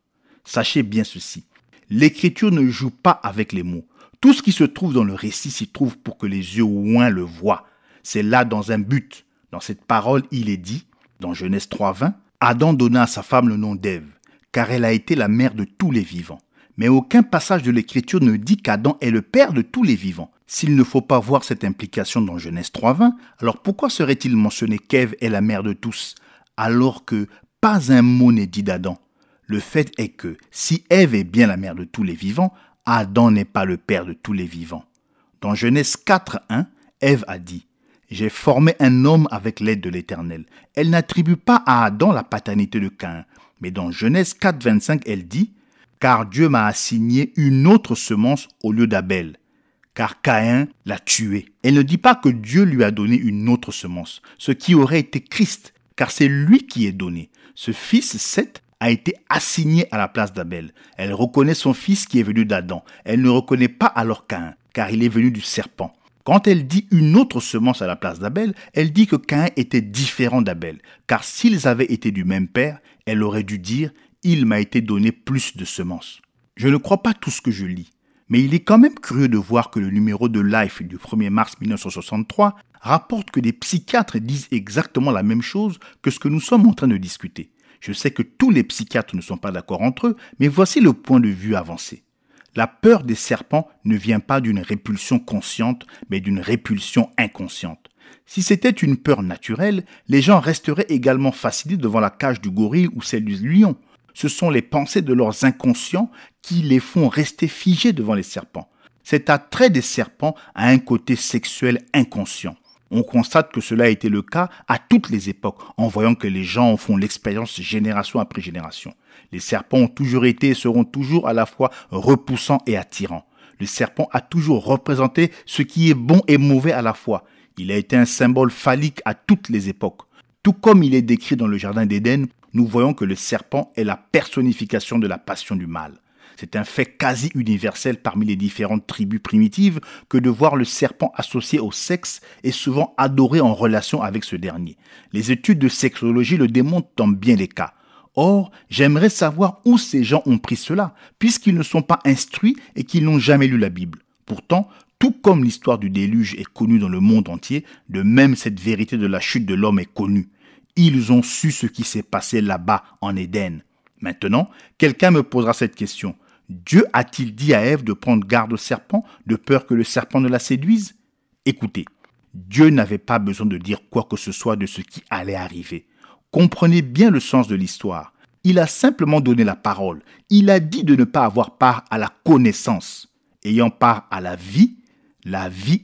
Sachez bien ceci, l'Écriture ne joue pas avec les mots. Tout ce qui se trouve dans le récit s'y trouve pour que les yeux ouïns le voient. C'est là dans un but. Dans cette parole, il est dit, dans Genèse 3:20, Adam donna à sa femme le nom d'Ève, car elle a été la mère de tous les vivants. Mais aucun passage de l'Écriture ne dit qu'Adam est le père de tous les vivants. S'il ne faut pas voir cette implication dans Genèse 3:20, alors pourquoi serait-il mentionné qu'Ève est la mère de tous, alors que pas un mot n'est dit d'Adam? Le fait est que si Ève est bien la mère de tous les vivants, Adam n'est pas le père de tous les vivants. Dans Genèse 4:1, Ève a dit « J'ai formé un homme avec l'aide de l'Éternel ». Elle n'attribue pas à Adam la paternité de Caïn, mais dans Genèse 4:25, elle dit « Car Dieu m'a assigné une autre semence au lieu d'Abel, car Caïn l'a tué ». Elle ne dit pas que Dieu lui a donné une autre semence, ce qui aurait été Christ, car c'est lui qui est donné. Ce fils, Seth, a été assigné à la place d'Abel. Elle reconnaît son fils qui est venu d'Adam. Elle ne reconnaît pas alors Caïn, car il est venu du serpent. Quand elle dit une autre semence à la place d'Abel, elle dit que Caïn était différent d'Abel, car s'ils avaient été du même père, elle aurait dû dire « Il m'a été donné plus de semences ». Je ne crois pas tout ce que je lis, mais il est quand même curieux de voir que le numéro de Life du 1er mars 1963 rapporte que des psychiatres disent exactement la même chose que ce que nous sommes en train de discuter. Je sais que tous les psychiatres ne sont pas d'accord entre eux, mais voici le point de vue avancé. La peur des serpents ne vient pas d'une répulsion consciente, mais d'une répulsion inconsciente. Si c'était une peur naturelle, les gens resteraient également fascinés devant la cage du gorille ou celle du lion. Ce sont les pensées de leurs inconscients qui les font rester figés devant les serpents. Cet attrait des serpents a un côté sexuel inconscient. On constate que cela a été le cas à toutes les époques, en voyant que les gens en font l'expérience génération après génération. Les serpents ont toujours été et seront toujours à la fois repoussants et attirants. Le serpent a toujours représenté ce qui est bon et mauvais à la fois. Il a été un symbole phallique à toutes les époques. Tout comme il est décrit dans le jardin d'Éden, nous voyons que le serpent est la personnification de la passion du mal. C'est un fait quasi universel parmi les différentes tribus primitives que de voir le serpent associé au sexe et souvent adoré en relation avec ce dernier. Les études de sexologie le démontrent dans bien des cas. Or, j'aimerais savoir où ces gens ont pris cela, puisqu'ils ne sont pas instruits et qu'ils n'ont jamais lu la Bible. Pourtant, tout comme l'histoire du déluge est connue dans le monde entier, de même cette vérité de la chute de l'homme est connue. Ils ont su ce qui s'est passé là-bas en Éden. Maintenant, quelqu'un me posera cette question. Dieu a-t-il dit à Ève de prendre garde au serpent, de peur que le serpent ne la séduise? Écoutez, Dieu n'avait pas besoin de dire quoi que ce soit de ce qui allait arriver. Comprenez bien le sens de l'histoire. Il a simplement donné la parole. Il a dit de ne pas avoir part à la connaissance. Ayant part à la vie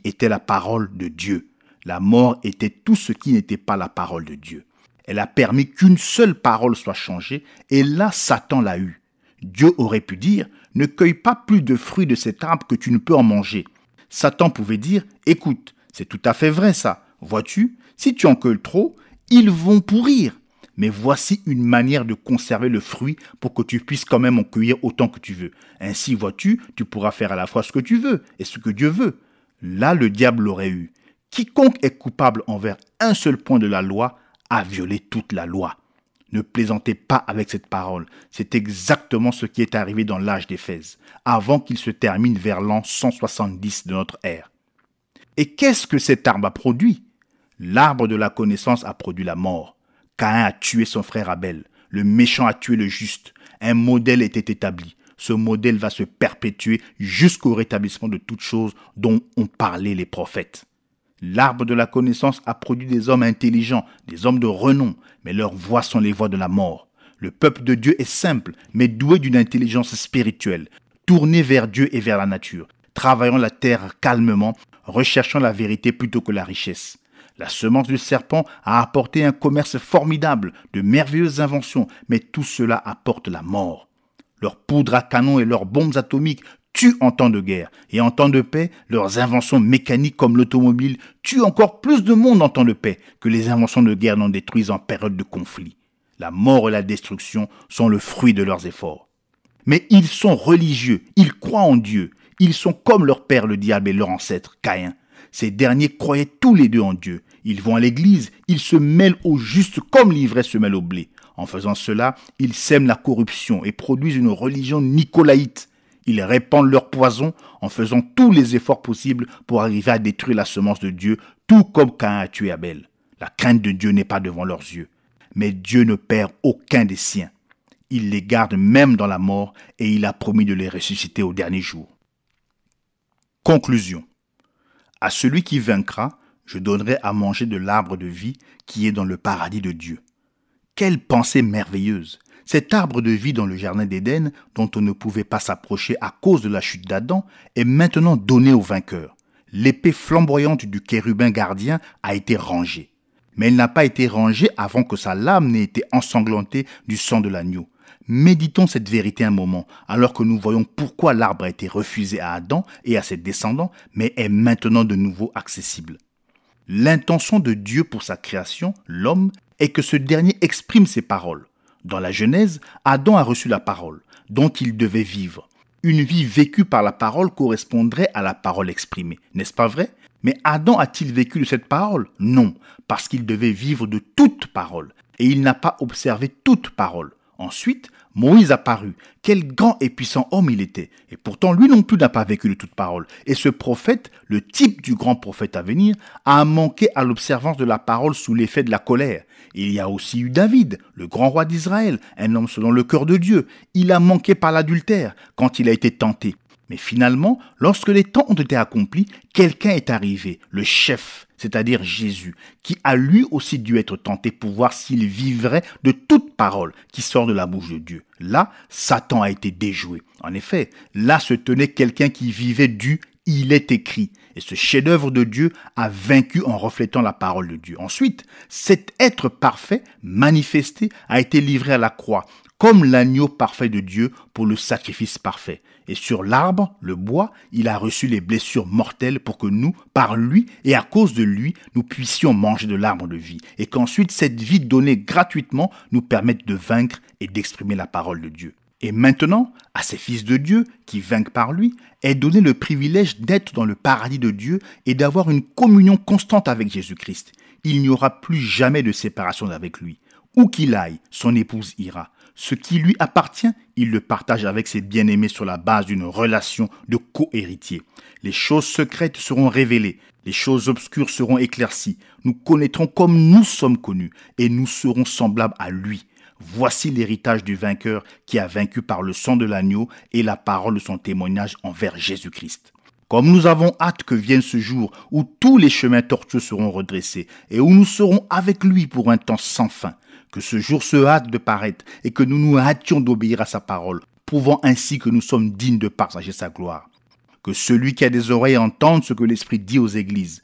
était la parole de Dieu. La mort était tout ce qui n'était pas la parole de Dieu. Elle a permis qu'une seule parole soit changée, et là Satan l'a eue. Dieu aurait pu dire « Ne cueille pas plus de fruits de cet arbre que tu ne peux en manger ». Satan pouvait dire « Écoute, c'est tout à fait vrai ça. Vois-tu, si tu en cueilles trop, ils vont pourrir. Mais voici une manière de conserver le fruit pour que tu puisses quand même en cueillir autant que tu veux. Ainsi, vois-tu, tu pourras faire à la fois ce que tu veux et ce que Dieu veut. » Là, le diable l'aurait eu. Quiconque est coupable envers un seul point de la loi a violé toute la loi. Ne plaisantez pas avec cette parole. C'est exactement ce qui est arrivé dans l'âge d'Éphèse, avant qu'il se termine vers l'an 170 de notre ère. Et qu'est-ce que cet arbre a produit? L'arbre de la connaissance a produit la mort. Caïn a tué son frère Abel. Le méchant a tué le juste. Un modèle était établi. Ce modèle va se perpétuer jusqu'au rétablissement de toutes choses dont ont parlé les prophètes. L'arbre de la connaissance a produit des hommes intelligents, des hommes de renom, mais leurs voix sont les voix de la mort. Le peuple de Dieu est simple, mais doué d'une intelligence spirituelle, tourné vers Dieu et vers la nature, travaillant la terre calmement, recherchant la vérité plutôt que la richesse. La semence du serpent a apporté un commerce formidable, de merveilleuses inventions, mais tout cela apporte la mort. Leurs poudres à canon et leurs bombes atomiques, tuent en temps de guerre. Et en temps de paix, leurs inventions mécaniques comme l'automobile tuent encore plus de monde en temps de paix que les inventions de guerre n'en détruisent en période de conflit. La mort et la destruction sont le fruit de leurs efforts. Mais ils sont religieux, ils croient en Dieu. Ils sont comme leur père le diable et leur ancêtre Caïn. Ces derniers croyaient tous les deux en Dieu. Ils vont à l'église, ils se mêlent au juste comme l'ivraie se mêle au blé. En faisant cela, ils sèment la corruption et produisent une religion nicolaïte. Ils répandent leur poison en faisant tous les efforts possibles pour arriver à détruire la semence de Dieu, tout comme Caïn a tué Abel. La crainte de Dieu n'est pas devant leurs yeux. Mais Dieu ne perd aucun des siens. Il les garde même dans la mort et il a promis de les ressusciter au dernier jour. Conclusion. À celui qui vaincra, je donnerai à manger de l'arbre de vie qui est dans le paradis de Dieu. Quelle pensée merveilleuse! Cet arbre de vie dans le jardin d'Éden, dont on ne pouvait pas s'approcher à cause de la chute d'Adam, est maintenant donné au vainqueur. L'épée flamboyante du chérubin gardien a été rangée. Mais elle n'a pas été rangée avant que sa lame n'ait été ensanglantée du sang de l'agneau. Méditons cette vérité un moment, alors que nous voyons pourquoi l'arbre a été refusé à Adam et à ses descendants, mais est maintenant de nouveau accessible. L'intention de Dieu pour sa création, l'homme, est que ce dernier exprime ses paroles. Dans la Genèse, Adam a reçu la parole, dont il devait vivre. Une vie vécue par la parole correspondrait à la parole exprimée, n'est-ce pas vrai? Mais Adam a-t-il vécu de cette parole? Non, parce qu'il devait vivre de toute parole, et il n'a pas observé toute parole. Ensuite, Moïse apparut. Quel grand et puissant homme il était. Et pourtant, lui non plus n'a pas vécu de toute parole. Et ce prophète, le type du grand prophète à venir, a manqué à l'observance de la parole sous l'effet de la colère. Il y a aussi eu David, le grand roi d'Israël, un homme selon le cœur de Dieu. Il a manqué par l'adultère quand il a été tenté. Mais finalement, lorsque les temps ont été accomplis, quelqu'un est arrivé, le chef, c'est-à-dire Jésus, qui a lui aussi dû être tenté pour voir s'il vivrait de toute parole qui sort de la bouche de Dieu. Là, Satan a été déjoué. En effet, là se tenait quelqu'un qui vivait du « il est écrit ». Et ce chef-d'œuvre de Dieu a vaincu en reflétant la parole de Dieu. Ensuite, cet être parfait, manifesté, a été livré à la croix, comme l'agneau parfait de Dieu pour le sacrifice parfait. Et sur l'arbre, le bois, il a reçu les blessures mortelles pour que nous, par lui et à cause de lui, nous puissions manger de l'arbre de vie. Et qu'ensuite, cette vie donnée gratuitement nous permette de vaincre et d'exprimer la parole de Dieu. Et maintenant, à ces fils de Dieu, qui vainquent par lui, est donné le privilège d'être dans le paradis de Dieu et d'avoir une communion constante avec Jésus-Christ. Il n'y aura plus jamais de séparation avec lui. Où qu'il aille, son épouse ira. Ce qui lui appartient, il le partage avec ses bien-aimés sur la base d'une relation de co-héritier. Les choses secrètes seront révélées, les choses obscures seront éclaircies. Nous connaîtrons comme nous sommes connus et nous serons semblables à lui. Voici l'héritage du vainqueur qui a vaincu par le sang de l'agneau et la parole de son témoignage envers Jésus-Christ. Comme nous avons hâte que vienne ce jour où tous les chemins tortueux seront redressés et où nous serons avec lui pour un temps sans fin, que ce jour se hâte de paraître et que nous nous hâtions d'obéir à sa parole, prouvant ainsi que nous sommes dignes de partager sa gloire. Que celui qui a des oreilles entende ce que l'Esprit dit aux églises.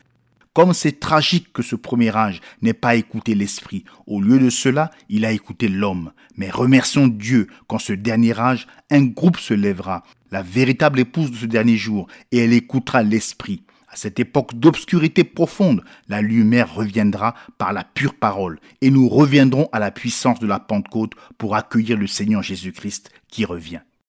Comme c'est tragique que ce premier âge n'ait pas écouté l'Esprit, au lieu de cela, il a écouté l'homme. Mais remercions Dieu qu'en ce dernier âge, un groupe se lèvera, la véritable épouse de ce dernier jour, et elle écoutera l'Esprit. À cette époque d'obscurité profonde, la lumière reviendra par la pure parole, et nous reviendrons à la puissance de la Pentecôte pour accueillir le Seigneur Jésus-Christ qui revient.